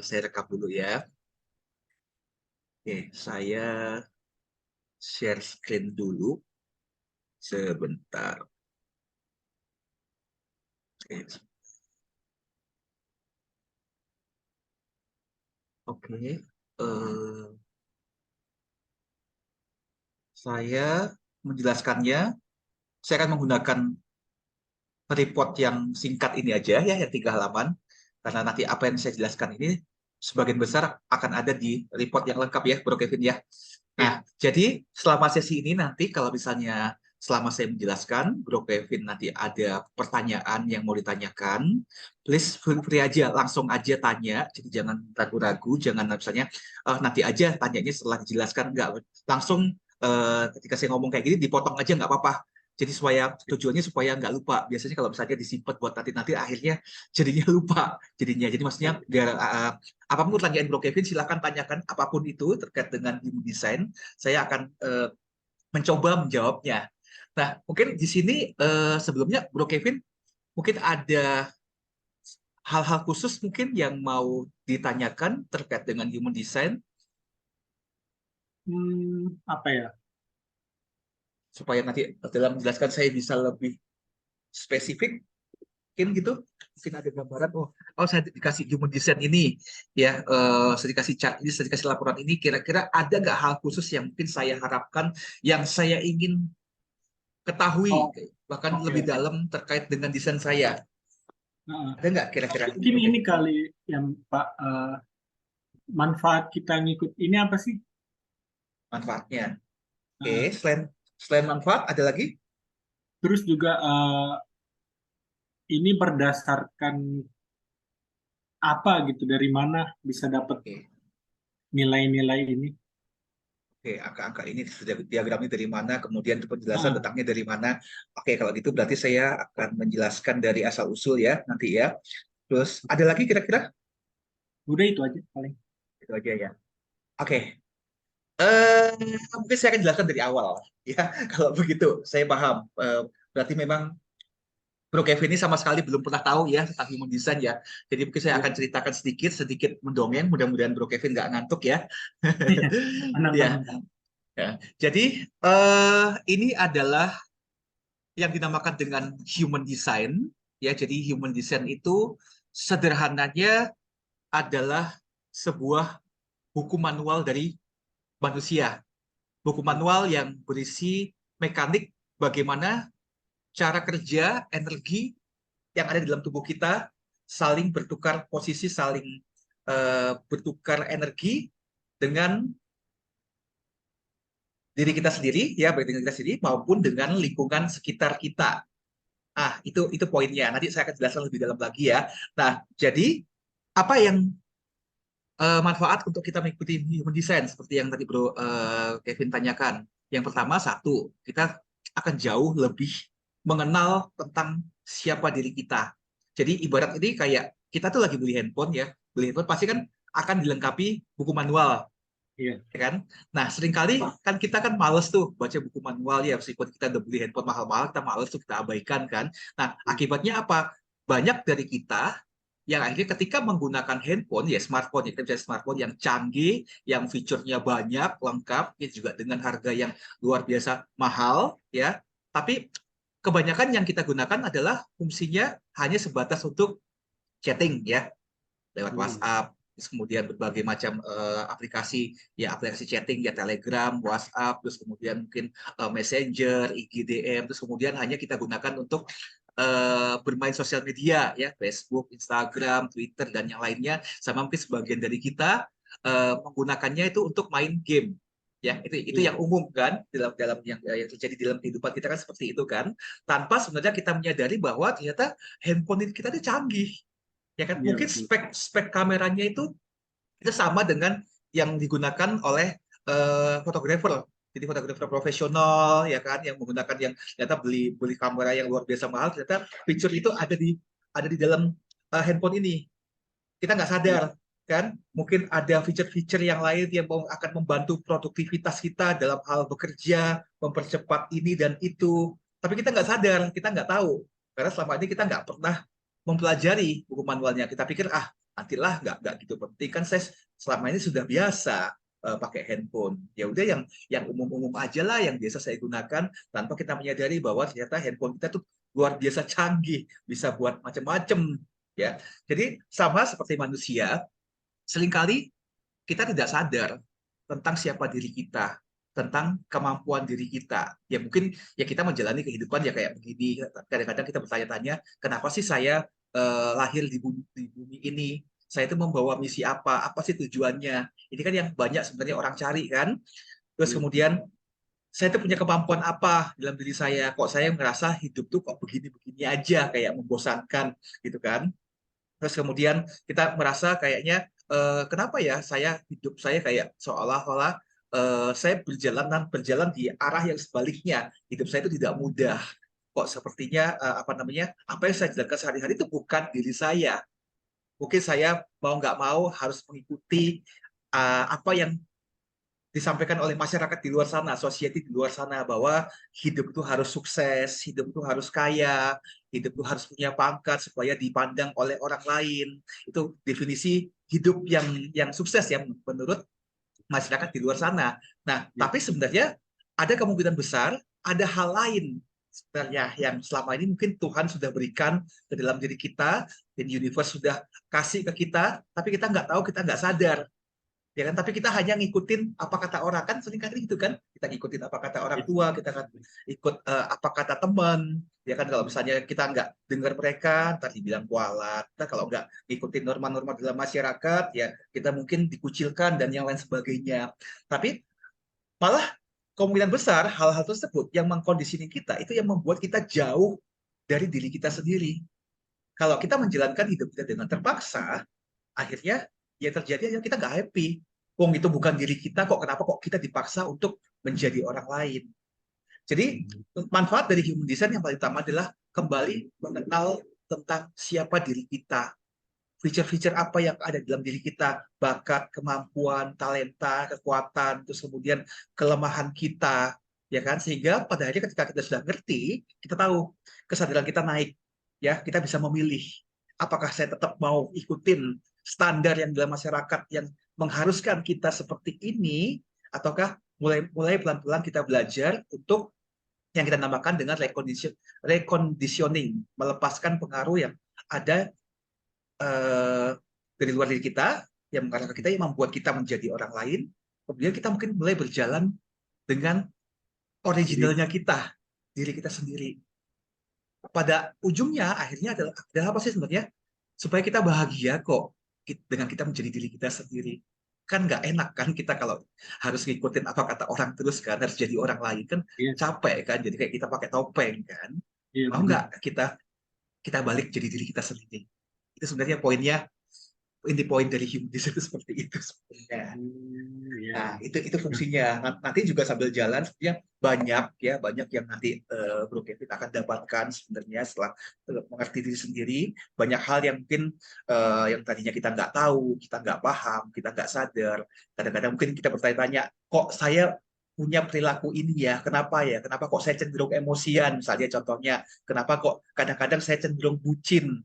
Saya rekam dulu ya. Oke, saya share screen dulu sebentar. Oke, saya menjelaskannya. Saya akan menggunakan report yang singkat ini aja ya, yang 3 halaman. Karena nanti apa yang saya jelaskan ini sebagian besar akan ada di report yang lengkap ya, Bro Kevin ya. Nah, jadi selama sesi ini nanti kalau misalnya selama saya menjelaskan, Bro Kevin nanti ada pertanyaan yang mau ditanyakan, please feel free aja, langsung aja tanya. Jadi jangan ragu-ragu, jangan misalnya nanti aja tanyanya setelah dijelaskan, nggak langsung ketika saya ngomong kayak gini dipotong aja nggak apa-apa. Jadi tujuannya supaya nggak lupa. Biasanya kalau misalnya disimpan buat nanti akhirnya jadinya lupa jadinya. Jadi maksudnya biar apapun pertanyaan Bro Kevin silahkan tanyakan apapun itu terkait dengan human design. Saya akan mencoba menjawabnya. Nah, mungkin di sini sebelumnya Bro Kevin mungkin ada hal-hal khusus mungkin yang mau ditanyakan terkait dengan human design Apa ya? supaya nanti dalam menjelaskan saya bisa lebih spesifik mungkin gitu. Mungkin ada gambaran saya dikasih human design ini ya, saya dikasih ini, saya dikasih laporan ini, kira-kira ada nggak hal khusus yang mungkin saya harapkan yang saya ingin ketahui Oh, bahkan oke, lebih oke. dalam terkait dengan desain saya. Nah, Ada nggak kira-kira? mungkin Oke, ini kali yang Pak, manfaat kita ngikut ini apa sih? manfaatnya. Oke, Nah, selain selain manfaat ada lagi? terus juga ini berdasarkan apa gitu? Dari mana bisa dapat Oke, nilai-nilai ini? oke, angka-angka ini diagramnya dari mana, kemudian penjelasan Nah, letaknya dari mana. Oke, kalau gitu berarti saya akan menjelaskan dari asal usul ya nanti ya. Terus ada lagi kira-kira? udah itu aja paling. Itu aja ya. Oke, mungkin saya akan jelaskan dari awal ya. Kalau begitu, saya paham. Berarti memang Bro Kevin ini sama sekali belum pernah tahu ya tentang human design ya. Jadi mungkin saya akan Iya, ceritakan sedikit mendongeng. Mudah-mudahan Bro Kevin nggak ngantuk ya. iya. Ya, Benar-benar. ya. Jadi ini adalah yang dinamakan dengan human design. Ya, jadi human design itu sederhananya adalah sebuah buku manual dari manusia. Buku manual yang berisi mekanik bagaimana cara kerja energi yang ada di dalam tubuh kita saling bertukar posisi, saling bertukar energi dengan diri kita sendiri, ya, baik dengan kita sendiri maupun dengan lingkungan sekitar kita. Ah, itu poinnya. Nanti saya akan jelaskan lebih dalam lagi ya. Nah, jadi apa yang manfaat untuk kita mengikuti human design seperti yang tadi Bro Kevin tanyakan. Yang pertama, satu, kita akan jauh lebih mengenal tentang siapa diri kita. Jadi ibarat ini kayak kita tuh lagi beli handphone ya, beli handphone pasti kan akan dilengkapi buku manual, Iya. ya kan? Nah, seringkali kan kita kan males tuh baca buku manual ya, meskipun kita udah beli handphone mahal-mahal, kita males tuh, kita abaikan kan. Nah, akibatnya apa? Banyak dari kita yang akhirnya ketika menggunakan handphone, ya smartphone, ya kita bisa smartphone yang canggih, yang fiturnya banyak, lengkap, ya juga dengan harga yang luar biasa mahal, ya. Tapi kebanyakan yang kita gunakan adalah fungsinya hanya sebatas untuk chatting, ya, lewat Hmm. WhatsApp, terus kemudian berbagai macam aplikasi, ya aplikasi chatting, ya Telegram, WhatsApp, terus kemudian mungkin Messenger, IGDM, terus kemudian hanya kita gunakan untuk bermain sosial media, ya Facebook, Instagram, Twitter, dan yang lainnya, sama mungkin sebagian dari kita menggunakannya itu untuk main game. Ya, itu Iya. yang umum kan dalam yang terjadi dalam kehidupan kita kan seperti itu kan, tanpa sebenarnya kita menyadari bahwa ternyata handphone kita itu canggih, ya kan, Iya, mungkin betul. spek kameranya itu sama dengan yang digunakan oleh fotografer, jadi fotografer profesional ya kan, yang menggunakan yang ternyata beli beli kamera yang luar biasa mahal, ternyata fitur itu ada di dalam handphone ini, kita nggak Iya. sadar kan. Mungkin ada fitur-fitur yang lain yang akan membantu produktivitas kita dalam hal bekerja, mempercepat ini dan itu, tapi kita nggak sadar, kita nggak tahu karena selama ini kita nggak pernah mempelajari buku manualnya. Kita pikir nantilah nggak gitu penting kan saya selama ini sudah biasa pakai handphone. Ya udah yang umum-umum aja lah yang biasa saya gunakan tanpa kita menyadari bahwa ternyata handphone kita tuh luar biasa canggih, bisa buat macam-macam ya. Jadi sama seperti manusia, seringkali kita tidak sadar tentang siapa diri kita, tentang kemampuan diri kita. Ya mungkin ya kita menjalani kehidupan ya kayak begini. Kadang-kadang kita bertanya-tanya, kenapa sih saya lahir di bumi ini? Saya itu membawa misi apa? Apa sih tujuannya? Ini kan yang banyak sebenarnya orang cari kan. Terus Iya. kemudian saya tuh punya kemampuan apa dalam diri saya? Kok saya merasa hidup tuh kok begini-begini aja, kayak membosankan gitu kan? Terus kemudian kita merasa kayaknya kenapa ya hidup saya kayak seolah-olah saya berjalan di arah yang sebaliknya. Hidup saya itu tidak mudah. Kok sepertinya apa yang saya jalankan sehari-hari itu bukan diri saya. Mungkin saya mau nggak mau harus mengikuti apa yang disampaikan oleh masyarakat di luar sana, society di luar sana, bahwa hidup itu harus sukses, hidup itu harus kaya, hidup itu harus punya pangkat supaya dipandang oleh orang lain. Itu definisi hidup yang sukses ya menurut masyarakat di luar sana. Nah, Iya. tapi sebenarnya ada kemungkinan besar ada hal lain sebenarnya yang selama ini mungkin Tuhan sudah berikan ke dalam diri kita, dan universe sudah kasih ke kita, tapi kita nggak tahu, kita nggak sadar ya kan, tapi kita hanya ngikutin apa kata orang, kan sering kali gitu kan, kita ngikutin apa kata orang Iya. tua, kita kan ikut apa kata teman ya kan. Kalau misalnya kita nggak dengar mereka ntar dibilang kualat, kita kalau nggak ngikutin norma-norma dalam masyarakat ya kita mungkin dikucilkan dan yang lain sebagainya. Tapi malah kemungkinan besar hal-hal tersebut yang mengkondisikan kita itu yang membuat kita jauh dari diri kita sendiri. Kalau kita menjalankan hidup kita dengan terpaksa, akhirnya ya terjadi yang kita nggak happy. Wong itu bukan diri kita kok, kenapa kok kita dipaksa untuk menjadi orang lain. Jadi manfaat dari human design yang paling utama adalah kembali mengenal tentang siapa diri kita, feature-feature apa yang ada dalam diri kita, bakat, kemampuan, talenta, kekuatan, terus kemudian kelemahan kita, ya kan? Sehingga pada akhirnya ketika kita sudah ngerti, kita tahu kesadaran kita naik, ya kita bisa memilih apakah saya tetap mau ikutin standar yang dalam masyarakat yang mengharuskan kita seperti ini, ataukah mulai pelan-pelan kita belajar untuk yang kita namakan dengan reconditioning, melepaskan pengaruh yang ada dari luar diri kita, yang mengarahkan kita, yang membuat kita menjadi orang lain. Kemudian kita mungkin mulai berjalan dengan Jadi, originalnya kita, diri kita sendiri. Pada ujungnya akhirnya adalah apa sih sebenarnya? Supaya kita bahagia kok dengan kita menjadi diri kita sendiri. Kan nggak enak kan kita kalau harus ngikutin apa kata orang terus kan, harus jadi orang lain kan iya, capek kan, jadi kayak kita pakai topeng kan. iya Mau benar. nggak kita balik jadi diri kita sendiri? Itu sebenarnya poinnya, inti poin dari human design itu seperti itu sebenarnya. Iya, Nah, iya. itu fungsinya. Nanti juga sambil jalan sebenarnya banyak yang nanti Bro Kevin akan dapatkan sebenarnya setelah mengerti diri sendiri. Banyak hal yang mungkin yang tadinya kita nggak tahu, kita nggak paham, kita nggak sadar. Kadang-kadang mungkin kita bertanya-tanya, kok saya punya perilaku ini ya? Kenapa ya? Kenapa kok saya cenderung emosian? Misalnya contohnya, kenapa kok kadang-kadang saya cenderung bucin?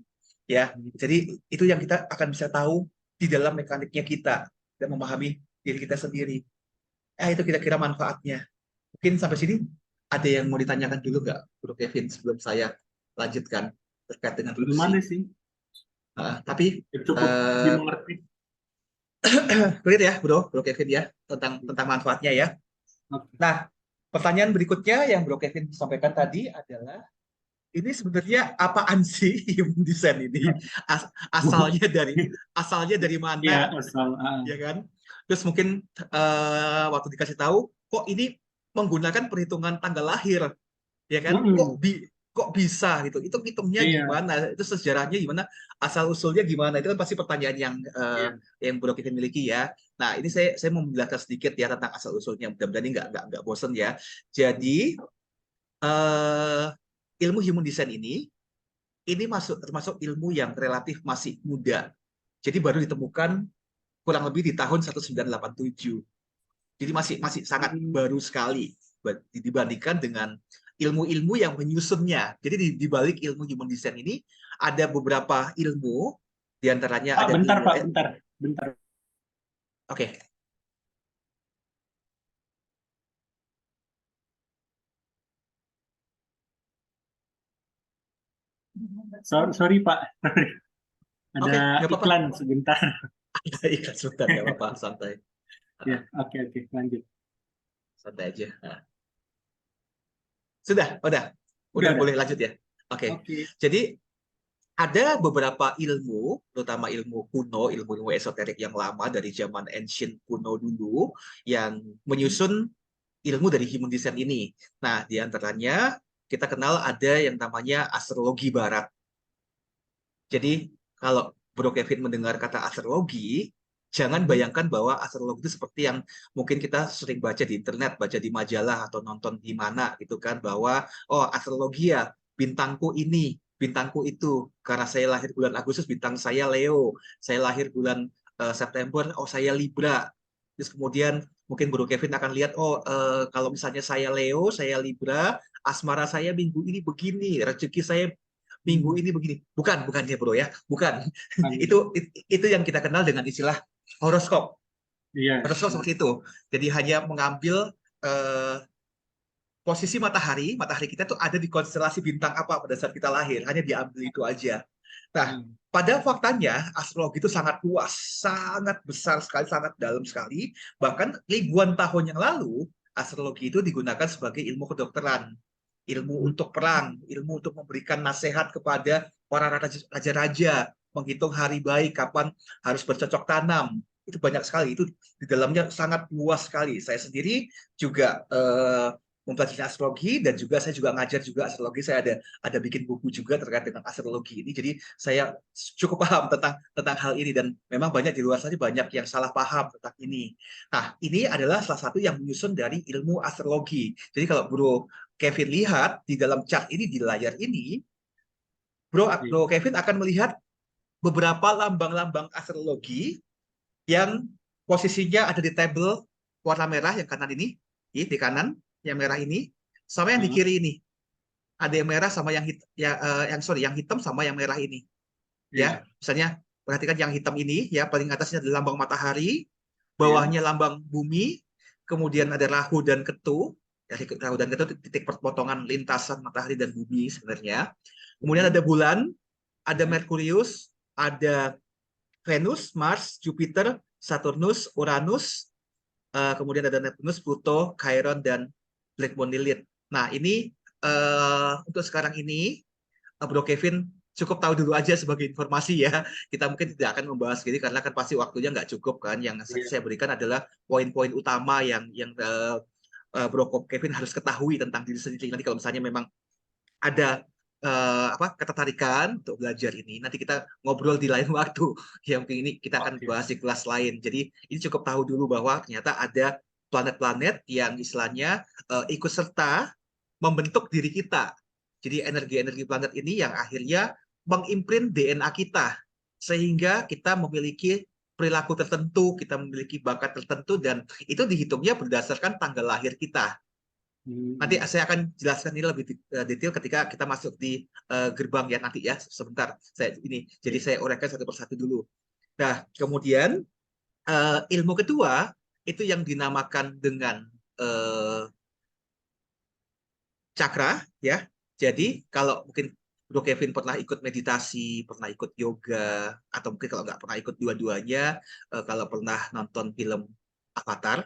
Ya, jadi itu yang kita akan bisa tahu di dalam mekaniknya kita dan memahami diri kita sendiri. Itu kira-kira manfaatnya. Mungkin sampai sini ada yang mau ditanyakan dulu nggak, Bro Kevin, sebelum saya lanjutkan terkait dengan Belum ada fungsi. sih. Tapi Ya, cukup dimengerti. clear ya, Bro Kevin ya, tentang manfaatnya ya. Oke. Nah, pertanyaan berikutnya yang Bro Kevin sampaikan tadi adalah, ini sebenarnya apaan sih human design ini? As- asalnya dari asalnya dari Iya, mana? asal. Ya kan? Terus mungkin waktu dikasih tahu, kok ini menggunakan perhitungan tanggal lahir, ya kan? Kok bisa gitu? Itu hitungnya Iya, gimana? Itu sejarahnya gimana? Asal usulnya gimana? Itu kan pasti pertanyaan iya. yang Bro kita miliki ya. Nah, ini saya mau menjelaskan sedikit ya tentang asal usulnya. Mudah-mudahan ini nggak bosen ya. Jadi eh, ilmu human design ini termasuk ilmu yang relatif masih muda. Jadi baru ditemukan kurang lebih di tahun 1987. Jadi masih masih sangat Hmm, baru sekali dibandingkan dengan ilmu-ilmu yang menyusunnya. Jadi di balik ilmu human design ini ada beberapa ilmu Di antaranya Pak, ada bentar, Pak, nilai. bentar. Bentar. Oke. Sorry, Pak. Oke, Ada nggak apa-apa. iklan sebentar. Ada ikhlas sebentar, nggak apa-apa, santai. Ya, Ah, oke, oke, lanjut. santai aja. Nah, udah Udah. boleh lanjut ya. Oke, Oke. jadi ada beberapa ilmu, terutama ilmu kuno, ilmu-ilmu esoterik yang lama dari zaman ancient kuno dulu, yang menyusun ilmu dari human design ini. Nah, di antaranya kita kenal ada yang namanya astrologi barat. Jadi, kalau Bro Kevin mendengar kata astrologi, jangan bayangkan bahwa astrologi itu seperti yang mungkin kita sering baca di internet, baca di majalah atau nonton di mana gitu kan, bahwa oh astrologi ya bintangku ini, bintangku itu. Karena saya lahir bulan Agustus, bintang saya Leo. Saya lahir bulan September, oh saya Libra. Terus kemudian mungkin Bro Kevin akan lihat, oh kalau misalnya saya Leo, saya Libra, asmara saya minggu ini begini, rezeki saya minggu Hmm, ini begini. Bukan ya Bro ya, bukan. lanjut. Itu yang kita kenal dengan istilah horoskop. Iya. Horoskop seperti itu. Jadi hanya mengambil eh, posisi matahari kita tuh ada di konstelasi bintang apa pada saat kita lahir, hanya diambil itu aja. Nah, Hmm, pada faktanya astrologi itu sangat luas, sangat besar sekali, sangat dalam sekali. Bahkan ribuan tahun yang lalu, astrologi itu digunakan sebagai ilmu kedokteran, ilmu hmm, untuk perang, ilmu untuk memberikan nasihat kepada para raja-raja, menghitung hari baik, kapan harus bercocok tanam. Itu banyak sekali, itu di dalamnya sangat luas sekali. Saya sendiri juga mempelajari astrologi dan juga saya juga ngajar juga astrologi. Saya ada bikin buku juga terkait dengan astrologi ini. Jadi saya cukup paham tentang hal ini dan memang banyak di luar sana banyak yang salah paham tentang ini. Nah, ini adalah salah satu yang menyusun dari ilmu astrologi. Jadi kalau Bro Kevin lihat di dalam chart ini di layar ini, iya. Bro Kevin akan melihat beberapa lambang-lambang astrologi yang posisinya ada di tabel warna merah yang kanan ini, di kanan yang merah ini, sama yang di Ah, kiri ini. Ada yang merah sama yang hitam sama yang merah ini. Ya, iya. misalnya perhatikan yang hitam ini, ya paling atasnya adalah lambang matahari, Iya. bawahnya lambang bumi, kemudian ada Rahu dan Ketu. Ya, Rahu dan Ketu titik perpotongan lintasan matahari dan bumi sebenarnya. Kemudian Hmm, ada bulan, ada iya. Merkurius, ada Venus, Mars, Jupiter, Saturnus, Uranus, kemudian ada Neptunus, Pluto, Chiron, dan Black Moon Lilith. Nah, ini untuk sekarang ini, Bro Kevin cukup tahu dulu aja sebagai informasi ya. Kita mungkin tidak akan membahas gini karena kan pasti waktunya nggak cukup kan. Yang Iya. saya berikan adalah poin-poin utama yang Bro Kevin harus ketahui tentang diri sendiri. Nanti kalau misalnya memang ada ketertarikan untuk belajar ini. Nanti kita ngobrol di lain waktu. Yang mungkin ini kita akan Oke. bahas di kelas lain. Jadi ini cukup tahu dulu bahwa ternyata ada planet-planet yang istilahnya ikut serta membentuk diri kita. Jadi energi-energi planet ini yang akhirnya mengimprint DNA kita. Sehingga kita memiliki perilaku tertentu, kita memiliki bakat tertentu, dan itu dihitungnya berdasarkan tanggal lahir kita. Nanti Hmm, saya akan jelaskan ini lebih detail ketika kita masuk di gerbang ya nanti ya sebentar. Jadi oke. saya uraikan satu persatu dulu. Nah, kemudian ilmu kedua itu yang dinamakan dengan cakra ya. Jadi kalau mungkin Bro Kevin pernah ikut meditasi, pernah ikut yoga, atau mungkin kalau nggak pernah ikut dua-duanya, kalau pernah nonton film Avatar,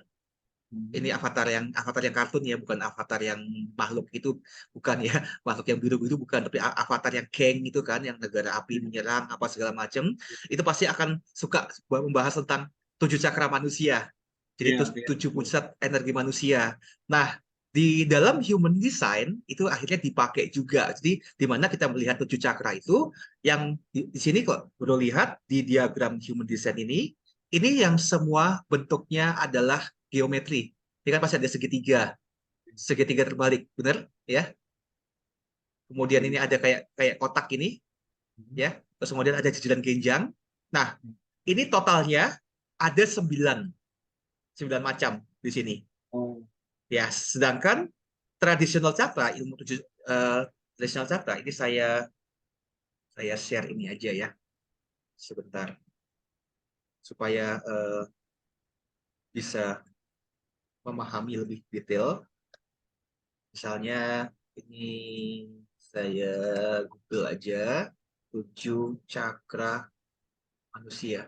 ini Hmm, avatar yang kartun ya, bukan avatar yang makhluk itu, bukan ya, makhluk yang biru-biru bukan, tapi avatar yang Kang itu kan, yang negara api iya. menyerang apa segala macam, itu pasti akan suka membahas tentang 7 cakra manusia. Jadi Iya, iya. 7 pusat energi manusia. Nah, di dalam human design itu akhirnya dipakai juga. Jadi di mana kita melihat 7 cakra itu yang di sini kok baru lihat di diagram human design ini yang semua bentuknya adalah geometri. Ini kan pasti ada segitiga, segitiga terbalik, benar? Ya. Kemudian ini Oke. ada kayak kayak kotak ini, Hmm, ya. Terus kemudian ada jajaran genjang. Nah, ini totalnya ada 9 macam di sini. oh, Ya, sedangkan tradisional cakra, ilmu tradisional cakra ini saya share ini aja ya. sebentar supaya bisa memahami lebih detail. Misalnya ini saya Google aja 7 cakra manusia.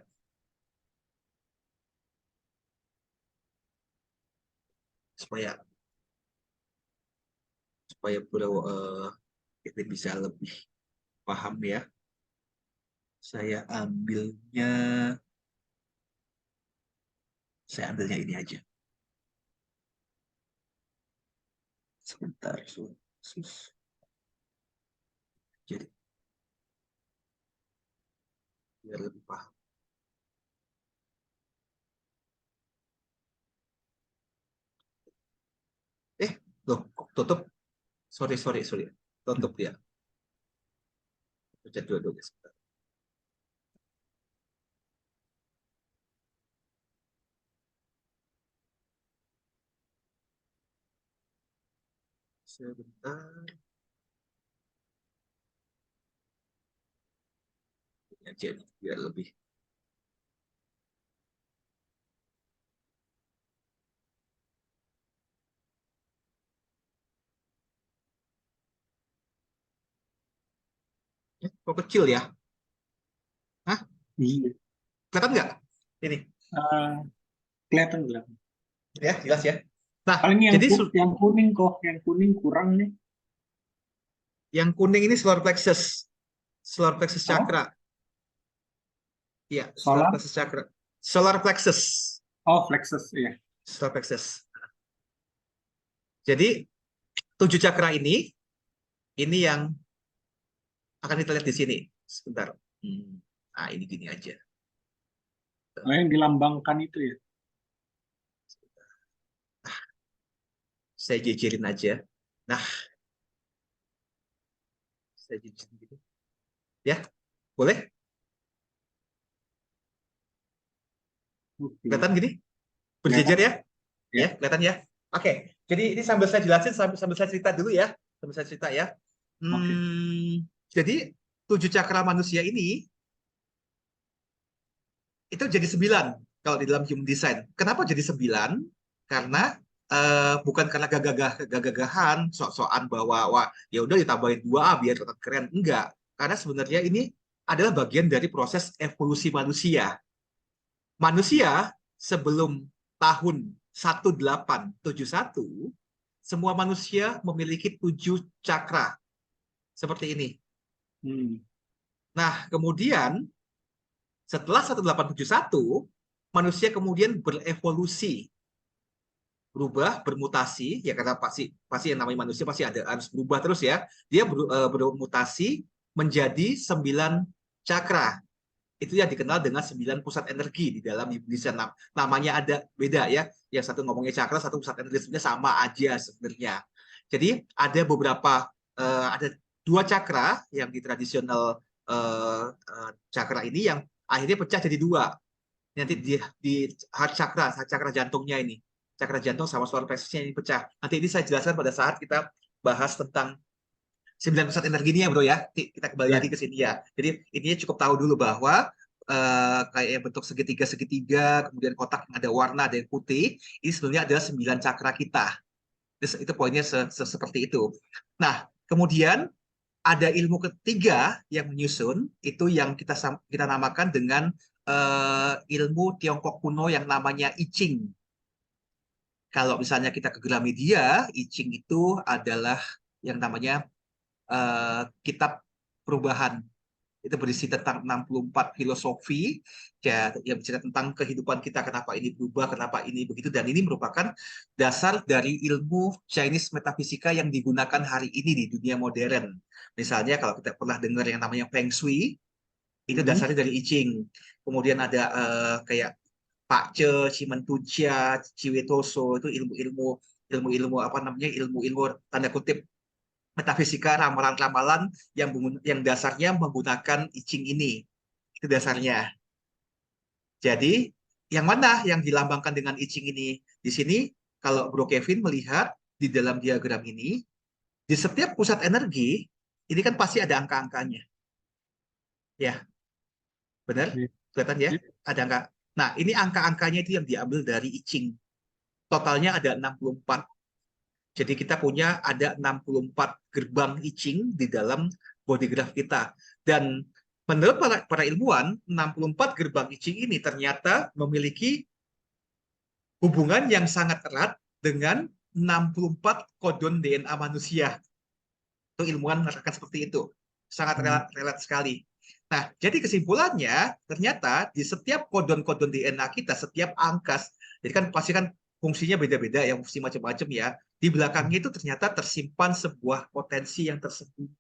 Supaya bro kita bisa lebih paham ya. Saya ambilnya ini aja. Sebentar, jadi biar lebih paham. Loh, kok tutup? Sorry. Tutup ya. Pencet dua sebentar. Sebentar. Ini aja nih, biar lebih. Kok kecil ya? Hah? Iya. Kelihatan nggak? Ini. Eh, kelihatan. Ya, jelas ya. Nah, Paling jadi yang kuning kok, yang kuning kurang nih. yang kuning ini solar plexus. Solar plexus Oh, chakra. Iya, solar solar. plexus chakra. Solar plexus. Oh, plexus, iya. Solar plexus. Jadi 7 cakra ini yang akan kita lihat di sini. Sebentar. Nah, ini gini aja. Oh, yang dilambangkan itu ya. Saya jejerin aja. Nah, saya jejerin gitu. Ya, boleh? Oke. Kelihatan gini? Berjejer Kelihatan? ya? Ya, Ya. kelihatan ya? Oke, jadi ini sambil saya jelasin, sambil saya cerita dulu ya. Sambil saya cerita ya. Oke. Jadi 7 cakra manusia ini itu jadi 9 kalau di dalam human design. Kenapa jadi 9? Karena bukan karena gagah-gagahan, sok-sokan bahwa wah ya udah ditambahin 2 biar tetap keren. Enggak. Karena sebenarnya ini adalah bagian dari proses evolusi manusia. Manusia sebelum tahun 1871 semua manusia memiliki 7 cakra seperti ini. Hmm. Nah, kemudian setelah 1871 manusia kemudian berevolusi, berubah, bermutasi ya, karena pasti yang namanya manusia pasti harus berubah terus ya. Dia bermutasi menjadi 9 cakra. Itu yang dikenal dengan 9 pusat energi di dalam Indonesia. Namanya ada beda ya. Yang satu ngomongnya cakra, satu pusat energi, sebenarnya sama aja sebenarnya. Jadi ada beberapa ada 2 cakra yang di tradisional cakra ini yang akhirnya pecah jadi 2. Nanti di cakra jantungnya ini. Cakra jantung sama solar plexusnya ini pecah. Nanti ini saya jelaskan pada saat kita bahas tentang 9 pusat energi ini ya bro ya. Kita kembali lagi Ya. ke sini ya. Jadi ini cukup tahu dulu bahwa kayak bentuk segitiga, kemudian kotak yang ada warna, ada yang putih, ini sebenarnya adalah 9 cakra kita. Itu poinnya seperti itu. Nah, kemudian ada ilmu ketiga yang menyusun, itu yang kita namakan dengan ilmu Tiongkok kuno yang namanya I Ching. Kalau misalnya kita ke Gramedia, I Ching itu adalah yang namanya kitab perubahan. Itu berisi tentang 64 filosofi ya, yang bercerita tentang kehidupan kita, kenapa ini berubah, kenapa ini begitu, dan ini merupakan dasar dari ilmu Chinese metafisika yang digunakan hari ini di dunia modern. Misalnya kalau kita pernah dengar yang namanya Feng Shui, itu Hmm. dasarnya dari I Ching. Kemudian ada kayak Pak Ce, Cimentucia, Ciwetoso, itu ilmu-ilmu apa namanya, ilmu-ilmu tanda kutip metafisika, ramalan-ramalan yang dasarnya menggunakan I Ching ini. Itu dasarnya. Jadi, yang mana yang dilambangkan dengan I Ching ini? Di sini, kalau Bro Kevin melihat di dalam diagram ini, di setiap pusat energi, ini kan pasti ada angka-angkanya. Ya, Benar? Iya. Kelihatan ya? Iya. Ada angka. Nah, ini angka-angkanya itu yang diambil dari I Ching. Totalnya ada 64. Jadi kita punya ada 64 gerbang I Ching di dalam body graph kita. Dan menurut para ilmuwan, 64 gerbang I Ching ini ternyata memiliki hubungan yang sangat erat dengan 64 kodon DNA manusia. Itu ilmuwan mengatakan seperti itu. Sangat Hmm. relat sekali. Nah, jadi kesimpulannya, ternyata di setiap kodon-kodon DNA kita, setiap angka, jadi kan pasti kan fungsinya beda-beda, ya fungsi macam-macam ya. Di belakangnya itu ternyata tersimpan sebuah potensi yang tersembunyi,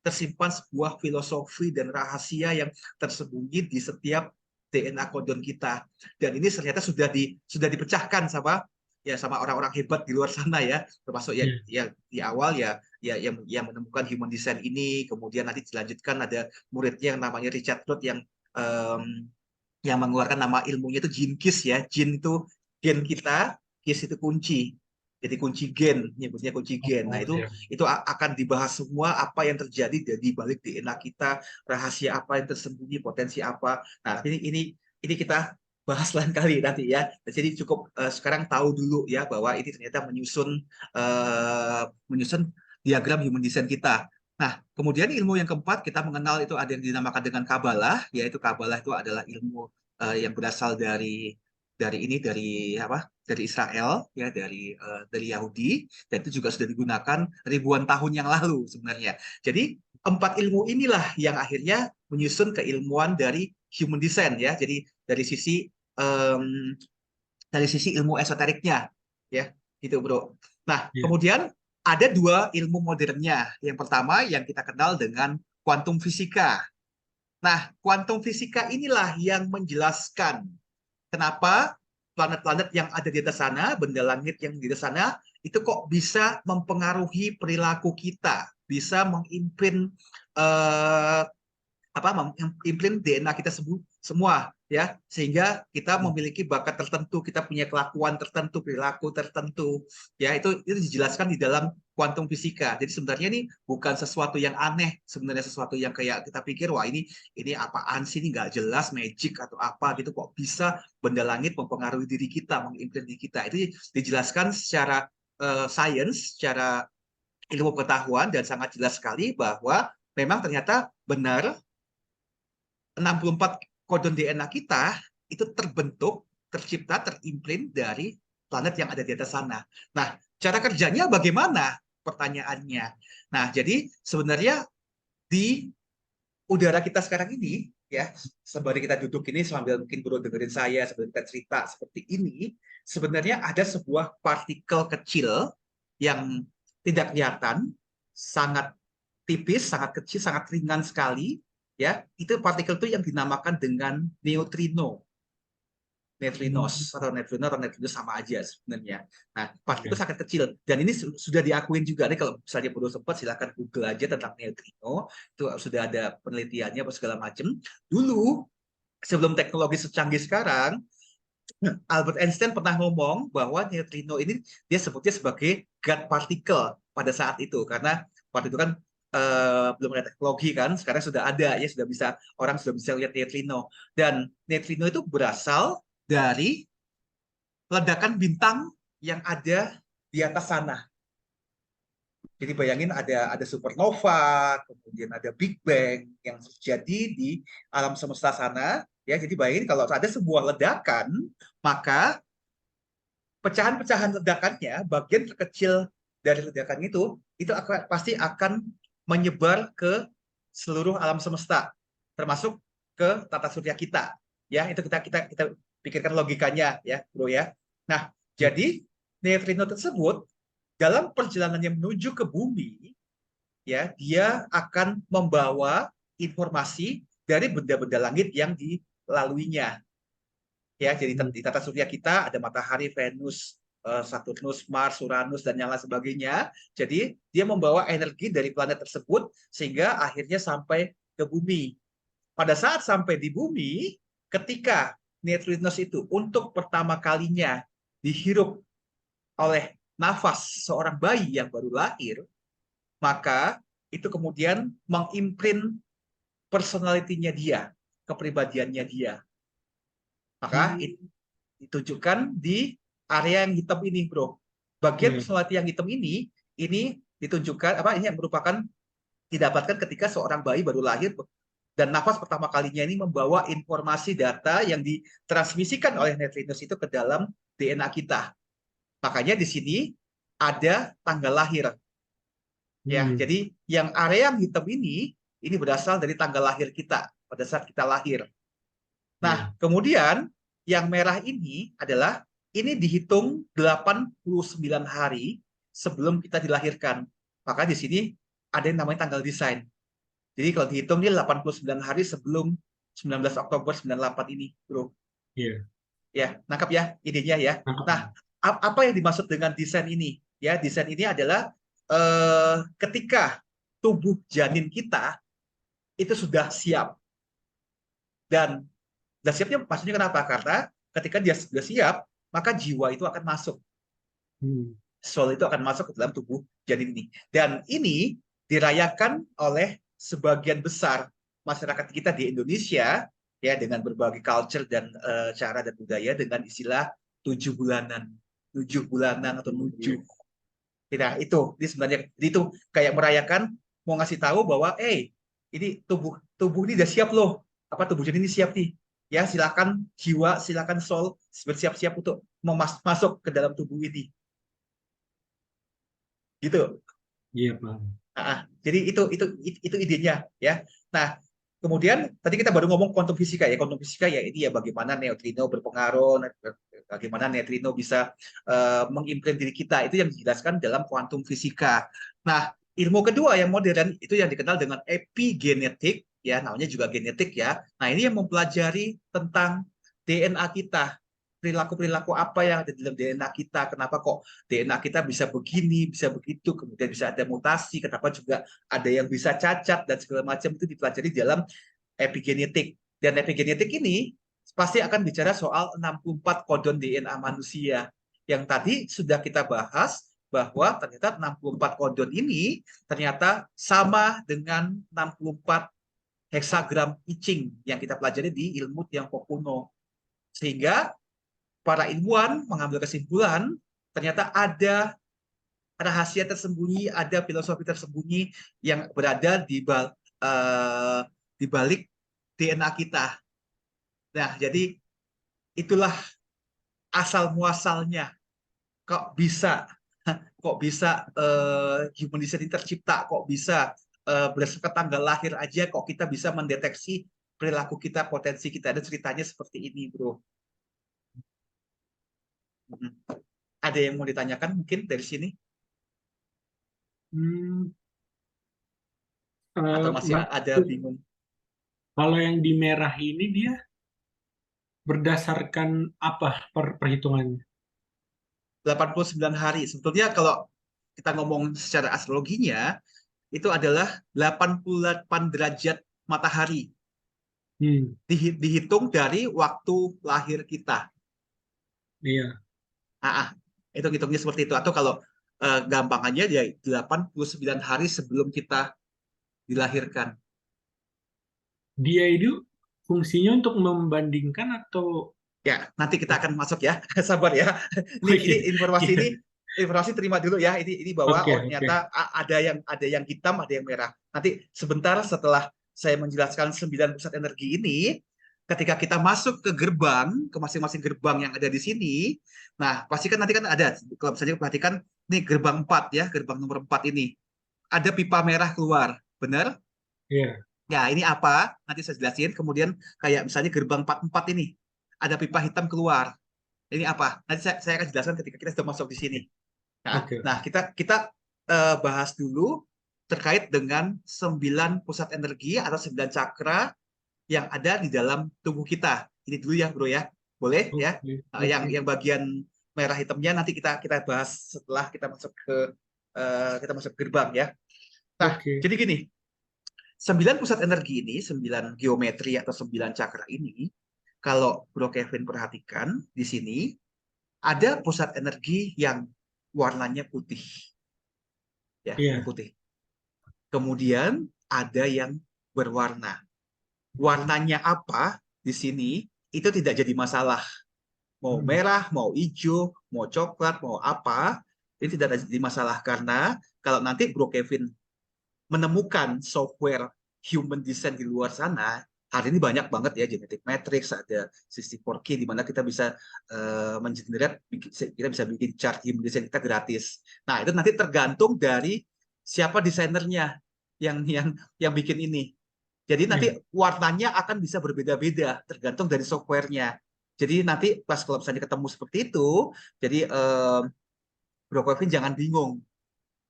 tersimpan sebuah filosofi dan rahasia yang tersembunyi di setiap DNA kodon kita. Dan ini ternyata sudah dipecahkan sama orang-orang hebat di luar sana ya, termasuk Iya. ya di awal yang menemukan human design ini, kemudian nanti dilanjutkan ada muridnya yang namanya Richard Roth yang mengeluarkan nama ilmunya itu Gene Keys ya. Gene itu gen kita, Keys itu kunci. Jadi kunci gen, nyebutnya kunci gen. Nah, Oh, itu iya. itu akan dibahas semua apa yang terjadi di balik DNA kita, rahasia apa yang tersembunyi, potensi apa. Nah, ini kita bahas lain kali nanti ya. Jadi cukup sekarang tahu dulu ya bahwa ini ternyata menyusun diagram human design kita. Nah, kemudian ilmu yang keempat kita mengenal itu ada yang dinamakan dengan Kabalah, yaitu Kabalah itu adalah ilmu yang berasal dari apa? Dari Israel ya, dari Yahudi, dan itu juga sudah digunakan ribuan tahun yang lalu sebenarnya. Jadi empat ilmu inilah yang akhirnya menyusun keilmuan dari human design ya. Jadi em, dari sisi ilmu esoteriknya ya, gitu bro. Nah, Iya. kemudian ada dua ilmu modernnya. Yang pertama yang kita kenal dengan kuantum fisika. Nah, kuantum fisika inilah yang menjelaskan kenapa planet-planet yang ada di atas sana, benda langit yang di atas sana, itu kok bisa mempengaruhi perilaku kita, bisa mengimprint eh, apa mengimplement DNA kita semua ya, sehingga kita memiliki bakat tertentu, kita punya kelakuan tertentu, perilaku tertentu ya. Itu dijelaskan di dalam kuantum fisika. Jadi sebenarnya ini bukan sesuatu yang aneh, sebenarnya sesuatu yang kayak kita pikir wah ini apaan sih, ini nggak jelas, magic atau apa gitu, kok bisa benda langit mempengaruhi diri kita, mengimplement diri kita. Itu dijelaskan secara sains, secara ilmu pengetahuan, dan sangat jelas sekali bahwa memang ternyata benar 64 kodon DNA kita itu terbentuk, tercipta, terimprint dari planet yang ada di atas sana. Nah, cara kerjanya bagaimana? Pertanyaannya. Nah, jadi sebenarnya di udara kita sekarang ini, ya, sembari kita duduk ini sambil mungkin bro dengerin saya, sambil kita cerita seperti ini, sebenarnya ada sebuah partikel kecil yang tidak kelihatan, sangat tipis, sangat kecil, sangat ringan sekali, ya. Itu partikel itu yang dinamakan dengan neutrino. Neutrinos atau neutrino sama aja sebenarnya. Nah, partikel itu Iya. sangat kecil, dan ini sudah diakuin juga nih. Kalau misalnya perlu sempat silahkan Google aja tentang neutrino, itu sudah ada penelitiannya segala macam. Dulu sebelum teknologi secanggih sekarang, Albert Einstein pernah ngomong bahwa neutrino ini dia sebutnya sebagai God particle pada saat itu, karena waktu itu kan belum ada teknologi kan, sekarang sudah ada ya, orang sudah bisa lihat neutrino. Dan neutrino itu berasal dari ledakan bintang yang ada di atas sana. Jadi bayangin ada supernova, kemudian ada Big Bang yang terjadi di alam semesta sana. Ya, jadi bayangin kalau ada sebuah ledakan, maka pecahan-pecahan ledakannya, bagian terkecil dari ledakan itu pasti akan menyebar ke seluruh alam semesta, termasuk ke tata surya kita. Ya, itu kita pikirkan logikanya ya, bro ya. Nah, jadi neutrino tersebut dalam perjalanannya menuju ke bumi, ya, dia akan membawa informasi dari benda-benda langit yang dilaluinya. Ya, jadi di tata surya kita ada matahari, Venus, Saturnus, Mars, Uranus, dan yang lain sebagainya. Jadi dia membawa energi dari planet tersebut sehingga akhirnya sampai ke bumi. Pada saat sampai di bumi, ketika neutrinos itu untuk pertama kalinya dihirup oleh nafas seorang bayi yang baru lahir, maka itu kemudian mengimprint personalitinya dia. kepribadiannya dia. Maka Hmm. ditunjukkan di area yang hitam ini, bro. Bagian Iya. personality yang hitam ini ditunjukkan apa? Ini yang merupakan didapatkan ketika seorang bayi baru lahir dan nafas pertama kalinya ini membawa informasi data yang ditransmisikan oleh neutrinos itu ke dalam DNA kita. Makanya di sini ada tanggal lahir. Ya, Hmm. jadi yang area yang hitam ini berasal dari tanggal lahir kita pada saat kita lahir. Nah, Iya. kemudian yang merah ini adalah ini dihitung 89 hari sebelum kita dilahirkan. Maka di sini ada yang namanya tanggal desain. Jadi kalau dihitung dia 89 hari sebelum 19 Oktober 98 ini, Bro. Iya. Ya, nangkap ya idenya ya. Nangkap. Nah, apa yang dimaksud dengan desain ini? Ya, desain ini adalah ketika tubuh janin kita itu sudah siap dan siapnya maksudnya kenapa? Karena ketika dia sudah siap, maka jiwa itu akan masuk. Hmm. Soul itu akan masuk ke dalam tubuh janin ini. Dan ini dirayakan oleh sebagian besar masyarakat kita di Indonesia ya dengan berbagai culture dan cara dan budaya dengan istilah 7 bulanan. 7 bulanan atau nujuh. Nah, itu ini sebenarnya itu kayak merayakan mau ngasih tahu bahwa ini tubuh tubuh ini udah siap loh. Apa tubuh janin ini siap nih. Ya, silakan jiwa, silakan soul bersiap-siap untuk masuk ke dalam tubuh ini. Gitu. Iya, Bang. Jadi itu idenya ya. Nah, kemudian tadi kita baru ngomong kuantum fisika ya. Kuantum fisika ya ini ya bagaimana neutrino berpengaruh, bagaimana neutrino bisa mengimprint diri kita. Itu yang dijelaskan dalam kuantum fisika. Nah, ilmu kedua yang modern itu yang dikenal dengan epigenetik ya, namanya juga genetik ya. Nah, ini yang mempelajari tentang DNA kita, perilaku-perilaku apa yang ada di dalam DNA kita, kenapa kok DNA kita bisa begini, bisa begitu, kemudian bisa ada mutasi, kenapa juga ada yang bisa cacat dan segala macam itu dipelajari dalam epigenetik. Dan epigenetik ini pasti akan bicara soal 64 kodon DNA manusia. Yang tadi sudah kita bahas bahwa ternyata 64 kodon ini ternyata sama dengan 64 heksagram I Ching yang kita pelajari di ilmu Tiongkok kuno. Sehingga para ilmuwan mengambil kesimpulan ternyata ada rahasia tersembunyi, ada filosofi tersembunyi yang berada di balik DNA kita. Nah, jadi itulah asal muasalnya. Kok bisa, kok bisa human design tercipta? Kok bisa berdasarkan tanggal lahir aja? Kok kita bisa mendeteksi perilaku kita, potensi kita? Dan ceritanya seperti ini, bro. Ada yang mau ditanyakan mungkin dari sini? Hmm. Atau masih ada Maksud, bingung? kalau yang di merah ini dia berdasarkan apa perhitungannya? 89 hari. Sebetulnya kalau kita ngomong secara astrologinya, itu adalah 88 derajat matahari. Hmm. Dihitung dari waktu lahir kita. Iya. Itu hitungnya seperti itu. Atau kalau gampangannya ya 89 hari sebelum kita dilahirkan. Dia itu fungsinya untuk membandingkan atau Ya, nanti kita akan masuk ya. Sabar ya. oh Ini iya, informasi iya. informasi terima dulu ya. Ini bahwa Oke, oh oke. ternyata ada yang hitam, ada yang merah. Nanti sebentar setelah saya menjelaskan 9 pusat energi ini, ketika kita masuk ke gerbang, ke masing-masing gerbang yang ada di sini, nah pasti kan nanti kan ada, kalau misalnya perhatikan, nih gerbang 4 ya, gerbang nomor 4 ini. Ada pipa merah keluar, benar? Iya. Ya, ini apa? Nanti saya jelasin. Kemudian kayak misalnya gerbang 44 ini, ada pipa hitam keluar. Ini apa? Nanti saya akan jelaskan ketika kita sudah masuk di sini. Nah, Oke, nah oke. kita bahas dulu terkait dengan 9 pusat energi atau 9 cakra yang ada di dalam tubuh kita. Ini dulu ya, bro ya. Boleh ya? Oke, Yang oke. bagian merah hitamnya nanti kita bahas setelah kita masuk gerbang ya. Nah, Oke. jadi gini, 9 pusat energi ini, 9 geometri atau 9 cakra ini, kalau Bro Kevin perhatikan di sini, ada pusat energi yang warnanya putih. Ya, ini Iya. putih. Kemudian ada yang berwarna. warnanya apa di sini itu tidak jadi masalah. Mau merah, mau hijau, mau coklat, mau apa, ini tidak jadi masalah karena kalau nanti Bro Kevin menemukan software human design di luar sana, hari ini banyak banget ya genetic matrix, ada 64K di mana kita bisa mengenerate, kita bisa bikin chart human design kita gratis. Nah, itu nanti tergantung dari siapa desainernya yang bikin ini. Jadi nanti Iya. warnanya akan bisa berbeda-beda tergantung dari softwarenya. Jadi nanti pas kalau misalnya ketemu seperti itu, jadi Bro Kevin jangan bingung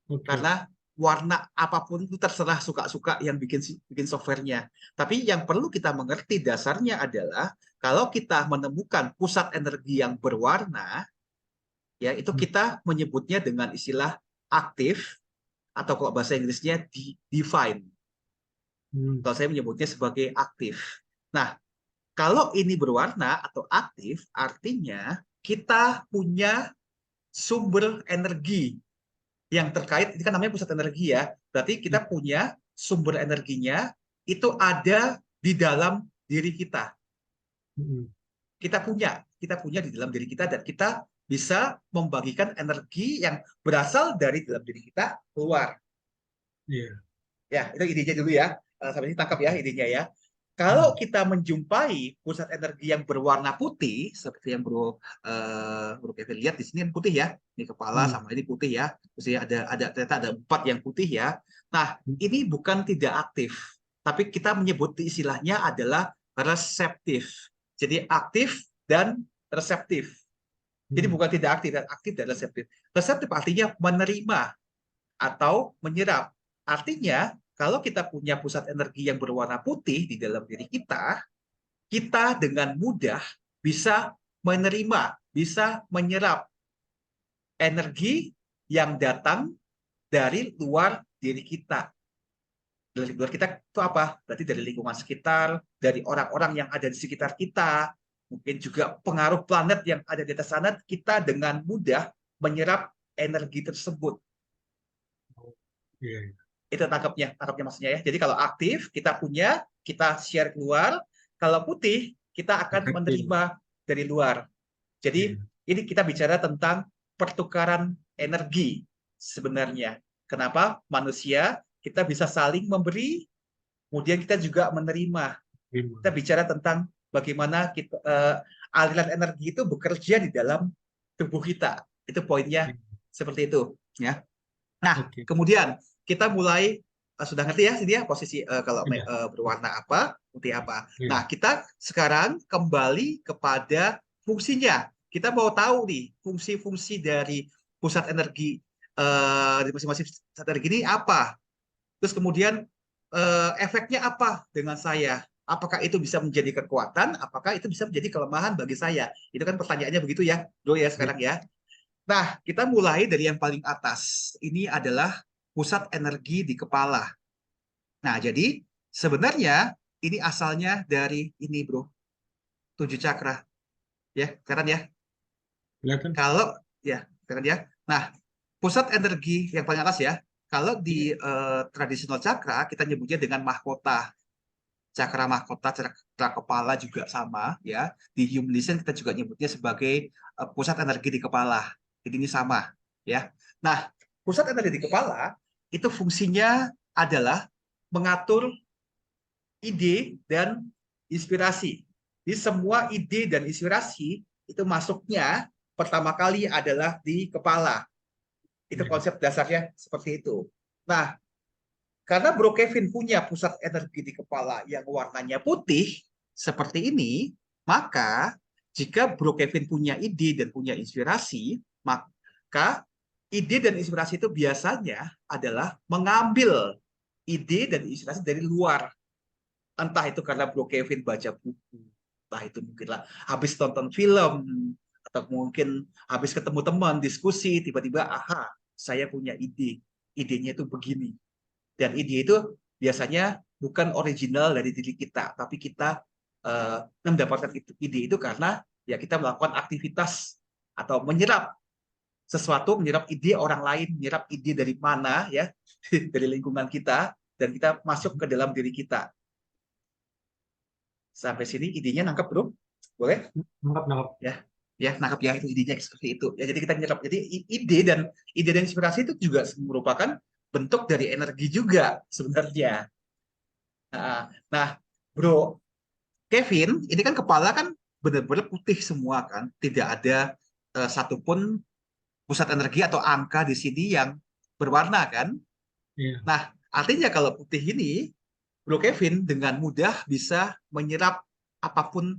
Oke. karena warna apapun itu terserah suka-suka yang bikin softwarenya. Tapi yang perlu kita mengerti dasarnya adalah kalau kita menemukan pusat energi yang berwarna, ya itu kita menyebutnya dengan istilah aktif atau kalau bahasa Inggrisnya divine. Kalau saya menyebutnya sebagai aktif. Nah, kalau ini berwarna atau aktif, artinya kita punya sumber energi yang terkait, ini kan namanya pusat energi ya, berarti kita punya sumber energinya itu ada di dalam diri kita. Kita punya di dalam diri kita dan kita bisa membagikan energi yang berasal dari dalam diri kita keluar. Iya. Ya, itu idenya dulu ya. Sampai ini tangkap ya Oke. idenya ya. Kalau kita menjumpai pusat energi yang berwarna putih, seperti yang Bro Kevin lihat di sini kan putih ya, ini kepala sama ini putih ya, terus ya ternyata ada 4 yang putih ya. Nah, ini bukan tidak aktif, tapi kita menyebut istilahnya adalah reseptif. Jadi aktif dan reseptif. Jadi bukan tidak aktif dan reseptif. Reseptif artinya menerima atau menyerap. Artinya, kalau kita punya pusat energi yang berwarna putih di dalam diri kita, kita dengan mudah bisa menerima, bisa menyerap energi yang datang dari luar diri kita. Dari luar kita itu apa? Berarti dari lingkungan sekitar, dari orang-orang yang ada di sekitar kita, mungkin juga pengaruh planet yang ada di atas sana, kita dengan mudah menyerap energi tersebut. Iya. Itu tangkapnya maksudnya ya. Jadi kalau aktif kita punya, kita share keluar. Kalau putih kita akan Efektif. menerima dari luar. Jadi Iya. ini kita bicara tentang pertukaran energi sebenarnya. Kenapa manusia kita bisa saling memberi, kemudian kita juga menerima. Kita Terima. bicara tentang bagaimana kita, aliran energi itu bekerja di dalam tubuh kita. Itu poinnya Iya. seperti itu, ya. Nah, Oke. kemudian kita mulai sudah ngerti ya sini ya posisi kalau Iya. berwarna apa, putih apa. Iya. Nah, kita sekarang kembali kepada fungsinya. Kita mau tahu nih fungsi-fungsi dari pusat energi di masing-masing pusat energi ini apa. Terus kemudian efeknya apa dengan saya? Apakah itu bisa menjadi kekuatan? Apakah itu bisa menjadi kelemahan bagi saya? Itu kan pertanyaannya begitu ya, Bro ya Iya. sekarang ya. Nah, kita mulai dari yang paling atas. Ini adalah pusat energi di kepala. Nah, jadi sebenarnya ini asalnya dari ini, Bro. 7 cakra. Ya, keren ya. Kelihatan? Kalau ya, keren ya. Nah, pusat energi yang paling atas ya. Kalau di tradisional cakra kita nyebutnya dengan mahkota. Cakra mahkota, cakra kepala juga sama ya. Di human design kita juga nyebutnya sebagai pusat energi di kepala. Jadi ini sama ya. Nah, pusat energi di kepala itu fungsinya adalah mengatur ide dan inspirasi. Di semua ide dan inspirasi itu masuknya pertama kali adalah di kepala. Itu Iya. konsep dasarnya seperti itu. Nah, karena Bro Kevin punya pusat energi di kepala yang warnanya putih seperti ini, maka jika Bro Kevin punya ide dan punya inspirasi, maka ide dan inspirasi itu biasanya adalah mengambil ide dan inspirasi dari luar. Entah itu karena Bro Kevin baca buku, entah itu mungkinlah habis nonton film, atau mungkin habis ketemu teman, diskusi, tiba-tiba, aha, saya punya ide. Idenya itu begini. Dan ide itu biasanya bukan original dari diri kita, tapi kita mendapatkan ide itu karena ya kita melakukan aktivitas atau menyerap sesuatu, menyerap ide orang lain, menyerap ide dari mana ya, dari lingkungan kita, dan kita masuk ke dalam diri kita. Sampai sini idenya nangkep, Bro? Boleh? Nangkap. Ya, ya nangkep ya, itu idenya seperti itu. Ya, jadi kita nyerap. Jadi ide dan inspirasi itu juga merupakan bentuk dari energi juga sebenarnya. Nah, Bro Kevin, ini kan kepala kan benar-benar putih semua kan, tidak ada satupun pusat energi atau angka di sini yang berwarna kan. Iya. Nah, artinya kalau putih ini, Bro Kevin dengan mudah bisa menyerap apapun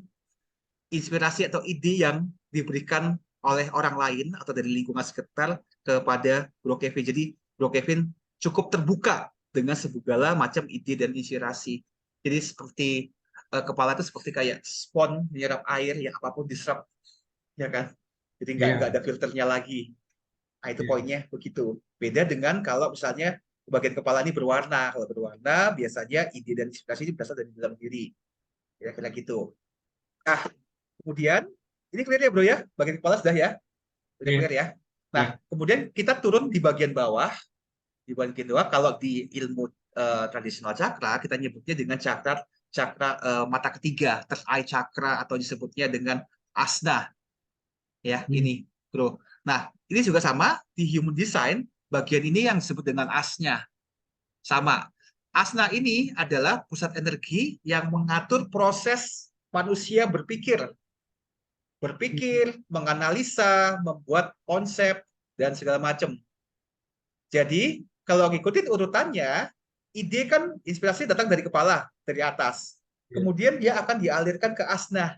inspirasi atau ide yang diberikan oleh orang lain atau dari lingkungan sekitar kepada Bro Kevin. Jadi Bro Kevin cukup terbuka dengan segala macam ide dan inspirasi. Jadi seperti kepala itu seperti kayak spons menyerap air yang apapun diserap, ya kan? Jadi nggak Iya. ada filternya lagi. Nah, itu Iya. poinnya begitu. Beda dengan kalau misalnya bagian kepala ini berwarna. Kalau berwarna, biasanya ide dan inspirasi ini berasal dari dalam diri. Kira-kira gitu. Nah, kemudian, ini clear ya bro ya? Bagian kepala sudah ya? Sudah Iya. clear ya? Nah, Iya. kemudian kita turun di bagian bawah. Di bagian bawah, kalau di ilmu tradisional cakra, kita nyebutnya dengan cakra mata ketiga, third eye chakra, atau disebutnya dengan asna. Ya, Hmm. ini bro. Nah, ini juga sama di human design, bagian ini yang disebut dengan asnya. Sama. Asna ini adalah pusat energi yang mengatur proses manusia berpikir, menganalisa, membuat konsep, dan segala macam. Jadi, kalau ngikutin urutannya, ide kan inspirasi datang dari kepala, dari atas. Iya. Kemudian dia akan dialirkan ke asna.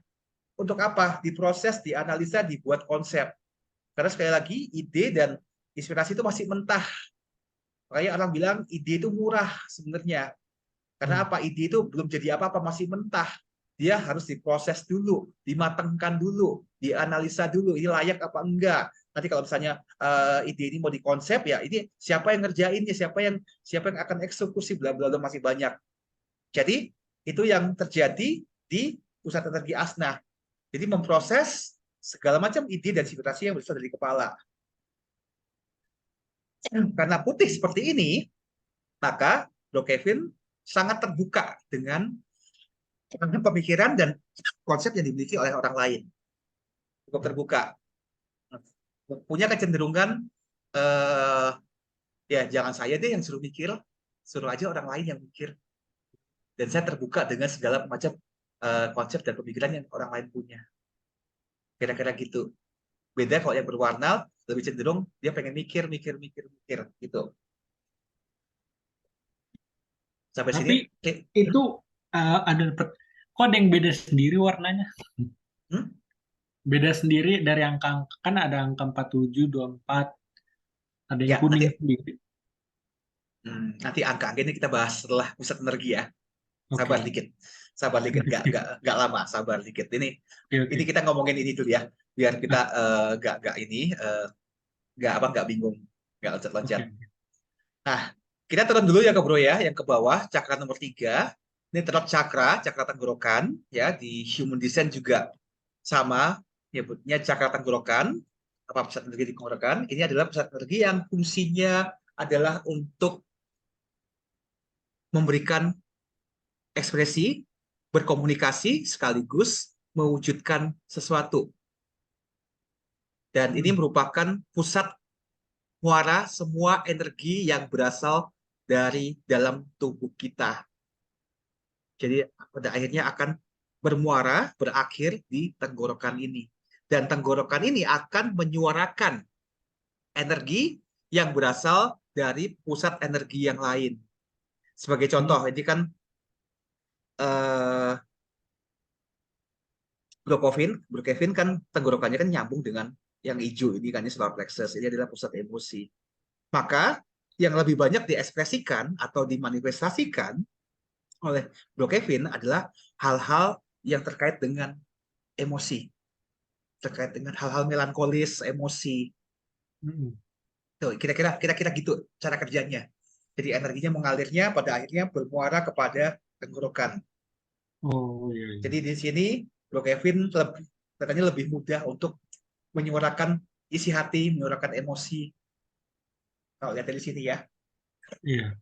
Untuk apa? Diproses, dianalisa, dibuat konsep. Karena sekali lagi, ide dan inspirasi itu masih mentah. Makanya orang bilang ide itu murah sebenarnya. Karena Hmm. apa? Ide itu belum jadi apa-apa, masih mentah. Dia harus diproses dulu, dimatangkan dulu, dianalisa dulu, ini layak apa enggak. Nanti kalau misalnya ide ini mau dikonsep, ya ini siapa yang ngerjainnya, siapa yang akan eksekusi, bla bla bla, masih banyak. Jadi itu yang terjadi di pusat energi asna. Jadi memproses segala macam ide dan inspirasi yang berasal dari kepala. Karena putih seperti ini, maka Bro Kevin sangat terbuka dengan pemikiran dan konsep yang dimiliki oleh orang lain. Cukup terbuka. Punya kecenderungan, eh, ya jangan saya deh yang suruh mikir, suruh aja orang lain yang mikir. Dan saya terbuka dengan segala macam konsep dan pemikiran yang orang lain punya. Kira-kira gitu. Beda kalau yang berwarna, lebih cenderung dia pengen mikir, mikir, mikir, mikir, gitu. Sampai sini, Tapi oke. itu kok ada yang beda sendiri warnanya? Hmm? Beda sendiri dari angka, kan ada angka 47, 24, ada yang Ya, kuning sendiri. nanti angka-angka ini kita bahas setelah pusat energi ya. Sabar Oke. dikit, sabar dikit, nggak lama, sabar dikit. Oke, Ini oke. kita ngomongin ini dulu ya, biar kita Ah, nggak ini nggak bingung, nggak loncat-loncat. oke. Nah, kita turun dulu ya ke bro ya, yang ke bawah cakra nomor 3. Ini throat cakra, cakra tenggorokan ya, di human design juga sama, nyebutnya cakra tenggorokan. Apa pusat energi di tenggorokan? Ini adalah pusat energi yang fungsinya adalah untuk memberikan ekspresi, berkomunikasi sekaligus mewujudkan sesuatu. Dan ini Hmm. merupakan pusat muara semua energi yang berasal dari dalam tubuh kita. Jadi pada akhirnya akan bermuara, berakhir di tenggorokan ini. Dan tenggorokan ini akan menyuarakan energi yang berasal dari pusat energi yang lain. Sebagai Hmm. contoh, ini kan eh, Bro Kevin kan tenggorokannya kan nyambung dengan yang hijau ini kan, ini solar plexus. Ini adalah pusat emosi. Maka yang lebih banyak diekspresikan atau dimanifestasikan oleh Bro Kevin adalah hal-hal yang terkait dengan emosi, terkait dengan hal-hal melankolis, emosi. Hmm. Tuh, kira-kira gitu cara kerjanya. Jadi energinya mengalirnya pada akhirnya bermuara kepada tenggorokan. Oh, iya, Jadi iya. di sini Bro Kevin katanya lebih mudah untuk menyuarakan isi hati, menyuarakan emosi. Kalau lihat dari sini ya. Iya.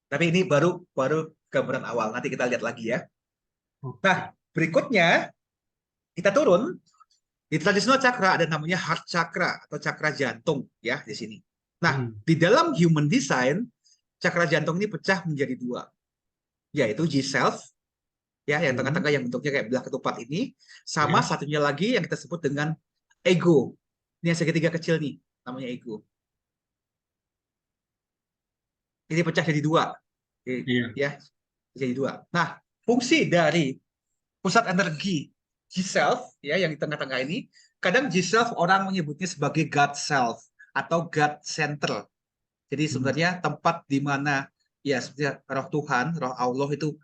Tapi ini baru baru gambaran awal. Nanti kita lihat lagi ya. Oke. Nah, berikutnya kita turun di tradisional cakra ada namanya heart chakra atau cakra jantung ya di sini. Nah, Hmm. di dalam human design cakra jantung ini pecah menjadi dua, yaitu G-self ya yang Hmm. tengah-tengah yang bentuknya kayak belah ketupat ini, sama Ya. satunya lagi yang kita sebut dengan ego. Ini yang segitiga kecil nih, namanya ego. Ini pecah jadi dua. Iya. Ya, jadi dua. Nah, fungsi dari pusat energi G-self ya yang di tengah-tengah ini, kadang G-self orang menyebutnya sebagai God self atau God center. Jadi Hmm. sebenarnya tempat di mana ya sebenarnya roh Tuhan, roh Allah itu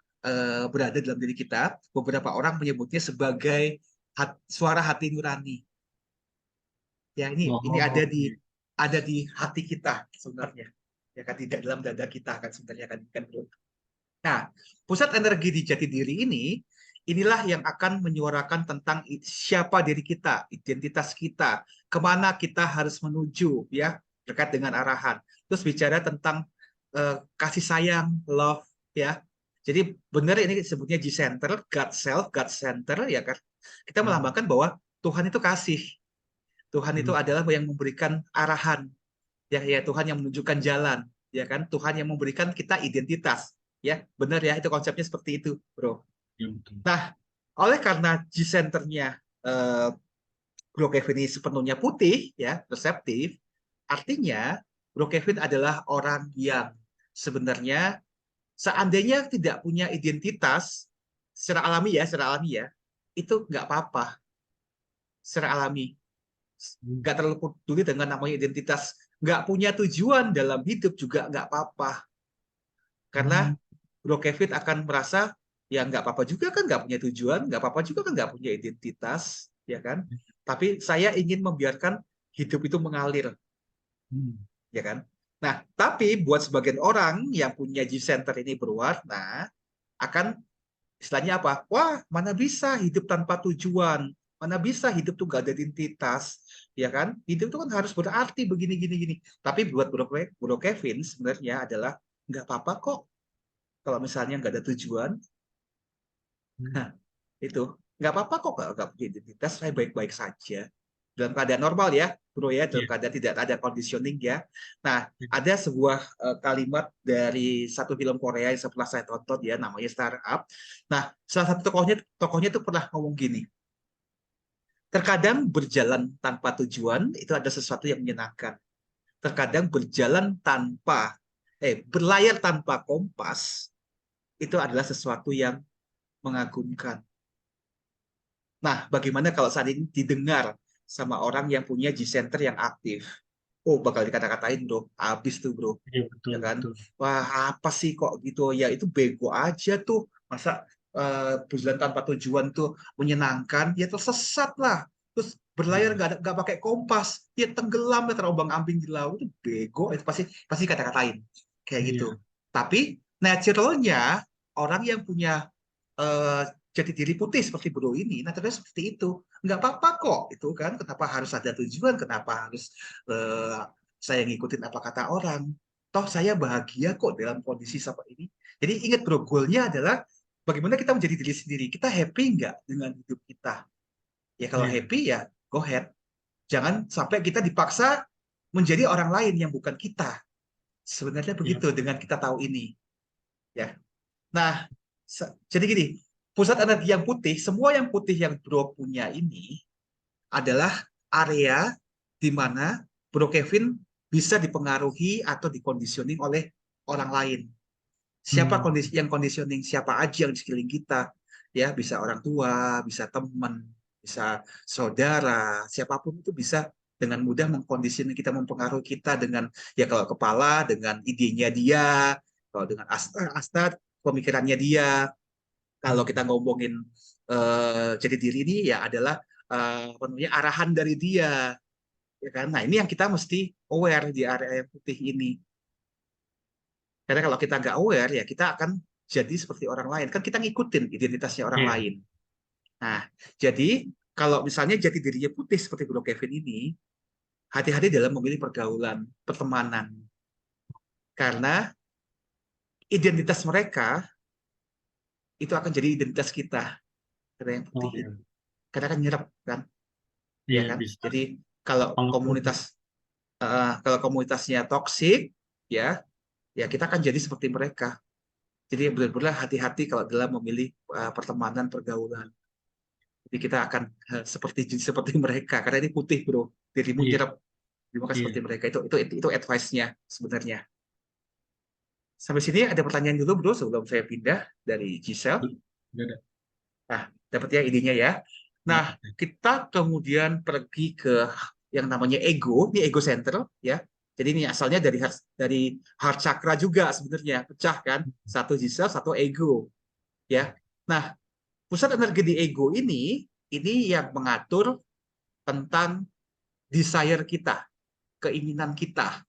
berada dalam diri kita. Beberapa orang menyebutnya sebagai suara hati nurani. Ya ini Oh, iya. ada di hati kita sebenarnya. Ya kan tidak dalam dada kita kan sebenarnya kan. Nah, pusat energi di jati diri ini, inilah yang akan menyuarakan tentang siapa diri kita, identitas kita, kemana kita harus menuju, ya, terkait dengan arahan. Terus bicara tentang kasih sayang, love, ya. Jadi benar ini disebutnya G-center, God self, God center, ya kan. Kita Hmm. melambangkan bahwa Tuhan itu kasih. Tuhan itu Hmm. adalah yang memberikan arahan, ya Tuhan yang menunjukkan jalan, ya kan, Tuhan yang memberikan kita identitas, ya benar ya, itu konsepnya seperti itu bro. Ya, betul. Nah, oleh karena G-centernya eh, Bro Kevin ini sepenuhnya putih ya, reseptif, artinya Bro Kevin adalah orang yang sebenarnya seandainya tidak punya identitas secara alami ya itu nggak apa-apa, secara alami Hmm. nggak terlalu peduli dengan namanya identitas, nggak punya tujuan dalam hidup juga nggak apa-apa, karena Hmm. Bro Kevin akan merasa ya nggak apa-apa juga kan nggak punya tujuan, nggak apa-apa juga kan nggak punya identitas, ya kan? Tapi saya ingin membiarkan hidup itu mengalir, Hmm. ya kan? Nah, tapi buat sebagian orang yang punya G-center ini berwarna, akan istilahnya apa? Wah, mana bisa hidup tanpa tujuan? Mana bisa hidup tuh gak ada identitas? Ya kan? Hidup itu kan harus berarti begini, gini, gini. Tapi buat Bro Kevin sebenarnya adalah nggak apa-apa kok kalau misalnya nggak ada tujuan. Hmm. Nah, itu nggak apa-apa kok nggak punya identitas. Saya baik-baik saja dalam keadaan normal ya, bro ya, dalam Iya. keadaan tidak ada conditioning ya. Nah, Iya. ada sebuah kalimat dari satu film Korea yang pernah saya tonton ya, namanya Startup. Nah, salah satu tokohnya itu pernah ngomong gini. Terkadang berjalan tanpa tujuan itu ada sesuatu yang menyenangkan. Terkadang berlayar tanpa kompas itu adalah sesuatu yang mengagumkan. Nah, bagaimana kalau saat ini didengar sama orang yang punya G-center yang aktif? Oh, bakal dikata-katain bro, habis tuh bro, Iya, betul, ya kan? betul. Wah, apa sih kok gitu? Ya itu bego aja tuh. Masa berjalan tanpa tujuan tuh menyenangkan? Ya tersesat lah. Terus berlayar Hmm. nggak pakai kompas, ya tenggelam ya terombang-ambing di laut, itu bego. Itu pasti pasti kata-katain kayak gitu. Iya. Tapi naturalnya orang yang punya eh, jadi diri putih seperti Bro ini, naturalnya seperti itu. Nggak apa-apa kok, itu kan. Kenapa harus ada tujuan? Kenapa harus saya ngikutin apa kata orang? Toh saya bahagia kok dalam kondisi seperti ini. Jadi ingat bro, goalnya adalah bagaimana kita menjadi diri sendiri. Kita happy nggak dengan hidup kita? Ya kalau Iya. happy ya go ahead. Jangan sampai kita dipaksa menjadi orang lain yang bukan kita. Sebenarnya Iya. begitu dengan kita tahu ini. Ya. Nah, jadi gini, pusat energi yang putih, semua yang putih yang Bro punya ini adalah area di mana Bro Kevin bisa dipengaruhi atau dikondisioning oleh orang lain. Siapa Hmm. yang conditioning, siapa aja yang di sekeliling kita, ya bisa orang tua, bisa teman, bisa saudara, siapapun itu bisa dengan mudah mengkondisikan kita, mempengaruhi kita dengan ya kalau kepala dengan idenya dia, kalau dengan asta pemikirannya dia. Kalau kita Hmm. ngomongin jadi diri ini ya adalah apa namanya arahan dari dia, ya kan? Nah ini yang kita mesti aware di area yang putih ini. Karena kalau kita nggak aware ya kita akan jadi seperti orang lain. Kan kita ngikutin identitasnya orang Iya. lain. Nah, jadi kalau misalnya jadi dirinya putih seperti Bro Kevin ini, hati-hati dalam memilih pergaulan, pertemanan. Karena identitas mereka itu akan jadi identitas kita. Karena yang putih Oh ya, ini, karena kan nyerap kan, ya iya kan. bisa. Jadi kalau Pengaruh. komunitasnya toksik, ya, ya kita akan jadi seperti mereka. Jadi benar-benar hati-hati kalau dalam memilih pertemanan, pergaulan. Jadi kita akan seperti mereka karena ini putih, bro. Dirimu Iya, nyerap, maka seperti iya. mereka. Itu advice-nya sebenarnya. Sampai sini ada pertanyaan dulu, bro, sebelum saya pindah dari Giselle. Udah ada. Nah, dapat ya idenya ya. Ya, Nah, kita kemudian pergi ke yang namanya ego, ini ego center ya. Jadi ini asalnya dari heart chakra juga sebenarnya, pecah kan. Satu Giselle, satu ego, ya. Nah, pusat energi di ego ini yang mengatur tentang desire kita, keinginan kita,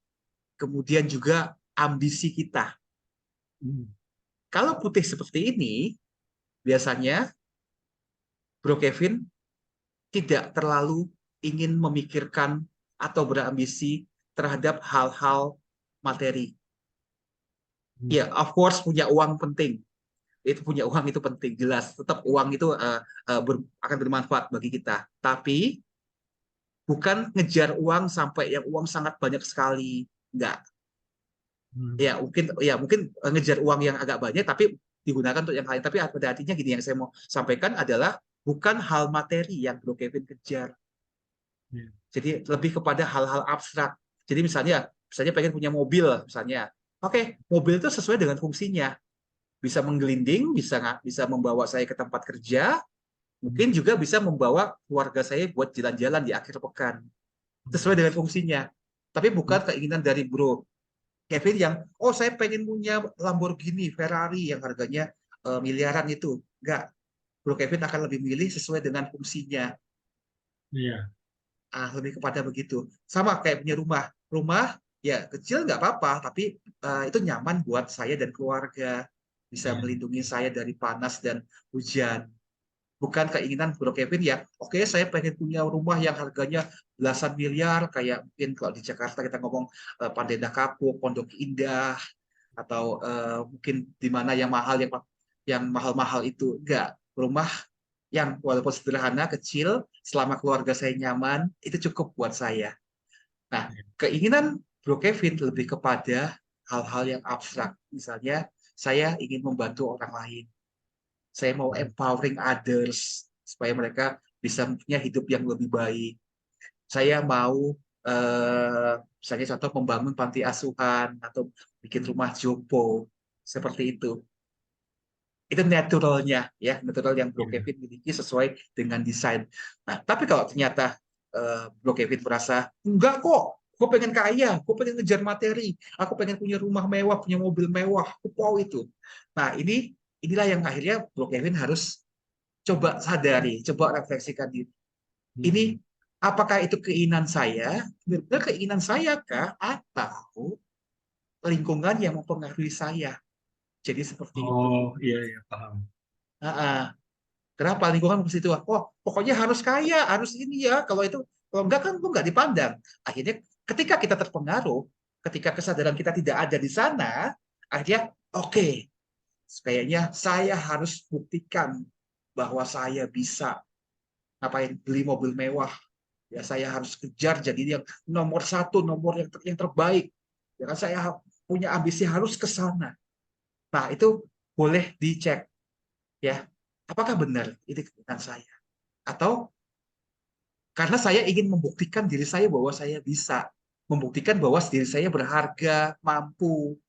kemudian juga ambisi kita. hmm. Kalau putih seperti ini, biasanya Bro Kevin tidak terlalu ingin memikirkan atau berambisi terhadap hal-hal materi. Hmm. Ya, of course punya uang penting. Itu punya uang itu penting, jelas. Tetap uang itu akan bermanfaat bagi kita. Tapi bukan ngejar uang sampai yang uang sangat banyak sekali. Enggak. Hmm. Ya mungkin ngejar uang yang agak banyak tapi digunakan untuk yang lain. Tapi pada artinya gini yang saya mau sampaikan adalah bukan hal materi yang Bro Kevin kejar. Ya. Jadi lebih kepada hal-hal abstrak. Jadi misalnya pengen punya mobil, misalnya. Oke, mobil itu sesuai dengan fungsinya. Bisa menggelinding, bisa membawa saya ke tempat kerja, Hmm. mungkin juga bisa membawa keluarga saya buat jalan-jalan di akhir pekan. Sesuai dengan fungsinya. Tapi bukan keinginan dari Bro Kevin yang, oh saya pengen punya Lamborghini, Ferrari yang harganya miliaran itu. Enggak. Bro Kevin akan lebih milih sesuai dengan fungsinya. Iya. Lebih kepada begitu. Sama kayak punya rumah. Rumah ya kecil nggak apa-apa, tapi itu nyaman buat saya dan keluarga. Bisa Iya. melindungi saya dari panas dan hujan. Bukan keinginan Bro Kevin ya, oke saya pengen punya rumah yang harganya belasan miliar, kayak mungkin kalau di Jakarta kita ngomong Pandenda Kapuk, Pondok Indah, atau mungkin di mana yang mahal-mahal itu. Enggak. Rumah yang walaupun sederhana, kecil, selama keluarga saya nyaman, itu cukup buat saya. Nah, Iya. keinginan Bro Kevin lebih kepada hal-hal yang abstrak. Misalnya, saya ingin membantu orang lain. Saya mau empowering others, supaya mereka bisa punya hidup yang lebih baik. Saya mau, misalnya contoh, membangun panti asuhan, atau bikin rumah jompo, seperti itu. Itu naturalnya, ya, natural yang Bro Iya. Kevin miliki sesuai dengan desain. Nah, tapi kalau ternyata Bro Kevin merasa enggak kok, gue pengen kaya, gue pengen ngejar materi, aku pengen punya rumah mewah, punya mobil mewah, aku mau itu. Nah, inilah yang akhirnya Bro Kevin harus coba sadari, coba refleksikan diri. Hmm. Ini apakah itu keinginan saya, benar keinginan saya kah, atau lingkungan yang mempengaruhi saya? Jadi seperti itu. Oh iya, iya paham. Nah, kenapa lingkungan ke situ? Oh, pokoknya harus kaya, harus ini ya. Kalau enggak kan lu nggak dipandang. Akhirnya ketika kita terpengaruh, ketika kesadaran kita tidak ada di sana, akhirnya oke, kayaknya saya harus buktikan bahwa saya bisa ngapain beli mobil mewah. Ya saya harus kejar jadi yang nomor satu, nomor yang terbaik. Ya kan saya punya ambisi harus ke sana. Nah itu boleh dicek ya. Apakah benar itu keinginan saya? Atau karena saya ingin membuktikan diri saya bahwa saya bisa, membuktikan bahwa diri saya berharga, mampu,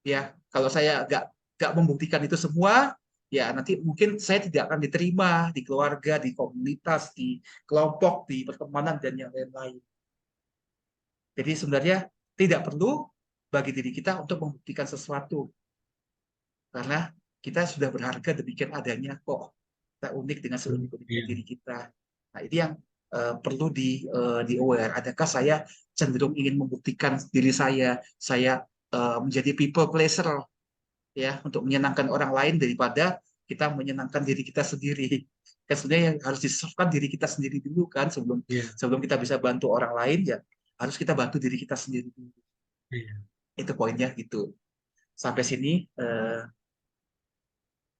ya. Kalau saya nggak membuktikan itu semua, ya nanti mungkin saya tidak akan diterima di keluarga, di komunitas, di kelompok, di pertemanan dan yang lain-lain. Jadi sebenarnya tidak perlu bagi diri kita untuk membuktikan sesuatu, karena kita sudah berharga demikian adanya kok. Kita unik dengan Hmm. seunik-uniknya Iya. diri kita. Nah, ini yang perlu di aware. Adakah saya cenderung ingin membuktikan diri saya menjadi people pleaser ya untuk menyenangkan orang lain daripada kita menyenangkan diri kita sendiri. Kan sebenarnya yang harus diserahkan diri kita sendiri dulu kan sebelum Iya. sebelum kita bisa bantu orang lain ya harus kita bantu diri kita sendiri dulu. Iya. Itu poinnya gitu. Sampai sini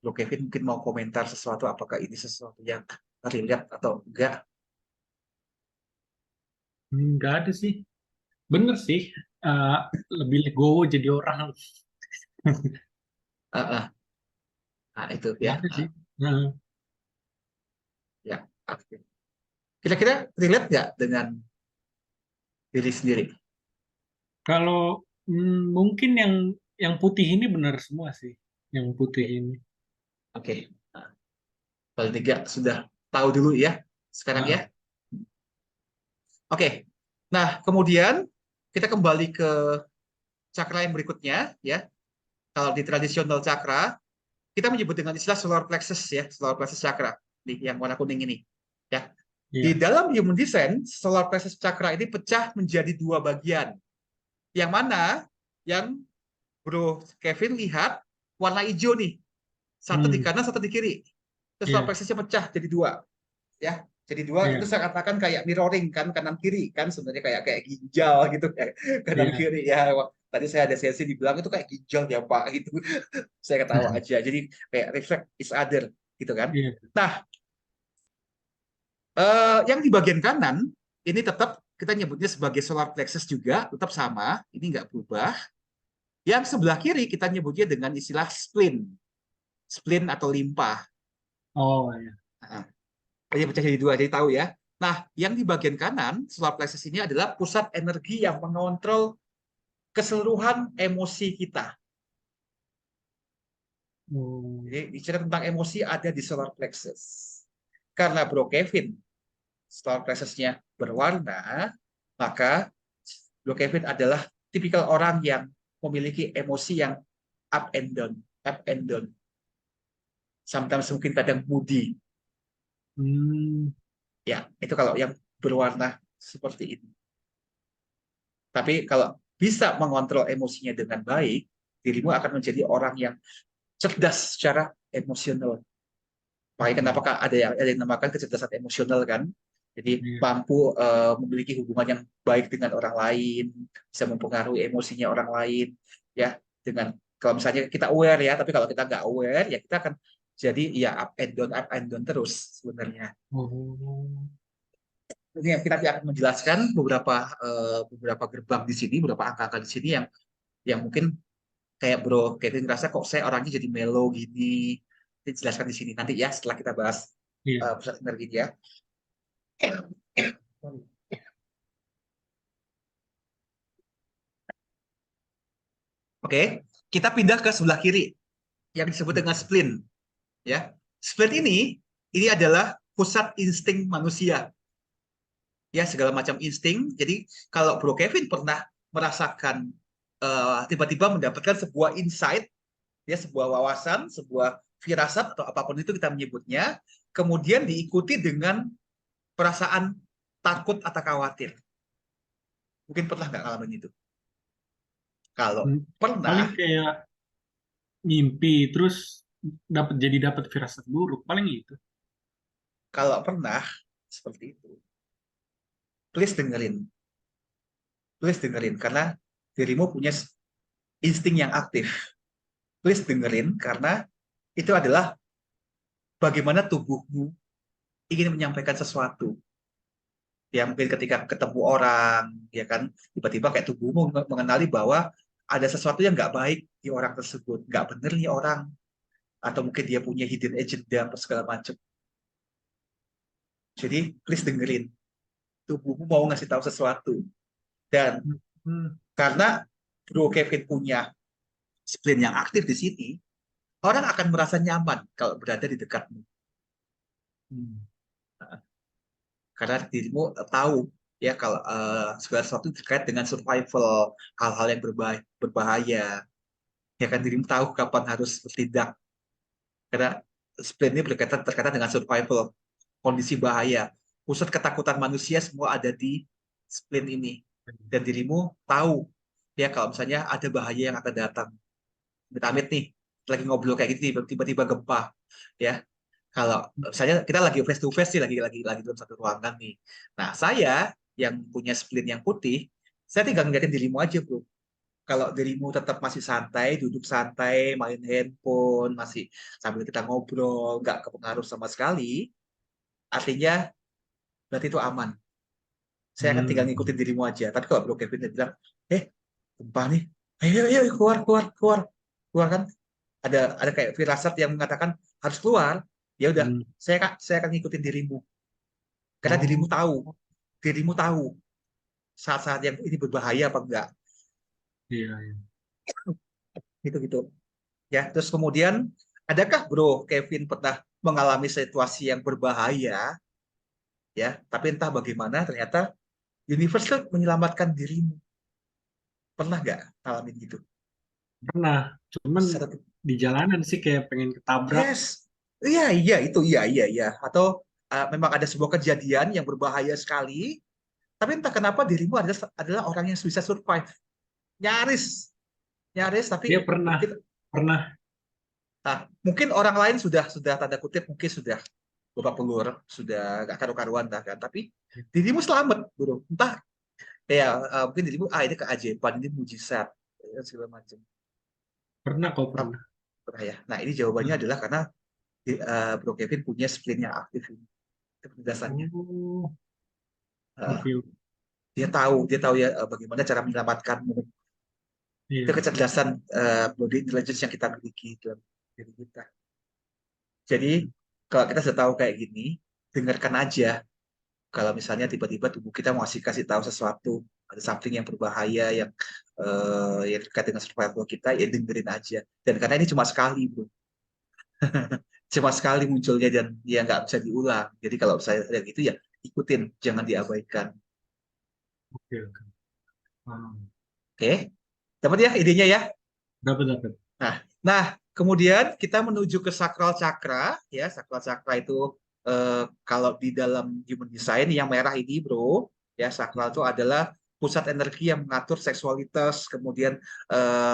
Bro Kevin mungkin mau komentar sesuatu, apakah ini sesuatu yang relate atau enggak? Nggak ada sih. Bener sih. Eh, lebih legowo jadi orang. Ah, ah. Nah, itu Nggak ya. ada Ah, sih. Nah, ya. Oke. Kira-kira relate nggak dengan diri sendiri? kalau mungkin yang putih ini benar semua sih. Yang putih Oke. ini. Oke. Nah, paling tiga sudah tahu dulu ya sekarang ya. Nah, Oke. Nah, kemudian kita kembali ke cakra yang berikutnya ya. Kalau di tradisional cakra, kita menyebut dengan istilah solar plexus ya, solar plexus cakra nih yang warna kuning ini. Ya. Di iya. dalam human design, solar plexus cakra ini pecah menjadi dua bagian. Yang mana yang Bro Kevin lihat warna hijau nih. Satu di Hmm, kanan, satu di kiri. Terus solar iya, plexusnya pecah jadi dua. Ya, jadi dua itu iya, saya katakan kayak mirroring kan kanan kiri kan sebenarnya kayak kayak ginjal gitu kayak kanan iya, kiri ya. Tadi saya ada sesi dibilang itu kayak ginjal ya Pak gitu. Saya ketawa aja. Jadi kayak reflect each other gitu kan. iya. Nah, yang di bagian kanan ini tetap kita nyebutnya sebagai solar plexus juga, tetap sama, ini nggak berubah. Yang sebelah kiri kita nyebutnya dengan istilah spleen, spleen atau limpa. Oh, iya. Nah, ini pecah jadi dua, jadi tahu ya. Nah, yang di bagian kanan, solar plexus ini adalah pusat energi yang mengontrol keseluruhan emosi kita. Oh, Jadi, bicara tentang emosi ada di solar plexus. Karena Bro Kevin, solar plexusnya berwarna, maka Bro Kevin adalah tipikal orang yang memiliki emosi yang up and down, up and down. Sometimes mungkin kadang moody. hmm, Ya, itu kalau yang berwarna seperti ini. Tapi kalau bisa mengontrol emosinya dengan baik, dirimu akan menjadi orang yang cerdas secara emosional. Makanya kenapa hmm, ada yang namakan kecerdasan emosional kan? Jadi iya, mampu memiliki hubungan yang baik dengan orang lain, bisa mempengaruhi emosinya orang lain, ya dengan kalau misalnya kita aware ya, tapi kalau kita nggak aware ya kita akan jadi ya up and down terus sebenarnya. oh, Ini yang kita akan menjelaskan beberapa gerbang di sini, beberapa angka-angka di sini yang mungkin kayak Bro Kevin ngerasa kok saya orangnya jadi mellow gini. Dijelaskan di sini nanti ya setelah kita bahas iya. pusat energi ya. Oke, kita pindah ke sebelah kiri yang disebut dengan spleen. Ya, spleen ini adalah pusat insting manusia. Ya, segala macam insting. Jadi kalau Bro Kevin pernah merasakan tiba-tiba mendapatkan sebuah insight, ya sebuah wawasan, sebuah firasat atau apapun itu kita menyebutnya, kemudian diikuti dengan perasaan takut atau khawatir. Mungkin pernah nggak ngalamin itu? Kalau Hmm, paling pernah, kayak mimpi terus dapat firasat buruk paling itu. kalau pernah seperti itu, please dengerin, please dengerin karena dirimu punya insting yang aktif. Please dengerin karena itu adalah bagaimana tubuhmu ingin menyampaikan sesuatu. Ya mungkin ketika ketemu orang, ya kan, tiba-tiba kayak tubuhmu mengenali bahwa ada sesuatu yang nggak baik di orang tersebut, nggak bener nih orang, atau mungkin dia punya hidden agenda atau segala macam. Jadi please dengerin, tubuhmu mau ngasih tahu sesuatu. Dan Hmm, karena Bro Kevin punya spleen yang aktif di sini, orang akan merasa nyaman kalau berada di dekatmu. hmm, Karena dirimu tahu ya kalau segala sesuatu terkait dengan survival, hal-hal yang berbahaya, ya kan dirimu tahu kapan harus bertindak. Karena spleen ini terkaitan dengan survival, kondisi bahaya. Pusat ketakutan manusia semua ada di spleen ini. Dan dirimu tahu ya kalau misalnya ada bahaya yang akan datang. Amit-amit nih, lagi ngobrol kayak gitu tiba-tiba gempa ya. Kalau saya kita lagi face to face sih lagi dalam satu ruangan nih. Nah, saya yang punya spleen yang putih, saya tinggal ngeliatin dirimu aja, Bro. Kalau dirimu tetap masih santai, duduk santai, main handphone, masih sambil kita ngobrol, nggak kepengaruh sama sekali, artinya berarti itu aman. Saya akan tinggal Hmm. ngikutin dirimu aja. Tapi kalau Bro Kevin bilang, gempa nih, ayo, ayo, ayo, keluar, keluar, keluar, keluar kan? Ada kayak firasat yang mengatakan harus keluar. Ya udah, Hmm. saya akan ngikutin dirimu. Karena Oh, dirimu tahu saat-saat yang ini berbahaya apa enggak. iya, iya. Gitu gitu. Ya, terus kemudian adakah Bro Kevin pernah mengalami situasi yang berbahaya ya, tapi entah bagaimana ternyata universe tuh menyelamatkan dirimu. Pernah nggak ngalamin gitu? Pernah. Cuman Satu, di jalanan sih kayak pengen ketabrak. yes. Iya, iya itu iya iya iya. Atau memang ada sebuah kejadian yang berbahaya sekali, tapi entah kenapa dirimu adalah orang yang bisa survive. Nyaris, nyaris tapi Dia pernah, mungkin pernah. mungkin orang lain sudah tanda kutip mungkin sudah babak belur, sudah gak karu-karuan kan, tapi dirimu selamat, bro. Entah ya mungkin dirimu ini keajaiban, ini mujizat ya, segala macam. Pernah kok, Nah, pernah. ya. Nah, ini jawabannya Hmm. adalah karena Bro Kevin punya spleen yang aktif ini. Itu penjelasannya. Oh, Eh, oke, oke. dia tahu ya bagaimana cara menyelamatkanmu. Itu Iya. kecerdasan body intelligence yang kita miliki dalam diri kita. Jadi kalau kita sudah tahu kayak gini, dengarkan aja. Kalau misalnya tiba-tiba tubuh kita mau kasih tahu sesuatu, ada something yang berbahaya, yang dekat dengan survival kita, ya dengerin aja. Dan karena ini cuma sekali, bro. Cuma sekali munculnya dan ya nggak bisa diulang. Jadi kalau saya ada gitu ya ikutin, jangan diabaikan. Oke, oke. Paham. Oke, dapat ya idenya ya. Dapat, dapat. Nah, nah kemudian kita menuju ke sakral cakra, ya sakral cakra itu kalau di dalam human design yang merah ini, bro, ya sakral itu adalah pusat energi yang mengatur seksualitas, kemudian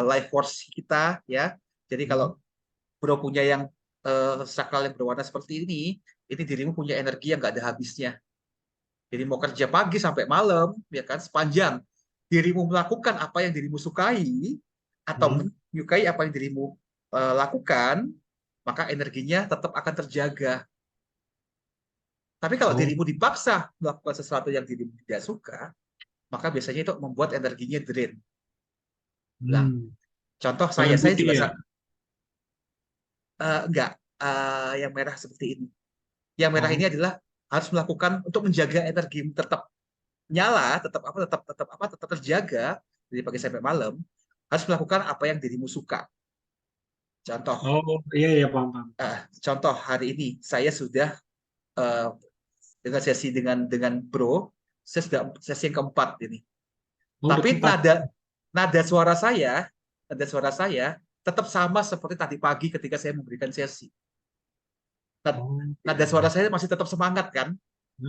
life force kita, ya. Jadi Hmm. kalau bro punya yang sakral yang berwarna seperti ini dirimu punya energi yang nggak ada habisnya. Jadi mau kerja pagi sampai malam, ya kan, sepanjang dirimu melakukan apa yang dirimu sukai atau Hmm. menyukai apa yang dirimu lakukan, maka energinya tetap akan terjaga. Tapi kalau Oh, dirimu dipaksa melakukan sesuatu yang dirimu tidak suka, maka biasanya itu membuat energinya drain. Nah, hmm. contoh Kalau yang saya putih juga ya? enggak yang merah seperti ini. Yang merah ini Oh, adalah harus melakukan untuk menjaga energi tetap nyala, tetap terjaga dari pagi sampai malam, harus melakukan apa yang dirimu suka. Contoh, oh, iya, iya, paham, paham. contoh hari ini saya sudah uh, dengan sesi dengan Bro, saya sudah sesi yang keempat ini. Oh, udah Tapi keempat. nada suara saya tetap sama seperti tadi pagi ketika saya memberikan sesi. Oh, iya, Nada iya. suara saya masih tetap semangat kan?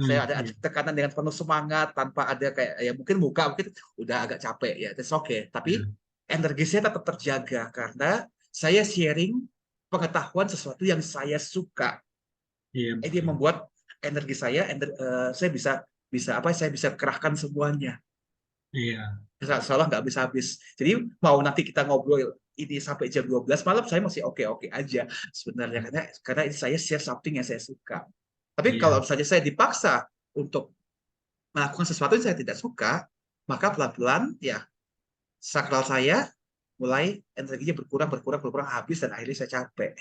Saya Hmm, ada iya, tekanan dengan penuh semangat tanpa ada kayak ya mungkin muka mungkin udah agak capek ya, itu oke. Tapi iya, energi saya tetap terjaga karena saya sharing pengetahuan sesuatu yang saya suka. iya, Ini betul. membuat energi saya bisa bisa apa? Saya bisa kerahkan semuanya. Iya, Seolah nggak bisa habis. Jadi mau nanti kita ngobrol ini sampai jam 12 malam saya masih oke-oke aja sebenarnya karena ini saya share something yang saya suka. Tapi kalau iya, misalnya saya dipaksa untuk melakukan sesuatu yang saya tidak suka, maka pelan-pelan ya sakral saya mulai energinya berkurang, berkurang, berkurang habis dan akhirnya saya capek.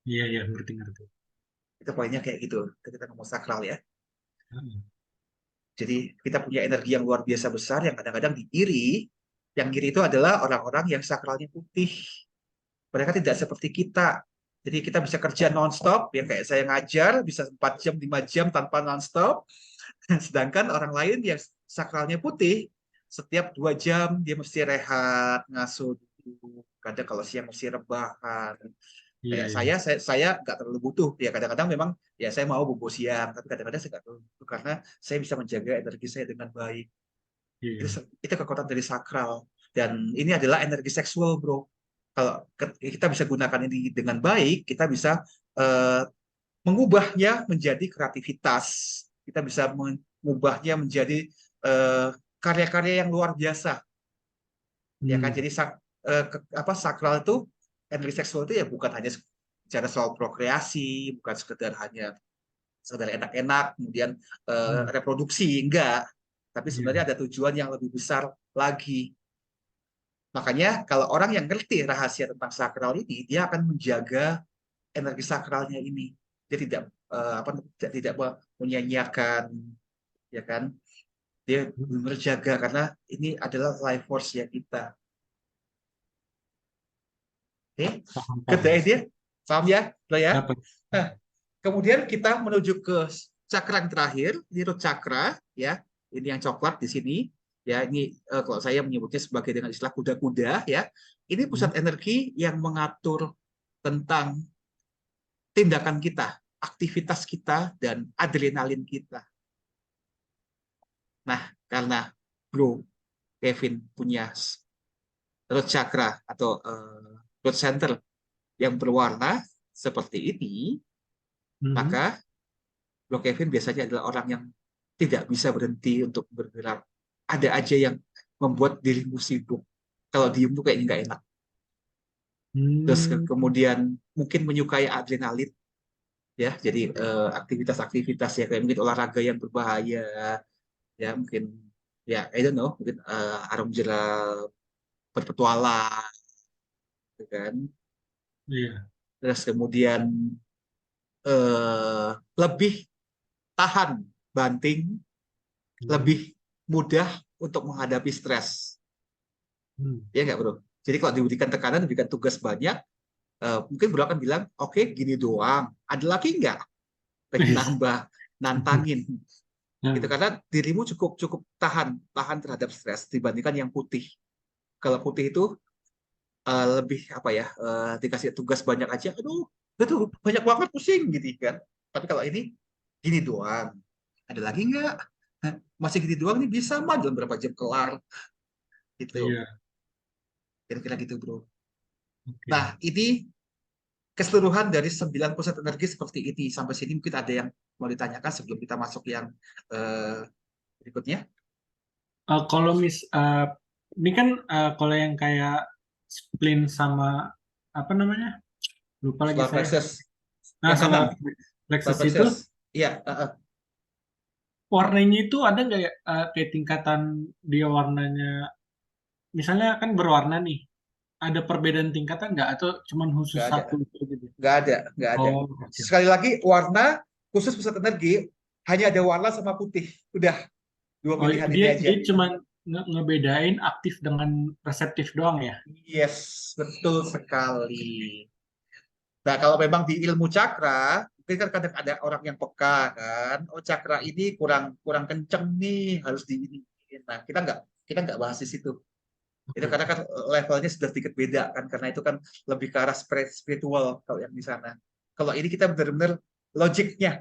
iya, iya, ngerti, ngerti. Itu poinnya kayak gitu ketika ngomong sakral ya. Hmm. Jadi kita punya energi yang luar biasa besar yang kadang-kadang diiri. Yang iri itu adalah orang-orang yang sakralnya putih. Mereka tidak seperti kita. Jadi kita bisa kerja non-stop, yang kayak saya ngajar, bisa 4 jam, 5 jam tanpa non-stop. Sedangkan orang lain yang sakralnya putih, setiap 2 jam dia mesti rehat, ngasuh dulu. Kadang kalau siang mesti rebahan. Iya, Kayak iya, saya nggak terlalu butuh. Ya kadang-kadang memang ya saya mau bobo siang, tapi kadang-kadang saya nggak terlalu butuh karena saya bisa menjaga energi saya dengan baik. Itu, iya, itu kekuatan dari sakral. Dan ini adalah energi seksual, bro. Kalau kita bisa gunakan ini dengan baik, kita bisa uh, mengubahnya menjadi kreativitas. Kita bisa mengubahnya menjadi karya-karya yang luar biasa. Ya kan, Hmm. jadi sakral itu, energi seksual itu ya bukan hanya bicara soal prokreasi, bukan sekedar hanya sekedar enak-enak, kemudian Hmm. reproduksi, enggak. Tapi sebenarnya Iya. ada tujuan yang lebih besar lagi. Makanya kalau orang yang ngerti rahasia tentang sakral ini, dia akan menjaga energi sakralnya ini. Dia tidak tidak menyanyiakan, ya kan? Dia Hmm. benar jaga karena ini adalah life force ya kita. Oke, Paham, good paham. idea. Paham ya, bro ya? Dapat. Nah, kemudian kita menuju ke cakra yang terakhir, ini root chakra, ya. Ini yang coklat di sini, ya. Ini kalau saya menyebutnya sebagai dengan istilah kuda-kuda, ya. Ini Hmm. pusat energi yang mengatur tentang tindakan kita, aktivitas kita, dan adrenalin kita. Nah, karena Bro Kevin punya root chakra atau root center yang berwarna seperti ini, Hmm. maka Bro Kevin biasanya adalah orang yang tidak bisa berhenti untuk bergerak. Ada aja yang membuat dirimu sibuk. Kalau diem tuh kayaknya nggak enak. Terus Hmm. kemudian mungkin menyukai adrenalin, ya. Jadi aktivitas-aktivitas ya kayak mungkin olahraga yang berbahaya, ya mungkin ya I don't know, mungkin arung jeram, berpetualang, gitu kan. Iya. Terus kemudian lebih tahan banting, Hmm. lebih mudah untuk menghadapi stres. Hmm. Ya nggak bro? Jadi kalau diberikan tekanan, diberikan tugas banyak, mungkin bro akan bilang, oke gini doang. Ada lagi nggak? Pengen nambah, nantangin. Gitu, Nah. karena dirimu cukup cukup tahan terhadap stres dibandingkan yang putih. Kalau putih itu lebih apa ya? Dikasih tugas banyak aja, aduh, itu banyak banget pusing gitu kan. Tapi kalau ini gini doang. Ada lagi nggak? Hah, masih gini doang nih bisa mah dalam berapa jam kelar gitu. Iya. Kira-kira gitu bro. Nah, Oke. ini keseluruhan dari 9 pusat energi seperti ini. Sampai sini mungkin ada yang mau ditanyakan sebelum kita masuk yang eh, berikutnya. Kalau ini kan kalau yang kayak spleen sama apa namanya? Lupa lagi Solar saya. plexus Nah, yang sama kanan, solar plexus itu plexus. Iya, warnanya itu ada nggak ya kayak tingkatan dia warnanya? Misalnya kan berwarna nih. Ada perbedaan tingkatan nggak atau cuman khusus nggak ada, satu itu gitu? nggak ada, nggak ada. Oh, oke. Sekali lagi, warna khusus pusat energi hanya ada warna sama putih. Udah dua Oh, pilihan ini dia aja. dia cuman ngebedain aktif dengan reseptif doang ya? Yes, betul sekali. Nah, kalau memang di ilmu cakra, mungkin kan kadang ada orang yang peka kan, oh cakra ini kurang kurang kenceng nih, harus di ini. Nah, kita nggak bahas di situ. Itu Oke, karena oke. kan levelnya sudah sedikit beda kan, karena itu kan lebih ke arah spiritual kalau yang di sana. Kalau ini kita benar-benar logiknya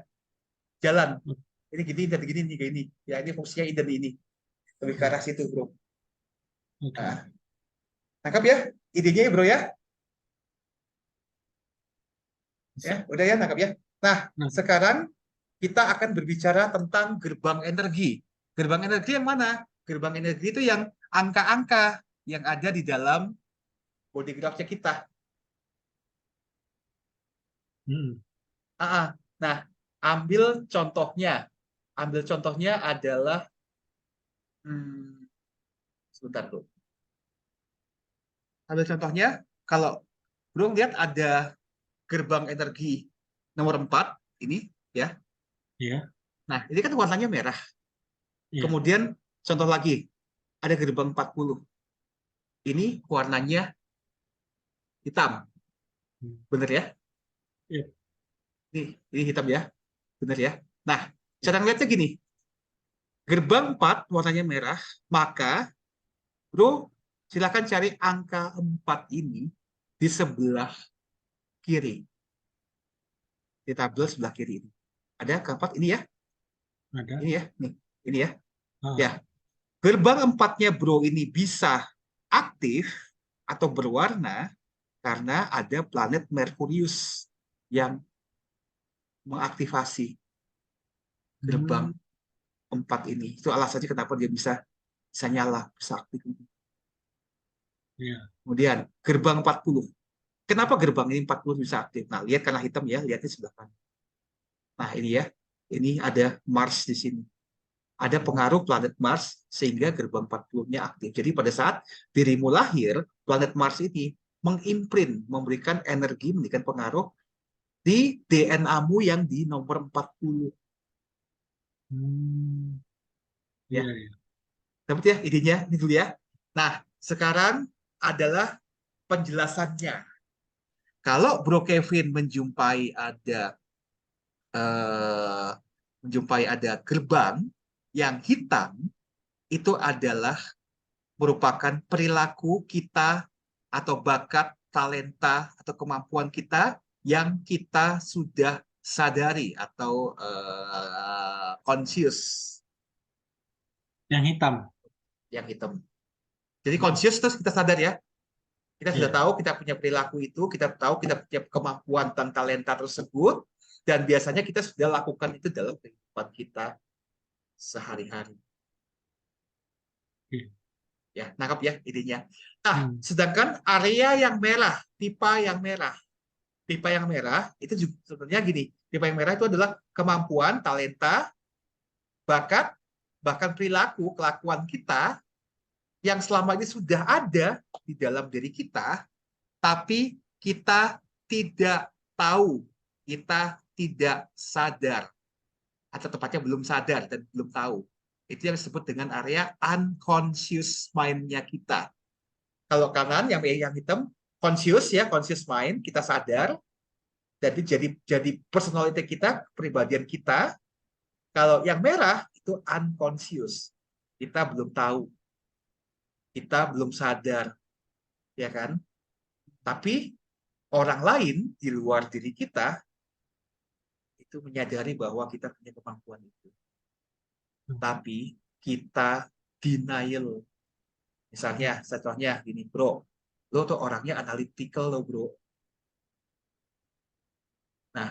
jalan. Ini gini dan gini nih kayak ini. Ya ini fungsinya ini dan ini. Lebih ke Oke, arah situ, bro. oke. Nah, tangkap ya idenya ya, bro ya. Ya, Bisa. udah ya, tangkap ya. Nah, Nah, sekarang kita akan berbicara tentang gerbang energi. Gerbang energi yang mana? Gerbang energi itu yang angka-angka yang ada di dalam body graph-nya kita. hmm, Nah, ambil contohnya. Ambil contohnya adalah, hmm, sebentar bro. Ambil contohnya, kalau bro lihat ada gerbang energi nomor 4 ini, ya. iya, Nah, ini kan warnanya merah. iya, Kemudian contoh lagi, ada gerbang 40. Ini warnanya hitam. hmm, Bener ya? iya, Ini hitam ya. Bener ya? Nah, iya. cara ngeliatnya gini. Gerbang 4 warnanya merah, maka bro silakan cari angka 4 ini di sebelah kiri. Di tabel sebelah kiri ini. Ada angka 4 ini ya? Ada. Ini ya? Nih, ini ya. Ya, Ah, gerbang empatnya bro ini bisa aktif atau berwarna karena ada planet Merkurius yang mengaktifasi gerbang hmm, 4 ini. Itu alasannya kenapa dia bisa nyala, bisa aktif. Iya. Kemudian gerbang 40. Kenapa gerbang ini 40 bisa aktif? Nah, lihat karena hitam ya, lihatnya sebelah kanan. Nah, ini ya. Ini ada Mars di sini. Ada pengaruh planet Mars sehingga gerbang 40-nya aktif. Jadi pada saat dirimu lahir, planet Mars ini mengimprint, memberikan energi, memberikan pengaruh di DNA-mu yang di nomor 40. Hmm, iya, Ya, iya. dapat ya idenya ini dulu ya. Nah, sekarang adalah penjelasannya. Kalau Bro Kevin eh, menjumpai ada gerbang yang hitam, itu adalah merupakan perilaku kita atau bakat, talenta atau kemampuan kita yang kita sudah sadari atau conscious. Yang hitam. Yang hitam. Jadi Hmm, conscious terus kita sadar ya. Kita sudah iya. tahu kita punya perilaku itu, kita tahu kita punya kemampuan dan talenta tersebut, dan biasanya kita sudah lakukan itu dalam kehidupan kita sehari-hari. Iya. Ya, nangkap ya idenya. Nah, Hmm. sedangkan area yang merah, pipa yang merah itu juga sebenarnya gini, pipa yang merah itu adalah kemampuan, talenta, bakat, bahkan perilaku, kelakuan kita yang selama ini sudah ada di dalam diri kita, tapi kita tidak tahu, kita tidak sadar, atau tepatnya belum sadar dan belum tahu. Itu yang disebut dengan area unconscious mind-nya kita. Kalau kanan yang hitam conscious ya, conscious mind, kita sadar, jadi personality kita, kepribadian kita. Kalau yang merah itu unconscious, kita belum tahu, kita belum sadar, ya kan? Tapi orang lain di luar diri kita itu menyadari bahwa kita punya kemampuan itu. Tapi kita denial. Misalnya, contohnya gini, bro, lo tuh orangnya analytical lo, bro. Nah,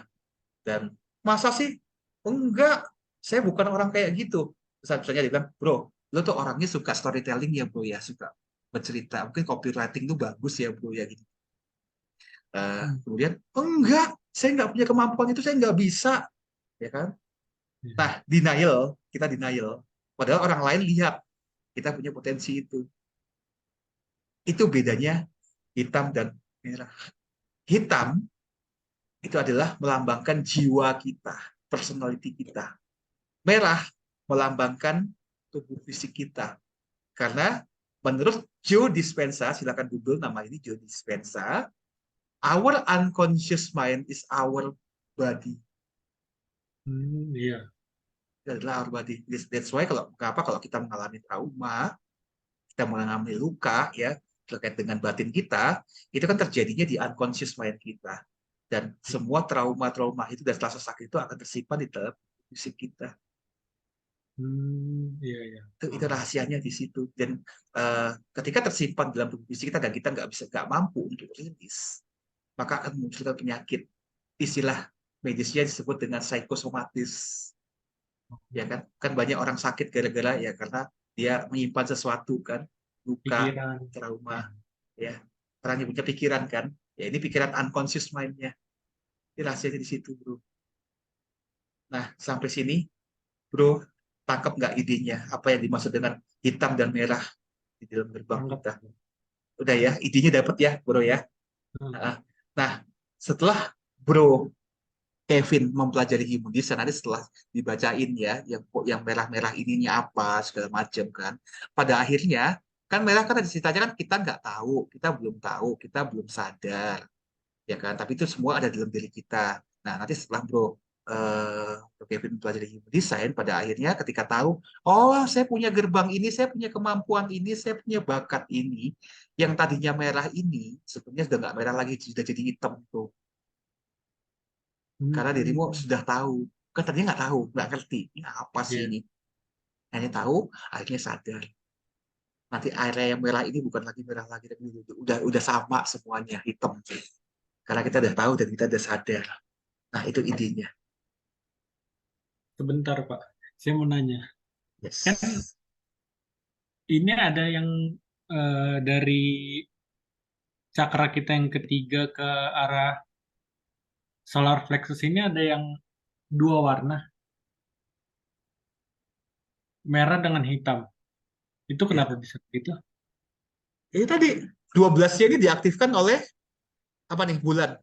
dan masa sih? Enggak, saya bukan orang kayak gitu. Misalnya dia bilang, bro, lo tuh orangnya suka storytelling ya, bro, ya, suka bercerita. Mungkin copywriting tuh bagus ya, bro, ya, gitu. Hmm. Kemudian, enggak, saya nggak punya kemampuan itu, saya nggak bisa. Ya kan? Iya. Nah, denial, kita denial. Padahal orang lain lihat kita punya potensi itu. Itu bedanya hitam dan merah. Hitam itu adalah melambangkan jiwa kita, personality kita. Merah melambangkan tubuh fisik kita. Karena menurut Joe Dispenza, silakan Google nama ini Joe Dispenza, our unconscious mind is our body. Hmm, iya. Itu adalah our body. That's why kalau kita mengalami trauma, kita mengalami luka ya terkait dengan batin kita, itu kan terjadinya di unconscious mind kita. Dan semua trauma-trauma itu dan rasa sakit itu akan tersimpan di dalam fisik kita. Hmm, iya, iya. Itu rahasianya di situ. Dan ketika tersimpan dalam tubuh fisik kita dan kita nggak mampu untuk rilis, maka akan memunculkan penyakit. Istilah medisnya disebut dengan psikosomatis. Ya kan? Kan banyak orang sakit gara-gara ya karena dia menyimpan sesuatu kan, luka, Pikiran. trauma, Iya. ya. Orang yang punya pikiran kan, ya ini pikiran unconscious mind-nya. Ini rahasianya di situ, bro. Nah, sampai sini, bro, tangkap nggak idenya? Apa yang dimaksud dengan hitam dan merah di dalam gerbang Anggap. kita? Udah ya, idenya dapat ya, bro ya. Hmm. Nah, setelah bro Kevin mempelajari human design, nanti setelah dibacain ya, yang merah-merah ininya apa segala macam kan. Pada akhirnya kan merah kan ada ceritanya kan kita nggak tahu, kita belum sadar, ya kan. Tapi itu semua ada dalam diri kita. Nah nanti setelah Bro Kevin mempelajari human design, pada akhirnya ketika tahu, oh saya punya gerbang ini, saya punya kemampuan ini, saya punya bakat ini, yang tadinya merah ini sebenarnya sudah nggak merah lagi, sudah jadi hitam tuh karena dirimu Hmm, sudah tahu kan tadinya nggak tahu nggak ngerti ini apa sih iya. ini hanya tahu akhirnya sadar nanti area yang merah ini bukan lagi merah lagi tapi udah sama semuanya hitam karena kita udah tahu dan kita udah sadar nah itu intinya. Sebentar, Pak. Saya mau nanya. Kan Yes. ini ada yang dari cakra kita yang ketiga ke arah solar plexus ini ada yang dua warna, merah dengan hitam. Itu Ya, kenapa bisa begitu? ini tadi 12-nya ini diaktifkan oleh apa nih? Bulan.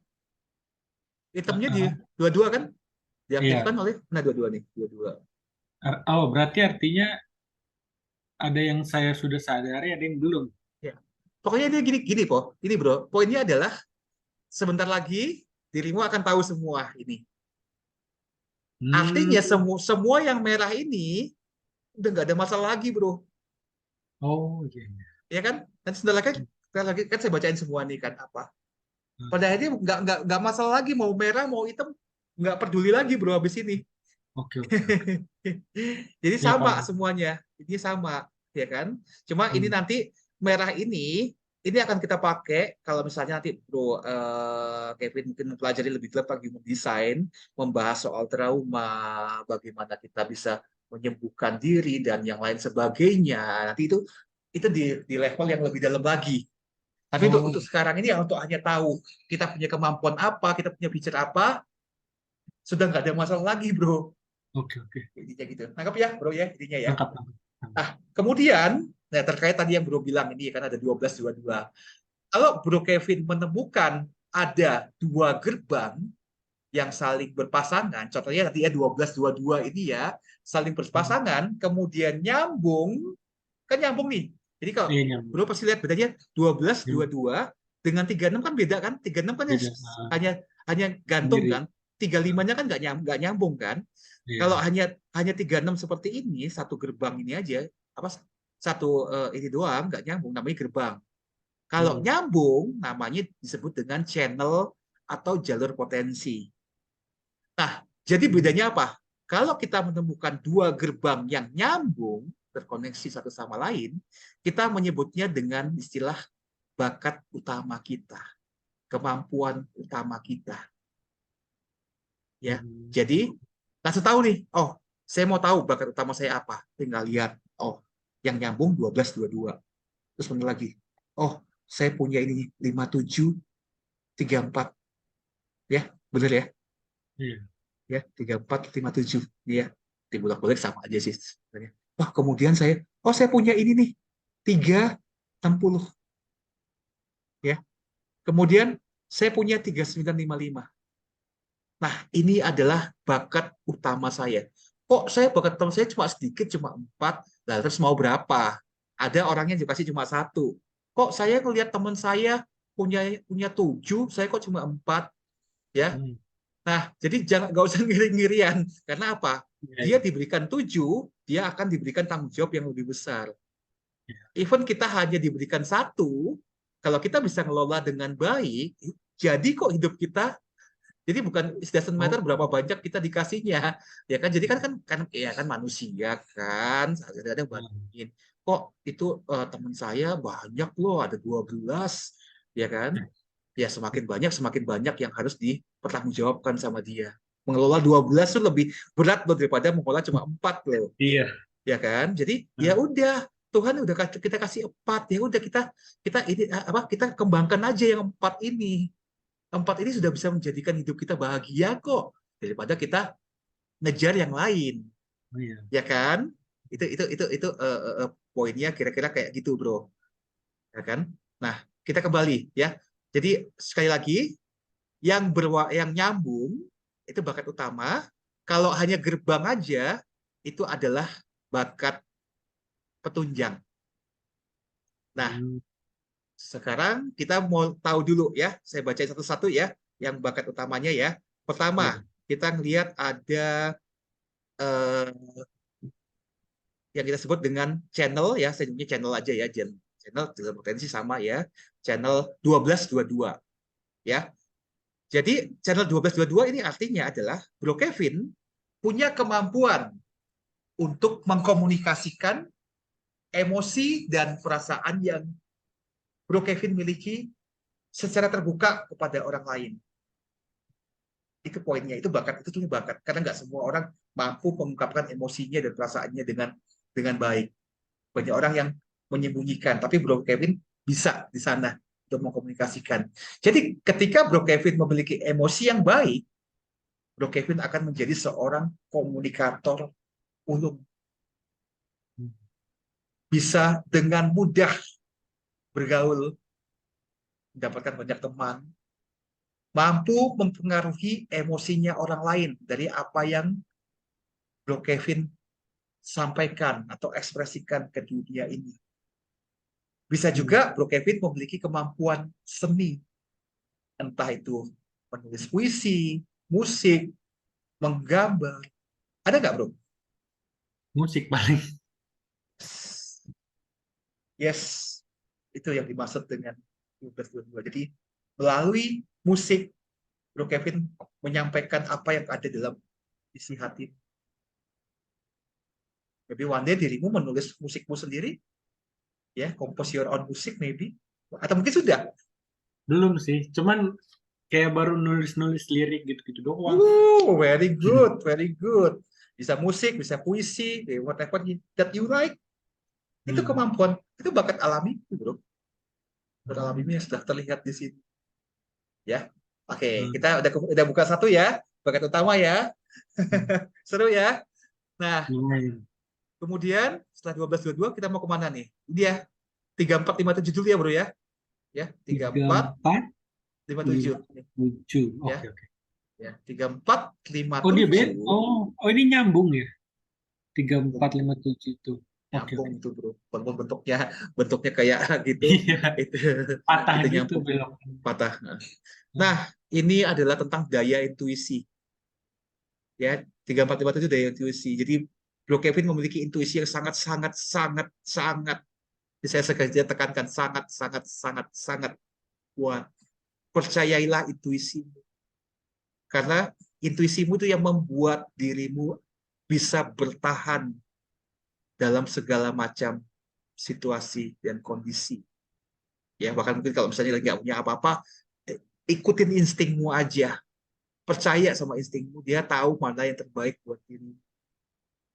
Hitamnya di Heeh. dua-dua kan? Diaktifkan Iya. oleh nah dua-dua nih, dua-dua. Oh, berarti artinya ada yang saya sudah sadari, ada yang belum. Ya. Pokoknya dia gini gini, Ini, Bro. Poinnya adalah sebentar lagi dirimu akan tahu semua ini. Hmm. Artinya semua semua yang merah ini udah nggak ada masalah lagi, Bro. Oh, iya, iya. Ya kan? Dan sebentar lagi kan saya bacain semua nih kan apa. Hmm. Pada akhirnya nggak masalah lagi mau merah mau hitam nggak peduli lagi, Bro, habis ini. Oke, oke, oke. Jadi Ya, sama paham. semuanya, ini sama, ya kan? Cuma ini Hmm. nanti merah ini akan kita pakai kalau misalnya nanti Bro Kevin mungkin mempelajari lebih dalam lagi mendesain, membahas soal trauma, bagaimana kita bisa menyembuhkan diri dan yang lain sebagainya. Nanti itu di level yang lebih dalam lagi. Tapi Oh, untuk sekarang ini ya untuk hanya tahu kita punya kemampuan apa, kita punya feature apa, sudah nggak ada masalah lagi, Bro. oke, oke. Intinya gitu. Nangkap ya, Bro ya, intinya ya. Lengkap, lengkap. Lengkap. Ah, kemudian nah terkait tadi yang Bro bilang ini kan ada 12 dua. Kalau Bro Kevin menemukan ada dua gerbang yang saling berpasangan, contohnya nanti ya 12 dua ini ya, saling Hmm. berpasangan, kemudian nyambung, kan nyambung nih. Jadi kalau Iya, nyambung. Bro pasti lihat bedanya 12 Iya, dua dengan 36 kan beda kan? 36 kan beda. hanya hanya gantung Sendiri. kan? 35-nya kan nggak nyambung kan? Kalau Iya. hanya 36 seperti ini, satu gerbang ini aja, apa satu ini doang nggak nyambung, namanya gerbang. Kalau Hmm. nyambung, namanya disebut dengan channel atau jalur potensi. Nah, jadi Hmm. bedanya apa? Kalau kita menemukan dua gerbang yang nyambung, terkoneksi satu sama lain, kita menyebutnya dengan istilah bakat utama kita, kemampuan utama kita. Ya, Hmm. jadi langsung tahu nih, oh, saya mau tahu bakat utama saya apa. Tinggal lihat, oh, yang nyambung 12 22. Terus mana lagi? Oh, saya punya ini 57 34. Ya, benar ya? Iya. Ya, 34 57. Ya, dibolak-balik sama aja sih sebenarnya. Wah, kemudian saya punya ini nih 360. Ya, kemudian saya punya 3955. Nah, ini adalah bakat utama saya. Kok saya bakat utama saya cuma sedikit, cuma 4, lah terus mau berapa? Ada orangnya dikasih cuma satu. Kok saya ngelihat teman saya punya punya 7, saya kok cuma 4, ya? Hmm. Nah, jadi jangan nggak usah ngiri-ngirian. Karena apa? Iya, Dia iya. diberikan 7, dia akan diberikan tanggung jawab yang lebih besar. Iya. Even kita hanya diberikan satu, kalau kita bisa ngelola dengan baik, jadi kok hidup kita jadi bukan it doesn't matter Oh, berapa banyak kita dikasihnya, ya kan? Jadi kan ya kan manusia kan, ada hmm. bandingin. Kok itu teman saya banyak loh, ada 12, ya kan? Ya semakin banyak yang harus dipertanggungjawabkan sama dia. Mengelola 12 itu lebih berat loh daripada mengelola cuma 4 loh, Iya. ya kan? Jadi ya Hmm. udah Tuhan udah kita kasih 4, ya udah kita ini apa kita kembangkan aja yang 4 ini. 4 ini sudah bisa menjadikan hidup kita bahagia kok daripada kita ngejar yang lain, Oh, iya. ya kan? Itu poinnya kira-kira kayak gitu, Bro. Ya kan? Nah, kita kembali ya. Jadi sekali lagi yang nyambung itu bakat utama. Kalau hanya gerbang aja itu adalah bakat petunjang. Nah, Hmm. sekarang kita mau tahu dulu ya. Saya baca satu-satu ya yang bakat utamanya ya. Pertama, Iya. kita ngelihat ada eh, yang kita sebut dengan channel ya, saya sebutnya channel aja ya, channel dalam potensi sama ya, channel 12 22 ya. Jadi channel 12 22 ini artinya adalah Bro Kevin punya kemampuan untuk mengkomunikasikan emosi dan perasaan yang Bro Kevin miliki secara terbuka kepada orang lain. Itu poinnya, itu bakat, itu cuma bakat. Karena nggak semua orang mampu mengungkapkan emosinya dan perasaannya dengan baik. Banyak orang yang menyembunyikan, tapi Bro Kevin bisa di sana. untuk mengkomunikasikan. Jadi ketika Bro Kevin memiliki emosi yang baik, Bro Kevin akan menjadi seorang komunikator ulung. Bisa dengan mudah bergaul, mendapatkan banyak teman, mampu mempengaruhi emosinya orang lain dari apa yang Bro Kevin sampaikan atau ekspresikan ke dunia ini. Bisa juga Bro Kevin memiliki kemampuan seni, entah itu menulis puisi, musik, menggambar. Ada nggak, Bro? Musik paling. Yes, itu yang dimaksud dengan 1222. Jadi melalui musik, Bro Kevin menyampaikan apa yang ada dalam isi hati. Maybe one day dirimu menulis musikmu sendiri, ya, compose your own music maybe. Atau mungkin sudah. Belum sih, cuman kayak baru nulis-nulis lirik gitu-gitu doang. Very good, very good. Bisa musik, bisa puisi, whatever that you like. Itu kemampuan, itu bakat alami, bro. Bakat alami yang sudah terlihat di sini. Ya, oke, kita udah buka satu ya, bakat utama ya. Seru ya. Nah, kemudian setelah 1222 kita mau kemana nih? Dia 3457 dulu ya, bro ya. Ya, 34 57. 7. Ya. Oke, oke. Ya, 3457. Oh, dia bed. Oh, ini nyambung ya. 3457 itu. Oke, Nyambung oke. itu, bro. Walaupun bentuknya kayak gitu, Iya, itu patah itu gitu nyambung, belok. patah. Nah, ini adalah tentang daya intuisi. Ya, 3457 daya intuisi. Jadi Bro Kevin memiliki intuisi yang sangat sangat sangat sangat, saya sengaja tekankan, sangat sangat sangat sangat kuat. Percayailah intuisimu. Karena intuisimu itu yang membuat dirimu bisa bertahan dalam segala macam situasi dan kondisi. Ya, bahkan mungkin kalau misalnya lagi nggak punya apa-apa, ikutin instingmu aja. Percaya sama instingmu, dia tahu mana yang terbaik buat diri.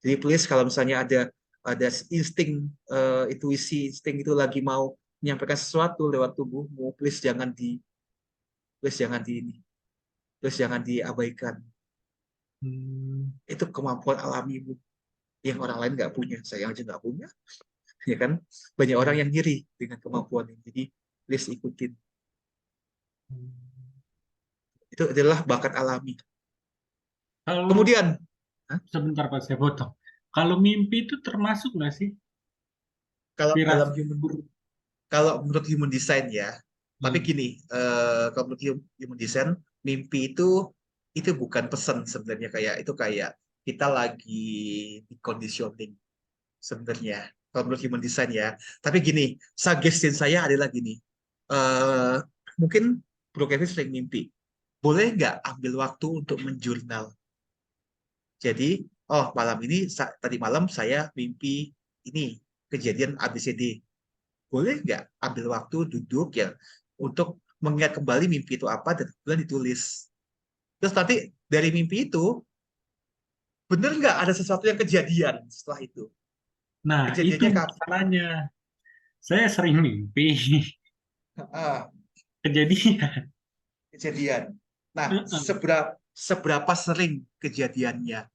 Jadi please kalau misalnya ada insting, intuisi, insting itu lagi mau menyampaikan sesuatu lewat tubuhmu, please jangan di ini, please jangan diabaikan. Itu kemampuan alamimu yang orang lain nggak punya, saya aja nggak punya, ya kan? Banyak orang yang ngiri dengan kemampuan ini, jadi please ikutin. Itu adalah bakat alami. Kalau Kemudian, sebentar Pak, saya potong. Kalau mimpi itu termasuk nggak sih? kalau dalam Firasat. kalau menurut human design ya, tapi Hmm. gini, kalau menurut human design, mimpi itu bukan pesan sebenarnya, kayak itu kayak kita lagi di conditioning sebenarnya. Kalau menurut human design ya, tapi gini, suggestion saya adalah gini, eh mungkin Bro Kevin sering mimpi, boleh nggak ambil waktu untuk menjurnal? Jadi, oh malam ini, tadi malam saya mimpi ini, kejadian ABCD. Boleh nggak ambil waktu duduk ya untuk mengingat kembali mimpi itu apa dan kemudian ditulis. Terus nanti dari mimpi itu, bener nggak ada sesuatu yang kejadian setelah itu? Nah, itu Kejadiannya kapan? masalahnya. Saya sering mimpi Ah, kejadian. kejadian. Nah, Heeh. seberapa sering kejadiannya?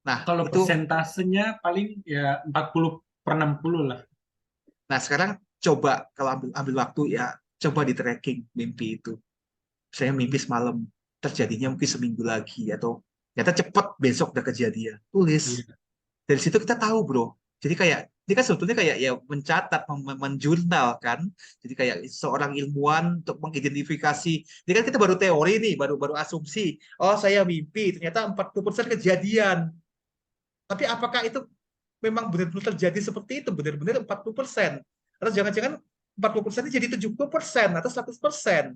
Nah, Kalau itu. persentasenya paling ya 40/60 lah. Nah, sekarang coba kalau ambil waktu ya, coba di tracking mimpi itu. Saya mimpi semalam, terjadinya mungkin seminggu lagi, atau ternyata cepet besok udah kejadian. Tulis. Iya. Dari situ kita tahu, bro. Jadi kayak ini kan sebetulnya kayak ya mencatat, menjurnal kan. Jadi kayak seorang ilmuwan untuk mengidentifikasi. Ini kan kita baru teori nih, baru baru asumsi. Oh, saya mimpi, ternyata 40% kejadian. Tapi apakah itu memang benar-benar terjadi seperti itu? Benar-benar 40%? Atau jangan-jangan 40% ini jadi 70% atau 100%?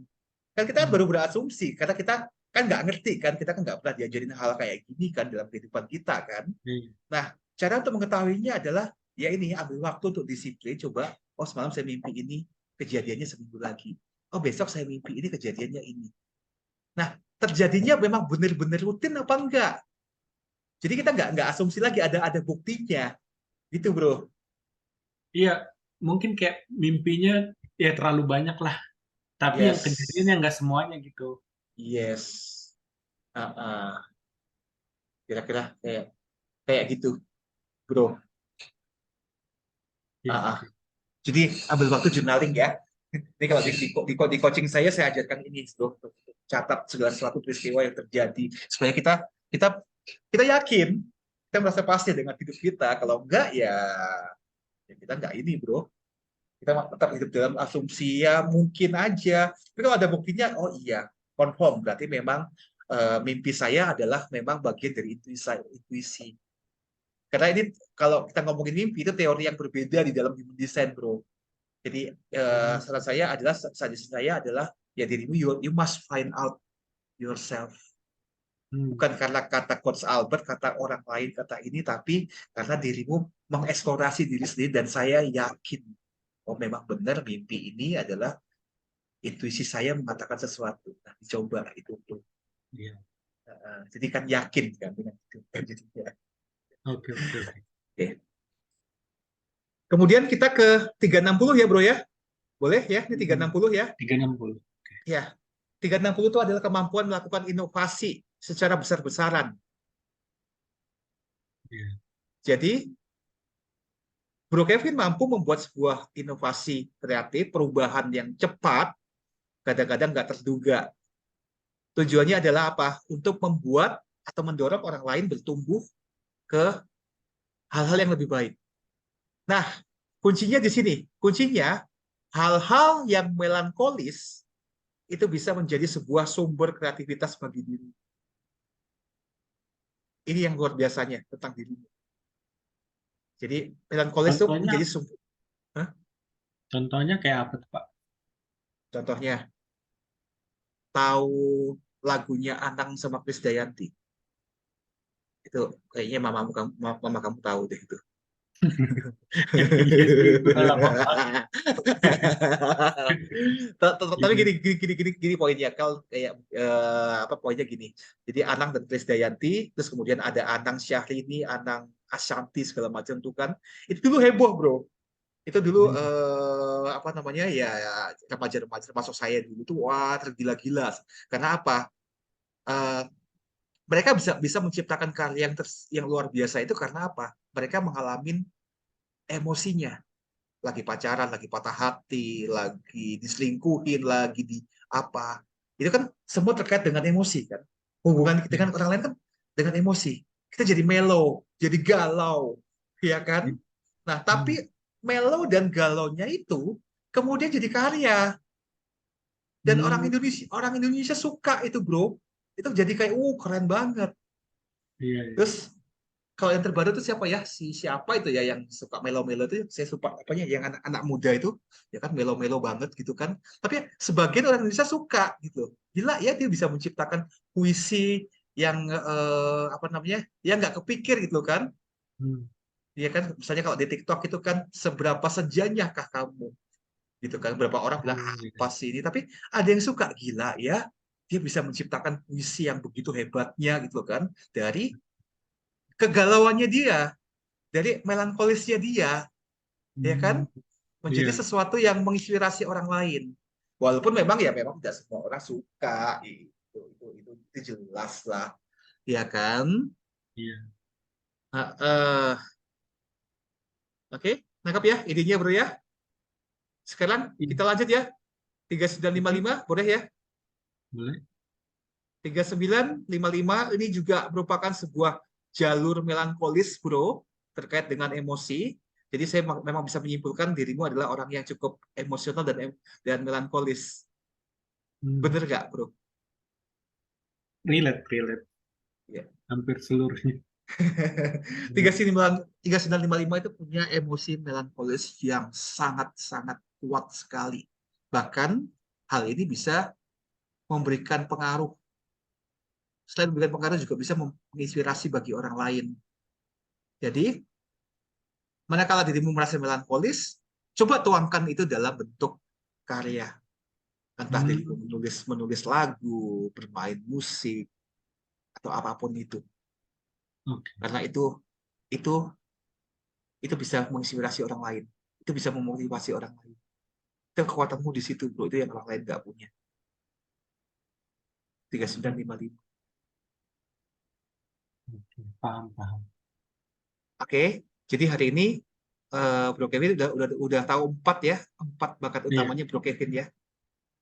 Kan kita kan baru berasumsi, karena kita kan nggak ngerti kan, kita kan nggak pernah diajarin hal kayak gini kan dalam kehidupan kita kan. Iya. Nah, cara untuk mengetahuinya adalah ya ini, ambil waktu untuk disiplin, coba, oh semalam saya mimpi ini, kejadiannya seminggu lagi. Oh besok saya mimpi ini, kejadiannya ini. Nah, terjadinya memang benar-benar rutin apa enggak? Jadi kita nggak asumsi lagi, ada buktinya, gitu bro. Iya, mungkin kayak mimpinya ya terlalu banyak lah. Tapi yang kejadian Yes, yang nggak semuanya gitu. yes. Kira-kira kayak kayak gitu, bro. Oke, Ah, ah. oke. Jadi ambil waktu journaling ya. Ini kalau di coaching saya ajarkan ini, bro. Catat segala sesuatu peristiwa yang terjadi supaya kita kita yakin, kita merasa pasti dengan hidup kita. Kalau enggak ya kita enggak ini, bro. Kita tetap hidup dalam asumsi ya mungkin aja. Tapi kalau ada buktinya, oh iya, confirm. Berarti memang mimpi saya adalah memang bagian dari intuisi. Karena ini kalau kita ngomongin mimpi itu teori yang berbeda di dalam human design, bro. Jadi Hmm. saran saya adalah suggestion saya adalah ya dirimu you must find out yourself. Hmm. Bukan karena kata Coach Albert, kata orang lain, kata ini, tapi karena dirimu mengeksplorasi diri sendiri dan saya yakin oh memang benar mimpi ini adalah intuisi saya mengatakan sesuatu. Nah, dicoba itu tuh. Iya. Jadi kan yakin kan dengan itu. Jadi, ya. Oke, oke, oke. Oke. Kemudian kita ke 360 ya, Bro ya. Boleh ya, ini 360 ya. 360. Ya, 360 itu adalah kemampuan melakukan inovasi secara besar-besaran. Iya. Jadi, Bro Kevin mampu membuat sebuah inovasi kreatif, perubahan yang cepat, kadang-kadang nggak terduga. Tujuannya adalah apa? Untuk membuat atau mendorong orang lain bertumbuh ke hal-hal yang lebih baik. Nah, kuncinya di sini. Kuncinya, hal-hal yang melankolis itu bisa menjadi sebuah sumber kreativitas bagi diri. Ini yang luar biasanya tentang diri. Jadi, melankolis itu Contohnya, menjadi sumber. Hah? contohnya kayak apa tuh, Pak? Contohnya, tahu lagunya Anang sama Krisdayanti. Itu kayaknya mama kamu tahu deh itu. Iya sih, itu udah lama banget. Tapi Iya. gini poinnya kalau kayak apa poinnya gini. Jadi Anang dan Krisdayanti, terus kemudian ada Anang Syahrini, Anang Ashanti segala macam tuh kan. Itu dulu heboh, Bro. Itu dulu Hmm. apa namanya ya remaja-remaja termasuk saya dulu tuh wah tergila-gila. Karena apa? Eh, mereka bisa bisa menciptakan karya yang luar biasa itu karena apa? Mereka mengalami emosinya, lagi pacaran, lagi patah hati, lagi diselingkuhin, lagi di apa. Itu kan semua terkait dengan emosi kan. Hubungan kita dengan Iya. orang lain kan dengan emosi. Kita jadi mellow, jadi galau, ya kan? Nah, Hmm. tapi mellow dan galaunya itu kemudian jadi karya dan Hmm. orang Indonesia suka itu, Bro. Itu jadi kayak keren banget. Iya, iya. Terus kalau yang terbaru itu siapa ya? Siapa itu ya yang suka melo-melo itu? Saya suka apanya yang anak-anak muda itu ya kan melo-melo banget gitu kan. Tapi sebagian orang Indonesia suka gitu. Gila ya dia bisa menciptakan puisi yang apa namanya? Ya nggak kepikir gitu kan. Hmm. Dia kan misalnya kalau di TikTok itu kan seberapa sejanyakah kamu gitu kan. Berapa orang bilang Oh, apa iya. sih ini? Tapi ada yang suka gila ya. Dia bisa menciptakan puisi yang begitu hebatnya gitu kan dari kegalauannya dia, dari melankolisnya dia, ya kan, Hmm. menjadi Iya. sesuatu yang menginspirasi orang lain. Walaupun memang ya memang tidak semua orang suka itu jelas lah, ya kan. Iya. Oke, nangkap ya idenya bro ya. Sekarang Iya. kita lanjut ya. Tiga sembilan lima Oke, lima boleh ya. boleh. 3955 ini juga merupakan sebuah jalur melankolis bro terkait dengan emosi. Jadi saya memang bisa menyimpulkan dirimu adalah orang yang cukup emosional dan melankolis. Hmm. Bener nggak, bro? Relate, relate. Ya. Hampir seluruhnya. Tiga Iya. sembilan lima lima itu punya emosi melankolis yang sangat-sangat kuat sekali. Bahkan hal ini bisa memberikan pengaruh. Selain memberikan pengaruh juga bisa menginspirasi bagi orang lain. Jadi, manakala dirimu merasa melankolis, coba tuangkan itu dalam bentuk karya. Entah dirimu Hmm. menulis lagu, bermain musik, atau apapun itu. Oke. Karena itu bisa menginspirasi orang lain. Itu bisa memotivasi orang lain. kekuatanmu di situ, bro. Itu yang orang lain nggak punya. 3955. Oke, paham, paham. Oke, jadi hari ini Bro Kevin udah tahu 4 ya, 4 bakat Iya, utamanya Bro Kevin ya.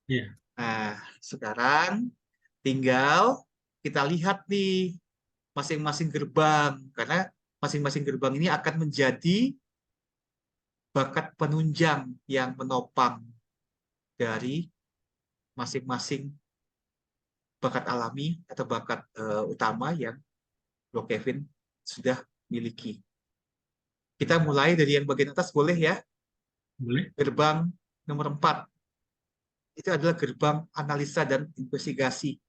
iya. Nah, sekarang tinggal kita lihat nih masing-masing gerbang, karena masing-masing gerbang ini akan menjadi bakat penunjang yang menopang dari masing-masing bakat alami atau bakat utama yang Bro Kevin sudah miliki. Kita mulai dari yang bagian atas boleh ya, Boleh? gerbang nomor 4. Itu adalah gerbang analisa dan investigasi.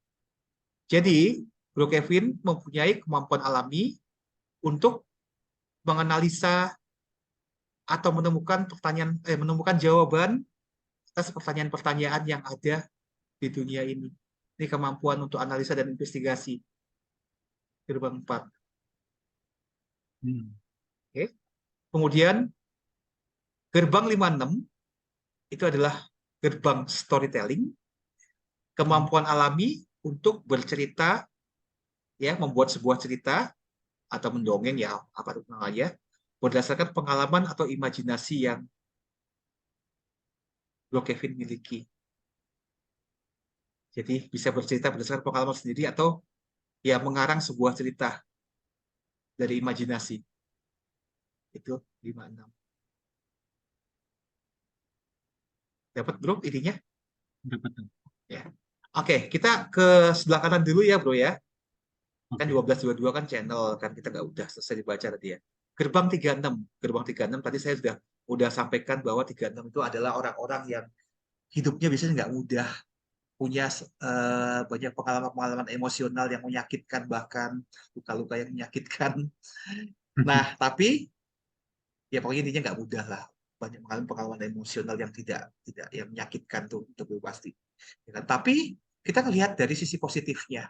Jadi, Bro Kevin mempunyai kemampuan alami untuk menganalisa atau menemukan jawaban atas pertanyaan-pertanyaan yang ada di dunia ini. Ini kemampuan untuk analisa dan investigasi gerbang 4. Hmm. Oke. Kemudian gerbang 56 itu adalah gerbang storytelling, Hmm. kemampuan alami untuk bercerita, ya, membuat sebuah cerita atau mendongeng ya, apa itu namanya, berdasarkan pengalaman atau imajinasi yang Bro Kevin miliki. Jadi bisa bercerita berdasarkan pengalaman sendiri atau ya mengarang sebuah cerita dari imajinasi. Itu 56. Dapat bro idenya? Dapat tuh. Ya. Oke, kita ke sebelah kanan dulu ya bro ya. Kan Oke. 1222 kan channel, kan kita nggak udah selesai dibaca tadi ya. Gerbang 36. Gerbang 36 tadi saya udah sampaikan bahwa 36 itu adalah orang-orang yang hidupnya biasanya nggak mudah, punya banyak pengalaman-pengalaman emosional yang menyakitkan, bahkan luka-luka yang menyakitkan. Nah, tapi ya pokoknya intinya nggak mudah lah. Banyak pengalaman emosional yang tidak tidak yang menyakitkan tuh, untuk pasti. Ya kan? Tapi kita lihat dari sisi positifnya.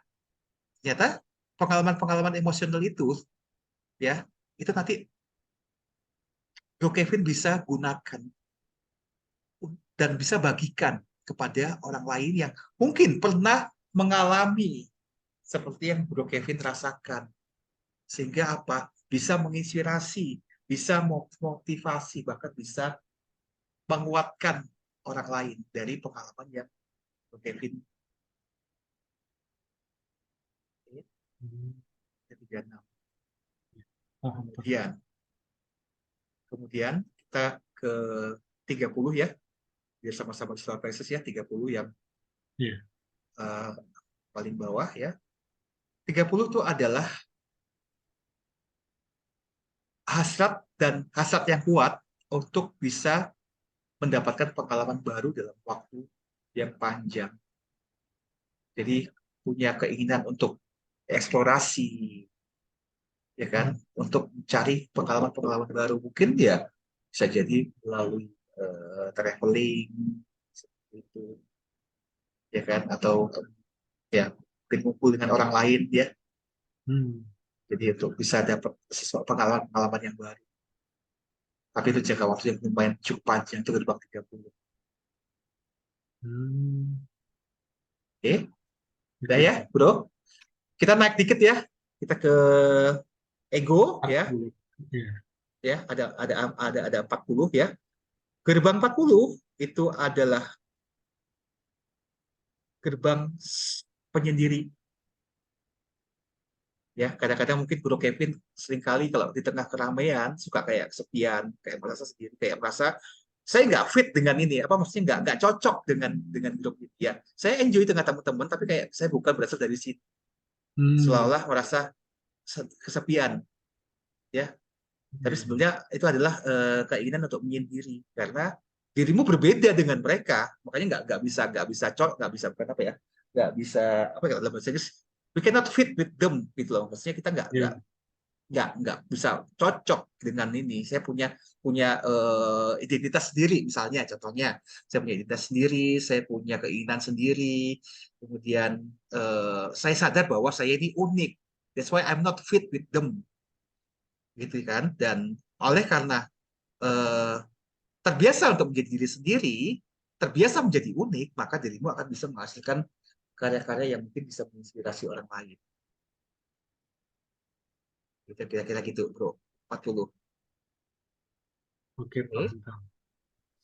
Ternyata pengalaman-pengalaman emosional itu ya, itu nanti Bro Kevin bisa gunakan dan bisa bagikan kepada orang lain yang mungkin pernah mengalami seperti yang Bro Kevin rasakan. Sehingga apa? Bisa menginspirasi, bisa motivasi, bahkan bisa menguatkan orang lain dari pengalaman yang Bro Kevin. Hmm. 36. Paham, paham. Kemudian kita ke 30 ya, biar sama-sama Islam Princess ya, 30 yang Iya. uh, paling bawah ya. 30 itu adalah hasrat yang kuat untuk bisa mendapatkan pengalaman baru dalam waktu yang panjang. Jadi punya keinginan untuk eksplorasi, ya kan, untuk mencari pengalaman-pengalaman baru. Mungkin ya bisa jadi melalui traveling seperti itu, ya kan, atau ya mungkin kumpul dengan orang lain ya. Hmm. Jadi untuk bisa dapat sesuatu pengalaman-pengalaman yang baru. Tapi itu jangka waktu yang lumayan cukup panjang, itu gerbang 30. Hmm. Oke, udah ya, Oke. bro. Kita naik dikit ya. Kita ke ego ya. 40. Iya. Ya, ada 40 ya. Gerbang 40 itu adalah gerbang penyendiri. Ya, kadang-kadang mungkin Bro Kevin seringkali kalau di tengah keramaian suka kayak kesepian, kayak merasa sendiri, kayak merasa saya nggak fit dengan ini, apa maksudnya nggak cocok dengan grup ini. Ya, saya enjoy tengah teman-teman, tapi kayak saya bukan berasal dari situ, Hmm. seolah-olah merasa kesepian, ya. Tapi Iya. sebenarnya itu adalah keinginan untuk menyendiri, karena dirimu berbeda dengan mereka, makanya nggak bisa cocok, nggak bisa bukan apa ya, nggak bisa apa ya dalam bahasa Inggris, we cannot fit with them gitu loh, maksudnya kita nggak nggak Iya. nggak nggak bisa cocok dengan ini. Saya punya punya identitas sendiri, misalnya contohnya saya punya identitas sendiri, saya punya keinginan sendiri, kemudian saya sadar bahwa saya ini unik, that's why I'm not fit with them gitu kan. Dan oleh karena eh, terbiasa untuk menjadi diri sendiri, terbiasa menjadi unik, maka dirimu akan bisa menghasilkan karya-karya yang mungkin bisa menginspirasi orang lain. Kira-kira gitu, bro. 40. Oke, Oke. paham, paham.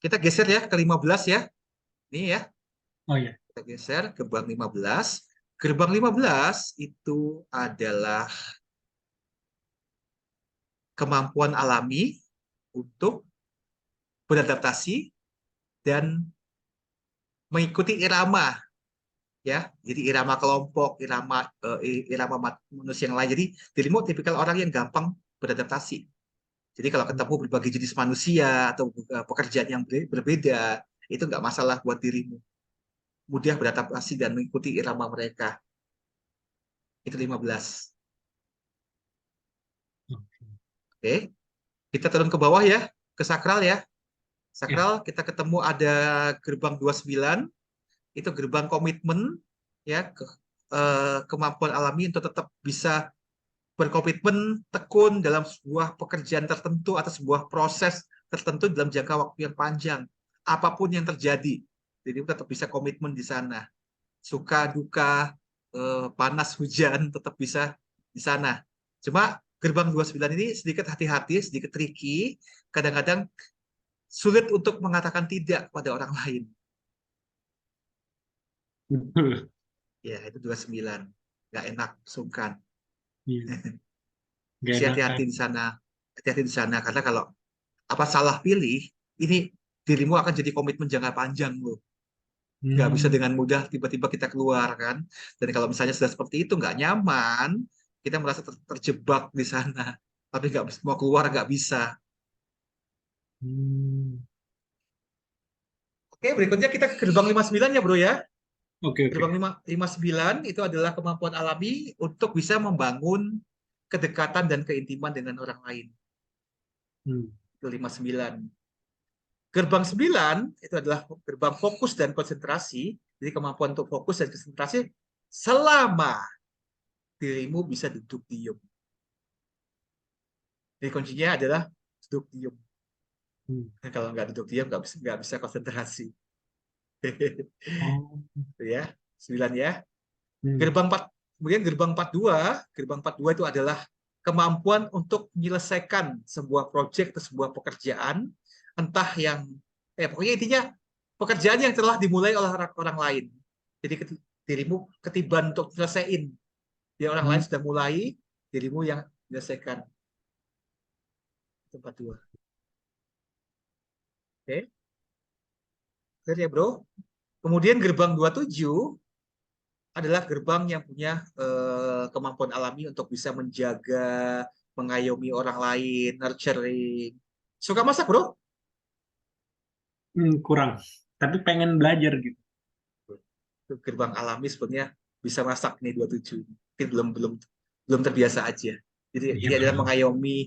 Kita geser ya ke 15 ya. Ini ya, Oh ya. kita geser ke gerbang 15. Gerbang 15 itu adalah kemampuan alami untuk beradaptasi dan mengikuti irama, ya. Jadi irama kelompok, irama manusia yang lain. Jadi dirimu tipikal orang yang gampang beradaptasi. Jadi kalau ketemu berbagai jenis manusia atau pekerjaan yang berbeda, itu nggak masalah buat dirimu. Mudah beradaptasi dan mengikuti irama mereka. Itu 15. Oke. Oke. Kita turun ke bawah ya, ke sakral ya. Ya. Sakral kita ketemu ada gerbang 29, itu gerbang komitmen ya, kemampuan alami untuk tetap bisa berkomitmen tekun dalam sebuah pekerjaan tertentu atau sebuah proses tertentu dalam jangka waktu yang panjang. Apapun yang terjadi, jadi tetap bisa komitmen di sana. Suka, duka, panas, hujan, tetap bisa di sana. Cuma gerbang 29 ini sedikit hati-hati, sedikit tricky. Kadang-kadang sulit untuk mengatakan tidak pada orang lain. Betul. Ya, itu 29. Nggak enak, sungkan. Iya. Gak Mesti enak kan. hati-hati di sana. Hati-hati di sana. Karena kalau apa salah pilih, ini dirimu akan jadi komitmen jangka panjang loh. Nggak bisa Hmm. dengan mudah tiba-tiba kita keluar kan. Dan kalau misalnya sudah seperti itu nggak nyaman, kita merasa terjebak di sana. Tapi nggak mau keluar nggak bisa. Hmm. Oke, berikutnya kita ke gerbang 59 ya bro ya. Oke, oke. Gerbang 59 itu adalah kemampuan alami untuk bisa membangun kedekatan dan keintiman dengan orang lain. Hmm. Itu 59. Gerbang 9 itu adalah gerbang fokus dan konsentrasi. Jadi kemampuan untuk fokus dan konsentrasi selama dirimu bisa duduk diam. Jadi kuncinya adalah duduk diam. Hmm. Kalau nggak duduk diam nggak bisa konsentrasi. Oh. Ya, 9 ya. Hmm. Gerbang 4, kemudian gerbang 42 itu adalah kemampuan untuk menyelesaikan sebuah proyek atau sebuah pekerjaan, entah yang pokoknya intinya pekerjaan yang telah dimulai oleh orang lain. Jadi dirimu ketiban untuk menyelesaikan. Ya orang lain Hmm. sudah mulai, dirimu yang menyelesaikan. Tempat dua. Oke, clear ya bro. Kemudian gerbang 27 adalah gerbang yang punya kemampuan alami untuk bisa menjaga, mengayomi orang lain, nurturing. Suka masak, bro? Hmm, kurang. Tapi pengen belajar gitu. Itu gerbang alami sebenarnya bisa masak nih 27. Mungkin belum belum belum terbiasa aja. Jadi Iya, ini adalah belum. mengayomi,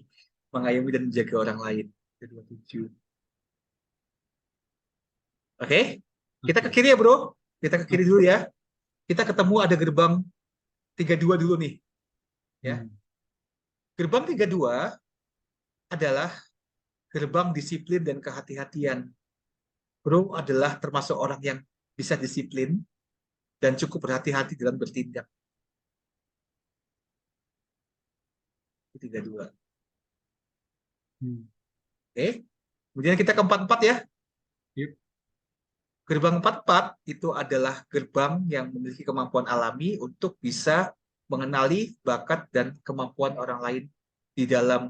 mengayomi dan menjaga orang lain. Itu 27. Oke, kita ke Oke. kiri ya, bro. Kita ke kiri Oke. dulu ya. Kita ketemu ada gerbang 32 dulu nih, ya. Hmm. Gerbang 32 adalah gerbang disiplin dan kehati-hatian. Bro adalah termasuk orang yang bisa disiplin dan cukup berhati-hati dalam bertindak. 32. Hmm. Oke. Kemudian kita ke 44 ya. Yep. Gerbang 44 itu adalah gerbang yang memiliki kemampuan alami untuk bisa mengenali bakat dan kemampuan orang lain di dalam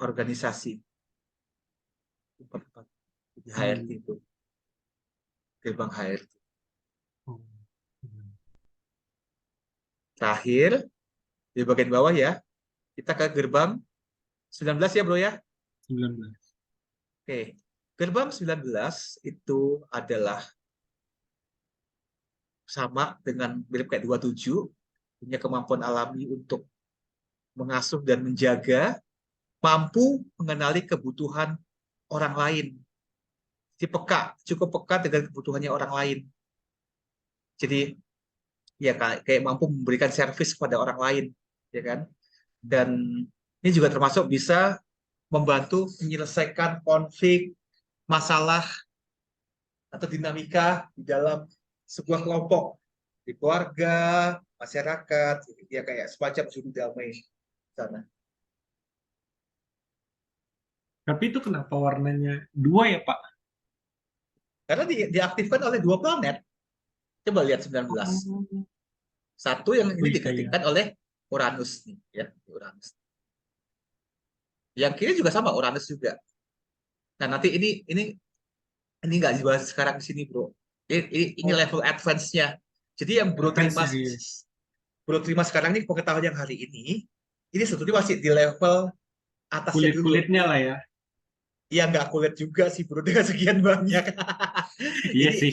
organisasi. 44. Di HRT Hmm. itu. Gerbang HRT. Oh. Hmm. Terakhir, di bagian bawah ya, kita ke gerbang 19 ya bro ya. 19. Oke. Gerbang 19 itu adalah sama dengan mirip kayak 27, punya kemampuan alami untuk mengasuh dan menjaga, mampu mengenali kebutuhan orang lain. Jadi peka, cukup peka dengan kebutuhannya orang lain. Jadi ya kayak mampu memberikan servis kepada orang lain, ya kan? Dan ini juga termasuk bisa membantu menyelesaikan konflik, masalah atau dinamika di dalam sebuah kelompok, di keluarga, masyarakat, ya kayak semacam juru damai sana. Tapi itu kenapa warnanya dua ya, Pak? Karena diaktifkan oleh dua planet. Coba lihat 19. Oh, Satu yang oh ini iya, iya. diketikkan oleh Uranus nih, ya, Uranus. Yang kiri juga sama, Uranus juga. Nah, nanti ini nggak dibahas sekarang di sini, Bro. Ini Oh, level advance-nya. Jadi yang advance-nya, iya. Bro terima sekarang ini pengetahuan yang hari ini sebetulnya masih di level atasnya dulu. Kulit-kulitnya lah ya. Ya nggak kulihat juga sih bro dengan sekian banyak. Iya ini, sih.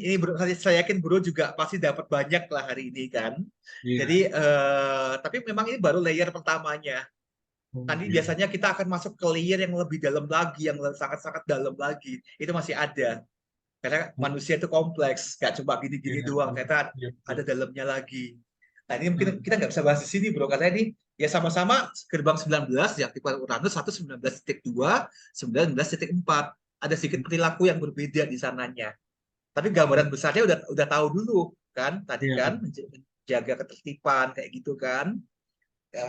ini bro, saya yakin bro juga pasti dapat banyak lah hari ini kan. Jadi Iya. tapi memang ini baru layer pertamanya. Oh, Nanti iya. biasanya kita akan masuk ke layer yang lebih dalam lagi, yang sangat-sangat dalam lagi. Itu masih ada. Karena Oh, manusia itu kompleks, nggak cuma gini-gini iya. doang. Oh, Ternyata iya, betul. ada dalamnya lagi. Nah ini mungkin Hmm. kita nggak bisa bahas di sini bro, karena ini ya sama-sama gerbang 19 diaktifkan Uranus 119.2, 19.4. Ada sedikit perilaku yang berbeda di sananya. Tapi gambaran besarnya udah tahu dulu kan, tadi Iya, kan betul. menjaga ketertiban kayak gitu kan,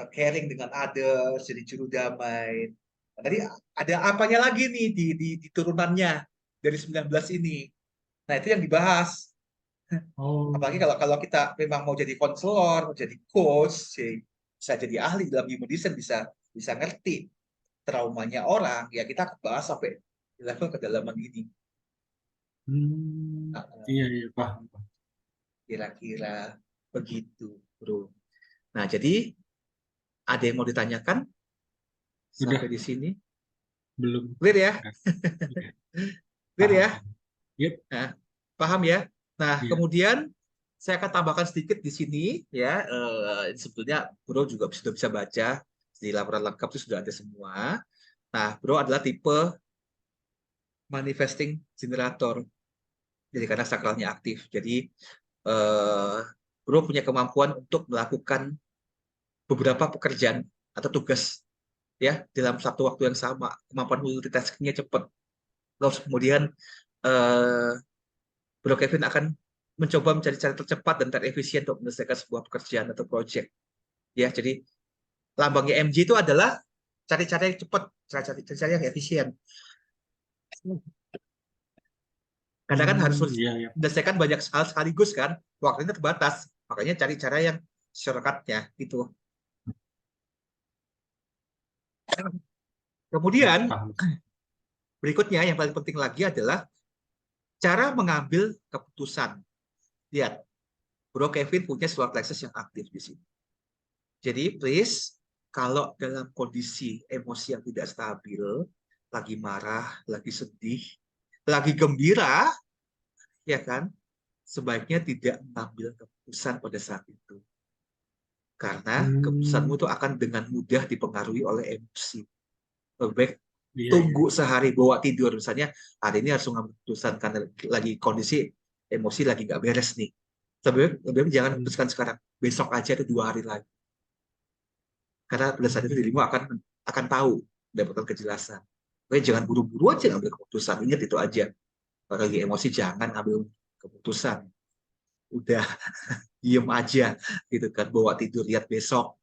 caring dengan others, jadi juru damai. Nah, tadi ada apanya lagi nih di turunannya dari 19 ini. Nah itu yang dibahas. Oh, Apalagi kalau kalau kita memang mau jadi konselor, mau jadi coach, bisa jadi ahli dalam human design, bisa bisa ngerti traumanya orang, ya kita bahas sampai di level kedalaman ini. hmm. Nah, Iya, iya, paham, Pak. kira-kira begitu, bro. Nah, jadi ada yang mau ditanyakan sampai Udah, di sini? belum. Clear ya? Udah. Iya, Clear paham, ya? paham. Yep, Nah, paham ya? Nah, iya. kemudian saya akan tambahkan sedikit di sini ya. Sebetulnya Bro juga sudah bisa baca di laporan lengkap itu sudah ada semua. Nah, Bro adalah tipe manifesting generator. Jadi karena sakralnya aktif. Jadi eh, Bro punya kemampuan untuk melakukan beberapa pekerjaan atau tugas ya dalam satu waktu yang sama. Kemampuan multitaskingnya cepat. Terus kemudian eh, Bro Kevin akan mencoba mencari cara tercepat dan terefisien untuk menyelesaikan sebuah pekerjaan atau project. Ya, jadi lambangnya MG itu adalah cari cara yang cepat, cari cara yang efisien. Karena kan harus Hmm, iya, iya. menyelesaikan banyak hal sekaligus kan, waktunya terbatas. Makanya cari cara yang shortcut-nya gitu. Iya, Kemudian paham. berikutnya yang paling penting lagi adalah cara mengambil keputusan. Lihat, Bro Kevin punya solar plexus yang aktif di sini. Jadi please, kalau dalam kondisi emosi yang tidak stabil, lagi marah, lagi sedih, lagi gembira, ya kan, sebaiknya tidak mengambil keputusan pada saat itu. Karena keputusanmu Hmm, itu akan dengan mudah dipengaruhi oleh emosi. Lebih baik iya, iya. tunggu sehari bawa tidur. Misalnya, hari ini harus mengambil keputusan karena lagi kondisi emosi lagi nggak beres nih. Lebih baik jangan Hmm, putuskan sekarang. Besok aja atau 2 hari lagi. Karena pada saat itu dirimu akan tahu, dapatkan kejelasan. Oke, jangan buru-buru aja ambil keputusan. Ingat itu aja. Kalau lagi emosi jangan ambil keputusan. Udah diem aja gitu kan, bawa tidur, lihat besok.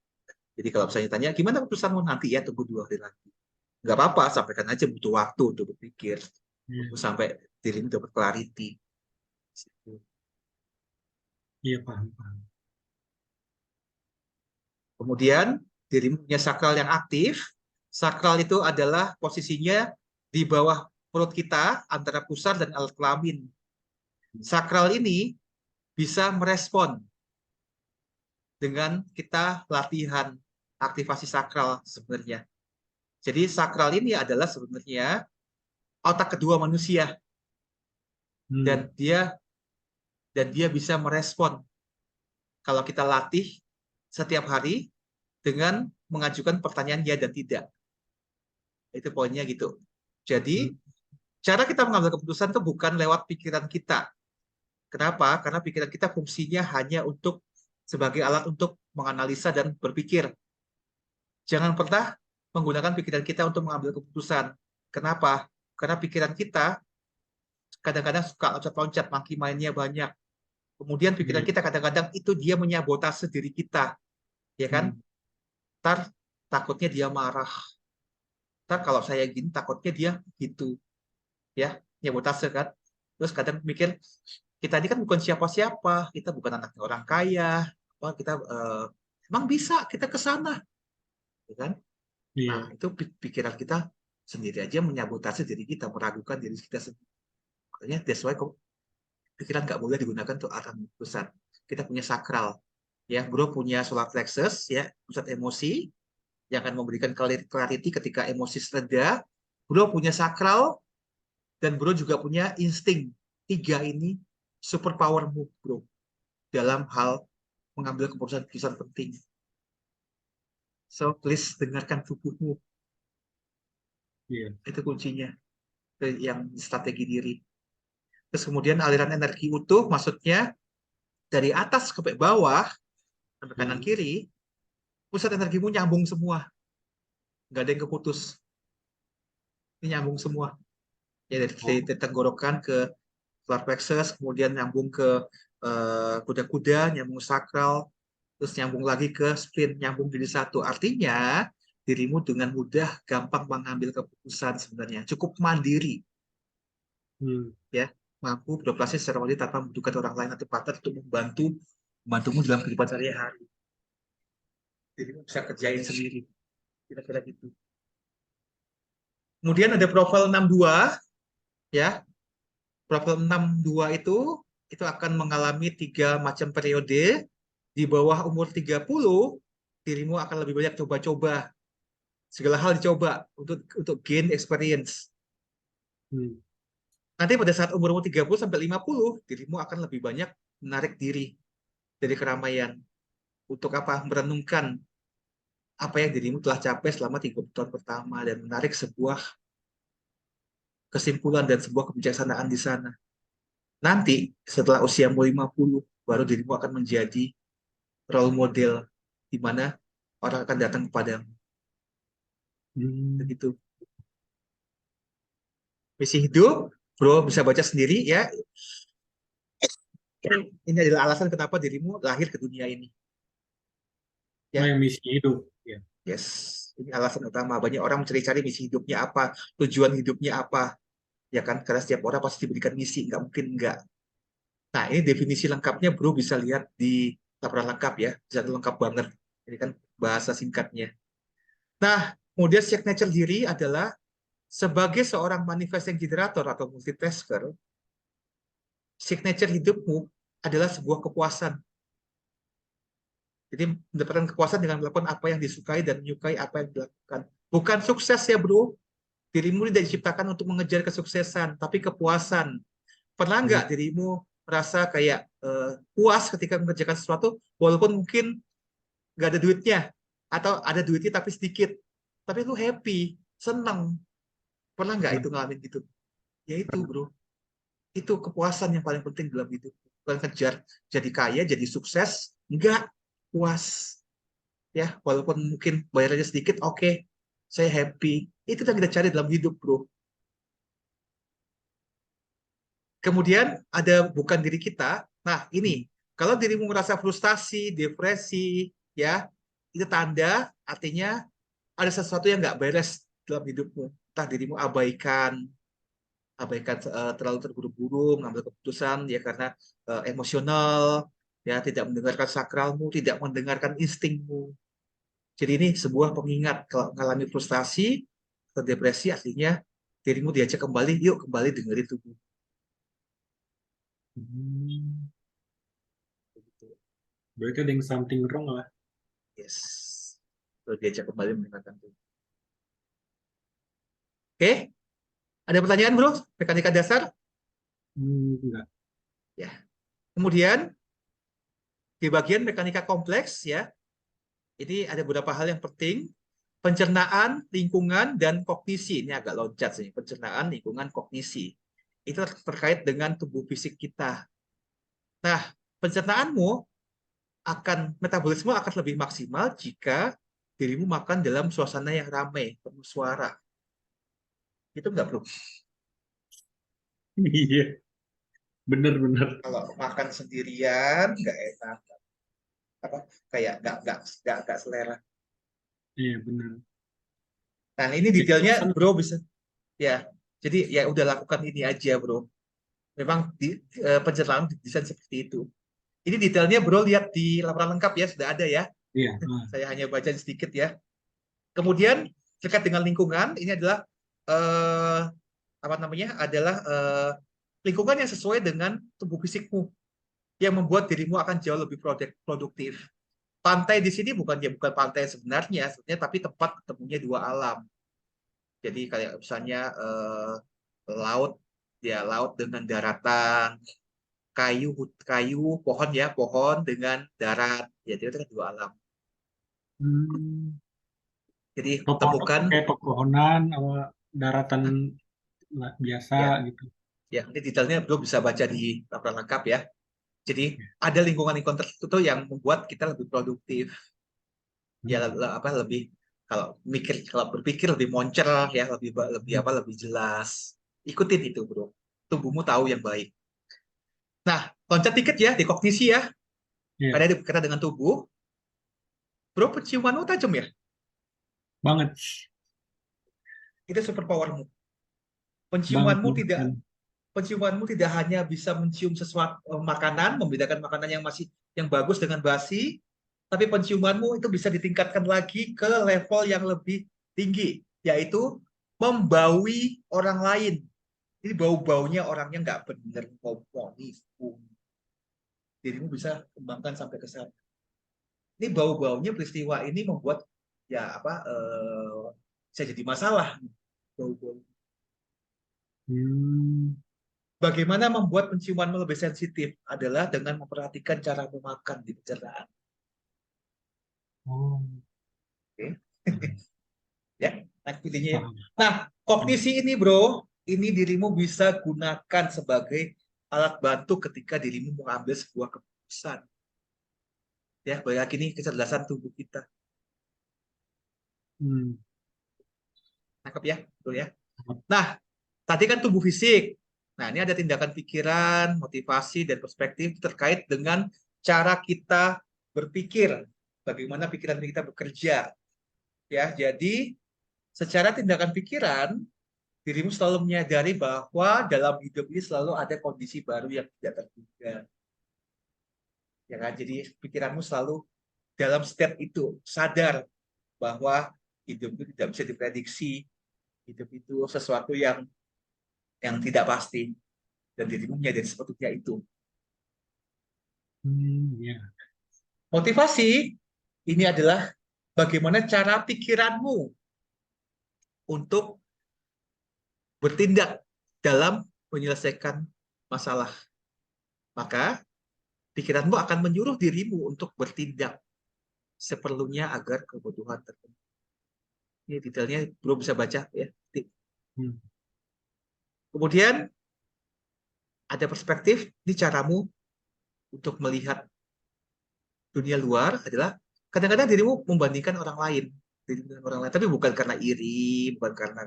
Jadi kalau misalnya tanya gimana keputusanmu, nanti ya tunggu 2 hari lagi. Nggak apa-apa, sampaikan aja, butuh waktu untuk berpikir. iya, Tunggu sampai dirimu dapat clarity. iya, paham, paham. Kemudian dirimu punya sakral yang aktif. Sakral itu adalah posisinya di bawah perut kita antara pusar dan alat kelamin. Sakral ini bisa merespon dengan kita latihan aktivasi sakral sebenarnya. Jadi sakral ini adalah sebenarnya otak kedua manusia, Hmm, dan dia bisa merespon kalau kita latih setiap hari dengan mengajukan pertanyaan ya dan tidak. Itu poinnya gitu. Jadi hmm, cara kita mengambil keputusan itu bukan lewat pikiran kita. Kenapa? Karena pikiran kita fungsinya hanya untuk sebagai alat untuk menganalisa dan berpikir. Jangan pernah menggunakan pikiran kita untuk mengambil keputusan. Kenapa? Karena pikiran kita kadang-kadang suka loncat-loncat, monkey mind-nya banyak. Kemudian pikiran Iya. kita kadang-kadang itu dia menyabotase diri kita, ya kan? Hmm. Ntar takutnya dia marah. Ntar kalau saya gini takutnya dia gitu, ya, nyabotase kan. Terus kadang mikir kita ini kan bukan siapa-siapa, kita bukan anaknya orang kaya, apa kita emang bisa kita ke sana, ya kan? Nah, Iya. itu pikiran kita sendiri aja menyabotase diri kita, meragukan diri kita sendiri. Makanya that's why pikiran nggak boleh digunakan untuk arah pusat. Kita punya sakral, ya, bro punya solar plexus, ya, pusat emosi yang akan memberikan clarity ketika emosi reda. Bro punya sakral dan bro juga punya insting. Tiga ini super powermu, bro, dalam hal mengambil keputusan-keputusan penting. So, please dengarkan tubuhmu. Iya. Itu kuncinya. Yang strategi diri. Terus kemudian aliran energi utuh, maksudnya dari atas ke bawah, sampai kanan Hmm. kiri, pusat energimu nyambung semua. Nggak ada yang keputus. Ini nyambung semua. Ya, dari Oh. tenggorokan ke solar plexus, kemudian nyambung ke kuda-kuda, nyambung sakral, terus nyambung lagi ke spleen, nyambung jadi satu. Artinya, dirimu dengan mudah gampang mengambil keputusan sebenarnya. Cukup mandiri, Hmm. ya, mampu beroperasi secara mandiri tanpa membutuhkan orang lain atau partner untuk membantumu dalam kehidupan sehari-hari. Dirimu bisa kerjain sendiri, kira-kira gitu. Kemudian ada profil 62, ya. Profil 62 itu akan mengalami 3 macam periode. Di bawah umur 30, dirimu akan lebih banyak coba-coba. Segala hal dicoba untuk gain experience. Hmm. Nanti pada saat umurmu 30 sampai 50, dirimu akan lebih banyak menarik diri dari keramaian. Untuk apa? Merenungkan apa yang dirimu telah capai selama 30 tahun pertama dan menarik sebuah kesimpulan dan sebuah kebijaksanaan di sana. Nanti setelah usiamu 50, baru dirimu akan menjadi role model di mana orang akan datang kepadamu. Hmm. Begitu. Misi hidup, bro bisa baca sendiri, ya. Ini adalah alasan kenapa dirimu lahir ke dunia ini. Oh, Ya, yang misi hidup. Ya. yes. Ini alasan utama. Banyak orang mencari-cari misi hidupnya apa, tujuan hidupnya apa. Ya kan, karena setiap orang pasti diberikan misi, nggak mungkin nggak. Nah, ini definisi lengkapnya, bro bisa lihat di laporan lengkap, ya. Bisa lengkap banget. Ini kan bahasa singkatnya. Nah, kemudian signature diri adalah sebagai seorang manifesting generator atau multitasker, signature hidupmu adalah sebuah kepuasan. Jadi mendapatkan kepuasan dengan melakukan apa yang disukai dan menyukai apa yang dilakukan. Bukan sukses ya bro. Dirimu tidak diciptakan untuk mengejar kesuksesan, tapi kepuasan. Pernah Hmm. nggak dirimu merasa kayak puas ketika mengerjakan sesuatu, walaupun mungkin nggak ada duitnya, atau ada duitnya tapi sedikit, tapi lu happy, senang. Pernah nggak Hmm. itu ngalamin gitu? Ya itu bro. Itu kepuasan yang paling penting dalam hidup. Bukan kejar jadi kaya, jadi sukses, enggak, puas. Ya, walaupun mungkin bayarnya sedikit, oke, saya happy. Itu yang kita cari dalam hidup, bro. Kemudian ada bukan diri kita. Nah, ini kalau dirimu merasa frustasi, depresi, ya, itu tanda artinya ada sesuatu yang nggak beres dalam hidupmu. Entah dirimu abaikan terlalu terburu-buru mengambil keputusan ya karena emosional, ya tidak mendengarkan sakralmu, tidak mendengarkan instingmu. Jadi ini sebuah pengingat kalau mengalami frustasi atau depresi artinya dirimu diajak kembali, yuk kembali dengerin tubuh. Hmm. Begitu. Berarti ada yang something wrong lah. Yes. Lalu diajak kembali mendengarkan tubuh. Oke, ada pertanyaan bro? Mekanika dasar? Hmm. Enggak. Ya. Kemudian di bagian mekanika kompleks ya, ini ada beberapa hal yang penting. Pencernaan, lingkungan, dan kognisi. Ini agak loncat sih. Pencernaan, lingkungan, kognisi. Itu terkait dengan tubuh fisik kita. Nah, pencernaanmu metabolisme akan lebih maksimal jika dirimu makan dalam suasana yang ramai, penuh suara. Itu enggak, bro? Iya, bener-bener. Kalau makan sendirian nggak enak, apa kayak nggak selera. Iya, bener. Nah ini Jadi detailnya bosan. bro bisa ya. Jadi ya udah lakukan ini aja bro. Memang pencernaan desain seperti itu. Ini detailnya bro lihat di laporan lengkap ya sudah ada ya. Iya. Saya hanya baca sedikit ya. Kemudian terkait dengan lingkungan ini adalah eh, apa namanya adalah lingkungan yang sesuai dengan tubuh fisikmu yang membuat dirimu akan jauh lebih produktif. Pantai di sini bukan pantai sebenarnya, tapi tempat ketemunya dua alam. Jadi kayak misalnya laut, ya laut dengan daratan, kayu, kayu, pohon ya, pohon dengan darat. Jadi itu kan dua alam. Hmm. Jadi temukan Kayak pepohonan, apa, daratan biasa ya, gitu. ya ini detailnya bro bisa baca di laporan lengkap ya. Jadi ada lingkungan-lingkungan tertentu yang membuat kita lebih produktif, ya Hmm. apa lebih kalau berpikir lebih moncer ya, lebih Hmm. apa lebih jelas. Ikutin itu bro. Tubuhmu tahu yang baik. Nah, loncat dikit ya di kognisi ya. Iya, Ada berkaitan dengan tubuh. Bro, penciumanmu tajam ya? banget. Itu super powermu. Banget, Penciumanmu banget. tidak penciumanmu tidak hanya bisa mencium sesuatu makanan, membedakan makanan yang masih yang bagus dengan basi, tapi penciumanmu itu bisa ditingkatkan lagi ke level yang lebih tinggi, yaitu membaui orang lain. Jadi bau-baunya orangnya nggak benar ngomong, dirimu bisa kembangkan sampai ke sana. Ini bau-baunya peristiwa ini membuat ya apa bisa jadi masalah. Bau-bau. Hmm. Bagaimana membuat penciumanmu lebih sensitif adalah dengan memperhatikan cara memakan di pencernaan. Oh. Oke, Hmm. ya, nah pilihnya. Ya. Paham. Nah, Hmm. kognisi ini, bro, ini dirimu bisa gunakan sebagai alat bantu ketika dirimu mengambil sebuah keputusan. Ya, balik lagi nih kecerdasan tubuh kita. Hmm. Tangkap ya, betul ya. Nah, tadi kan tubuh fisik. Nah, ini ada tindakan pikiran, motivasi, dan perspektif terkait dengan cara kita berpikir. Bagaimana pikiran kita bekerja. Ya, jadi secara tindakan pikiran, dirimu selalu menyadari bahwa dalam hidup ini selalu ada kondisi baru yang tidak terduga. Ya kan? Jadi pikiranmu selalu dalam step itu sadar bahwa hidup itu tidak bisa diprediksi. Hidup itu sesuatu yang tidak pasti dan dirimu menyadari sepatutnya itu. Hmm. Ya. Motivasi ini adalah bagaimana cara pikiranmu untuk bertindak dalam menyelesaikan masalah. Maka pikiranmu akan menyuruh dirimu untuk bertindak seperlunya agar kebutuhan terpenuhi. Ini detailnya belum bisa baca ya. Hmm. Kemudian ada perspektif, ini caramu untuk melihat dunia luar adalah kadang-kadang dirimu membandingkan orang lain, dengan orang lain, tapi bukan karena iri, bukan karena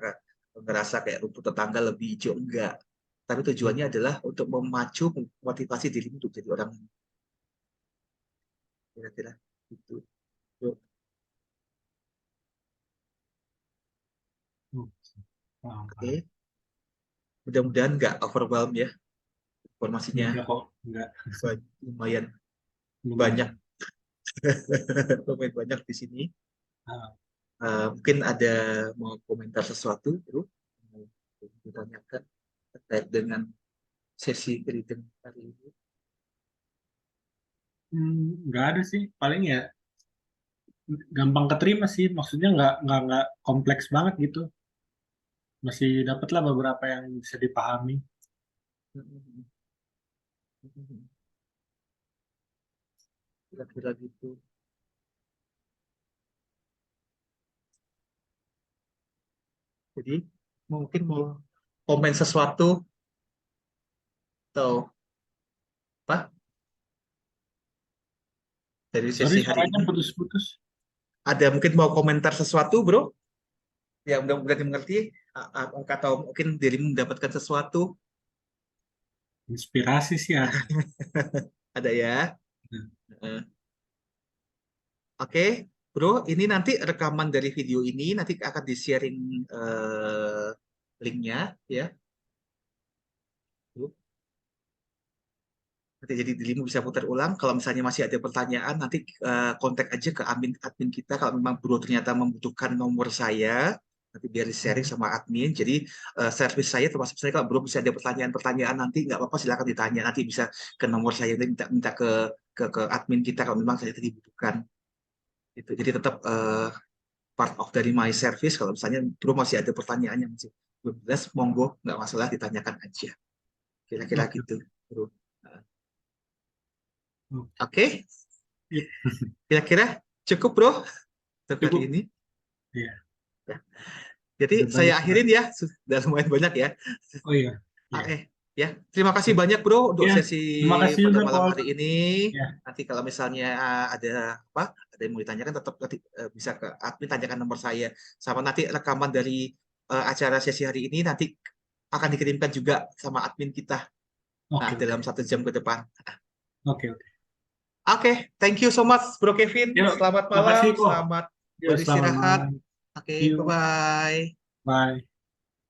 ngerasa kayak rumput tetangga lebih hijau, enggak. Tapi tujuannya adalah untuk memacu motivasi dirimu untuk jadi orang kira-kira itu. Hmm. Paham, paham. Oke, mudah-mudahan nggak overwhelm ya informasinya. Enggak kok, enggak. Lumayan banyak, Lumayan. lumayan banyak di sini. Ah. Mungkin ada mau komentar sesuatu, bro, mau ditanyakan terkait dengan sesi reading hari ini. Enggak ada sih. Paling ya gampang keterima sih. Maksudnya nggak kompleks banget gitu. Masih dapat lah beberapa yang bisa dipahami. Kira-kira gitu. Jadi mungkin mau komen sesuatu atau apa dari Sorry, sesi hari suaranya ini. putus-putus. Ada mungkin mau komentar sesuatu, bro, yang mudah-mudahan dimengerti atau mungkin dirimu mendapatkan sesuatu. Inspirasi sih ada. Ada ya. Hmm. Eh, Oke, bro, ini nanti rekaman dari video ini nanti akan di-sharing linknya ya. Nanti jadi dirimu bisa putar ulang. Kalau misalnya masih ada pertanyaan, nanti kontak aja ke admin kita. Kalau memang bro ternyata membutuhkan nomor saya, nanti biar di-sharing sama admin. Jadi servis saya termasuk saya kalau bro bisa ada pertanyaan-pertanyaan nanti nggak apa-apa silakan ditanya. Nanti bisa ke nomor saya, nanti minta ke admin kita kalau memang saya itu dibutuhkan. Itu. Jadi tetap part of dari my service. Kalau misalnya bro masih ada pertanyaan yang masih belum jelas, monggo nggak masalah ditanyakan aja. Kira-kira Oke. gitu, bro. Oke. Oke, Yep. kira-kira cukup bro untuk hari Cukup. ini. Iya. Ya. Jadi Udah saya banyak akhirin banget. ya, sudah lumayan banyak ya. Oh iya. Iya. Ya, terima kasih banyak bro untuk Iya. sesi Terima kasih pada juga malam Paul. hari ini. Ya. Nanti kalau misalnya ada apa, ada yang mau ditanyakan tetap nanti bisa ke admin tanyakan nomor saya. Sama nanti rekaman dari acara sesi hari ini nanti akan dikirimkan juga sama admin kita. Nah, Oke, dalam oke. 1 jam ke depan. Oke, oke. Oke, thank you so much Bro Kevin. Yuk, Selamat makasih malam, Paul. selamat Yuk, selamat beristirahat. malam. Oke, Yuk, bye-bye. bye.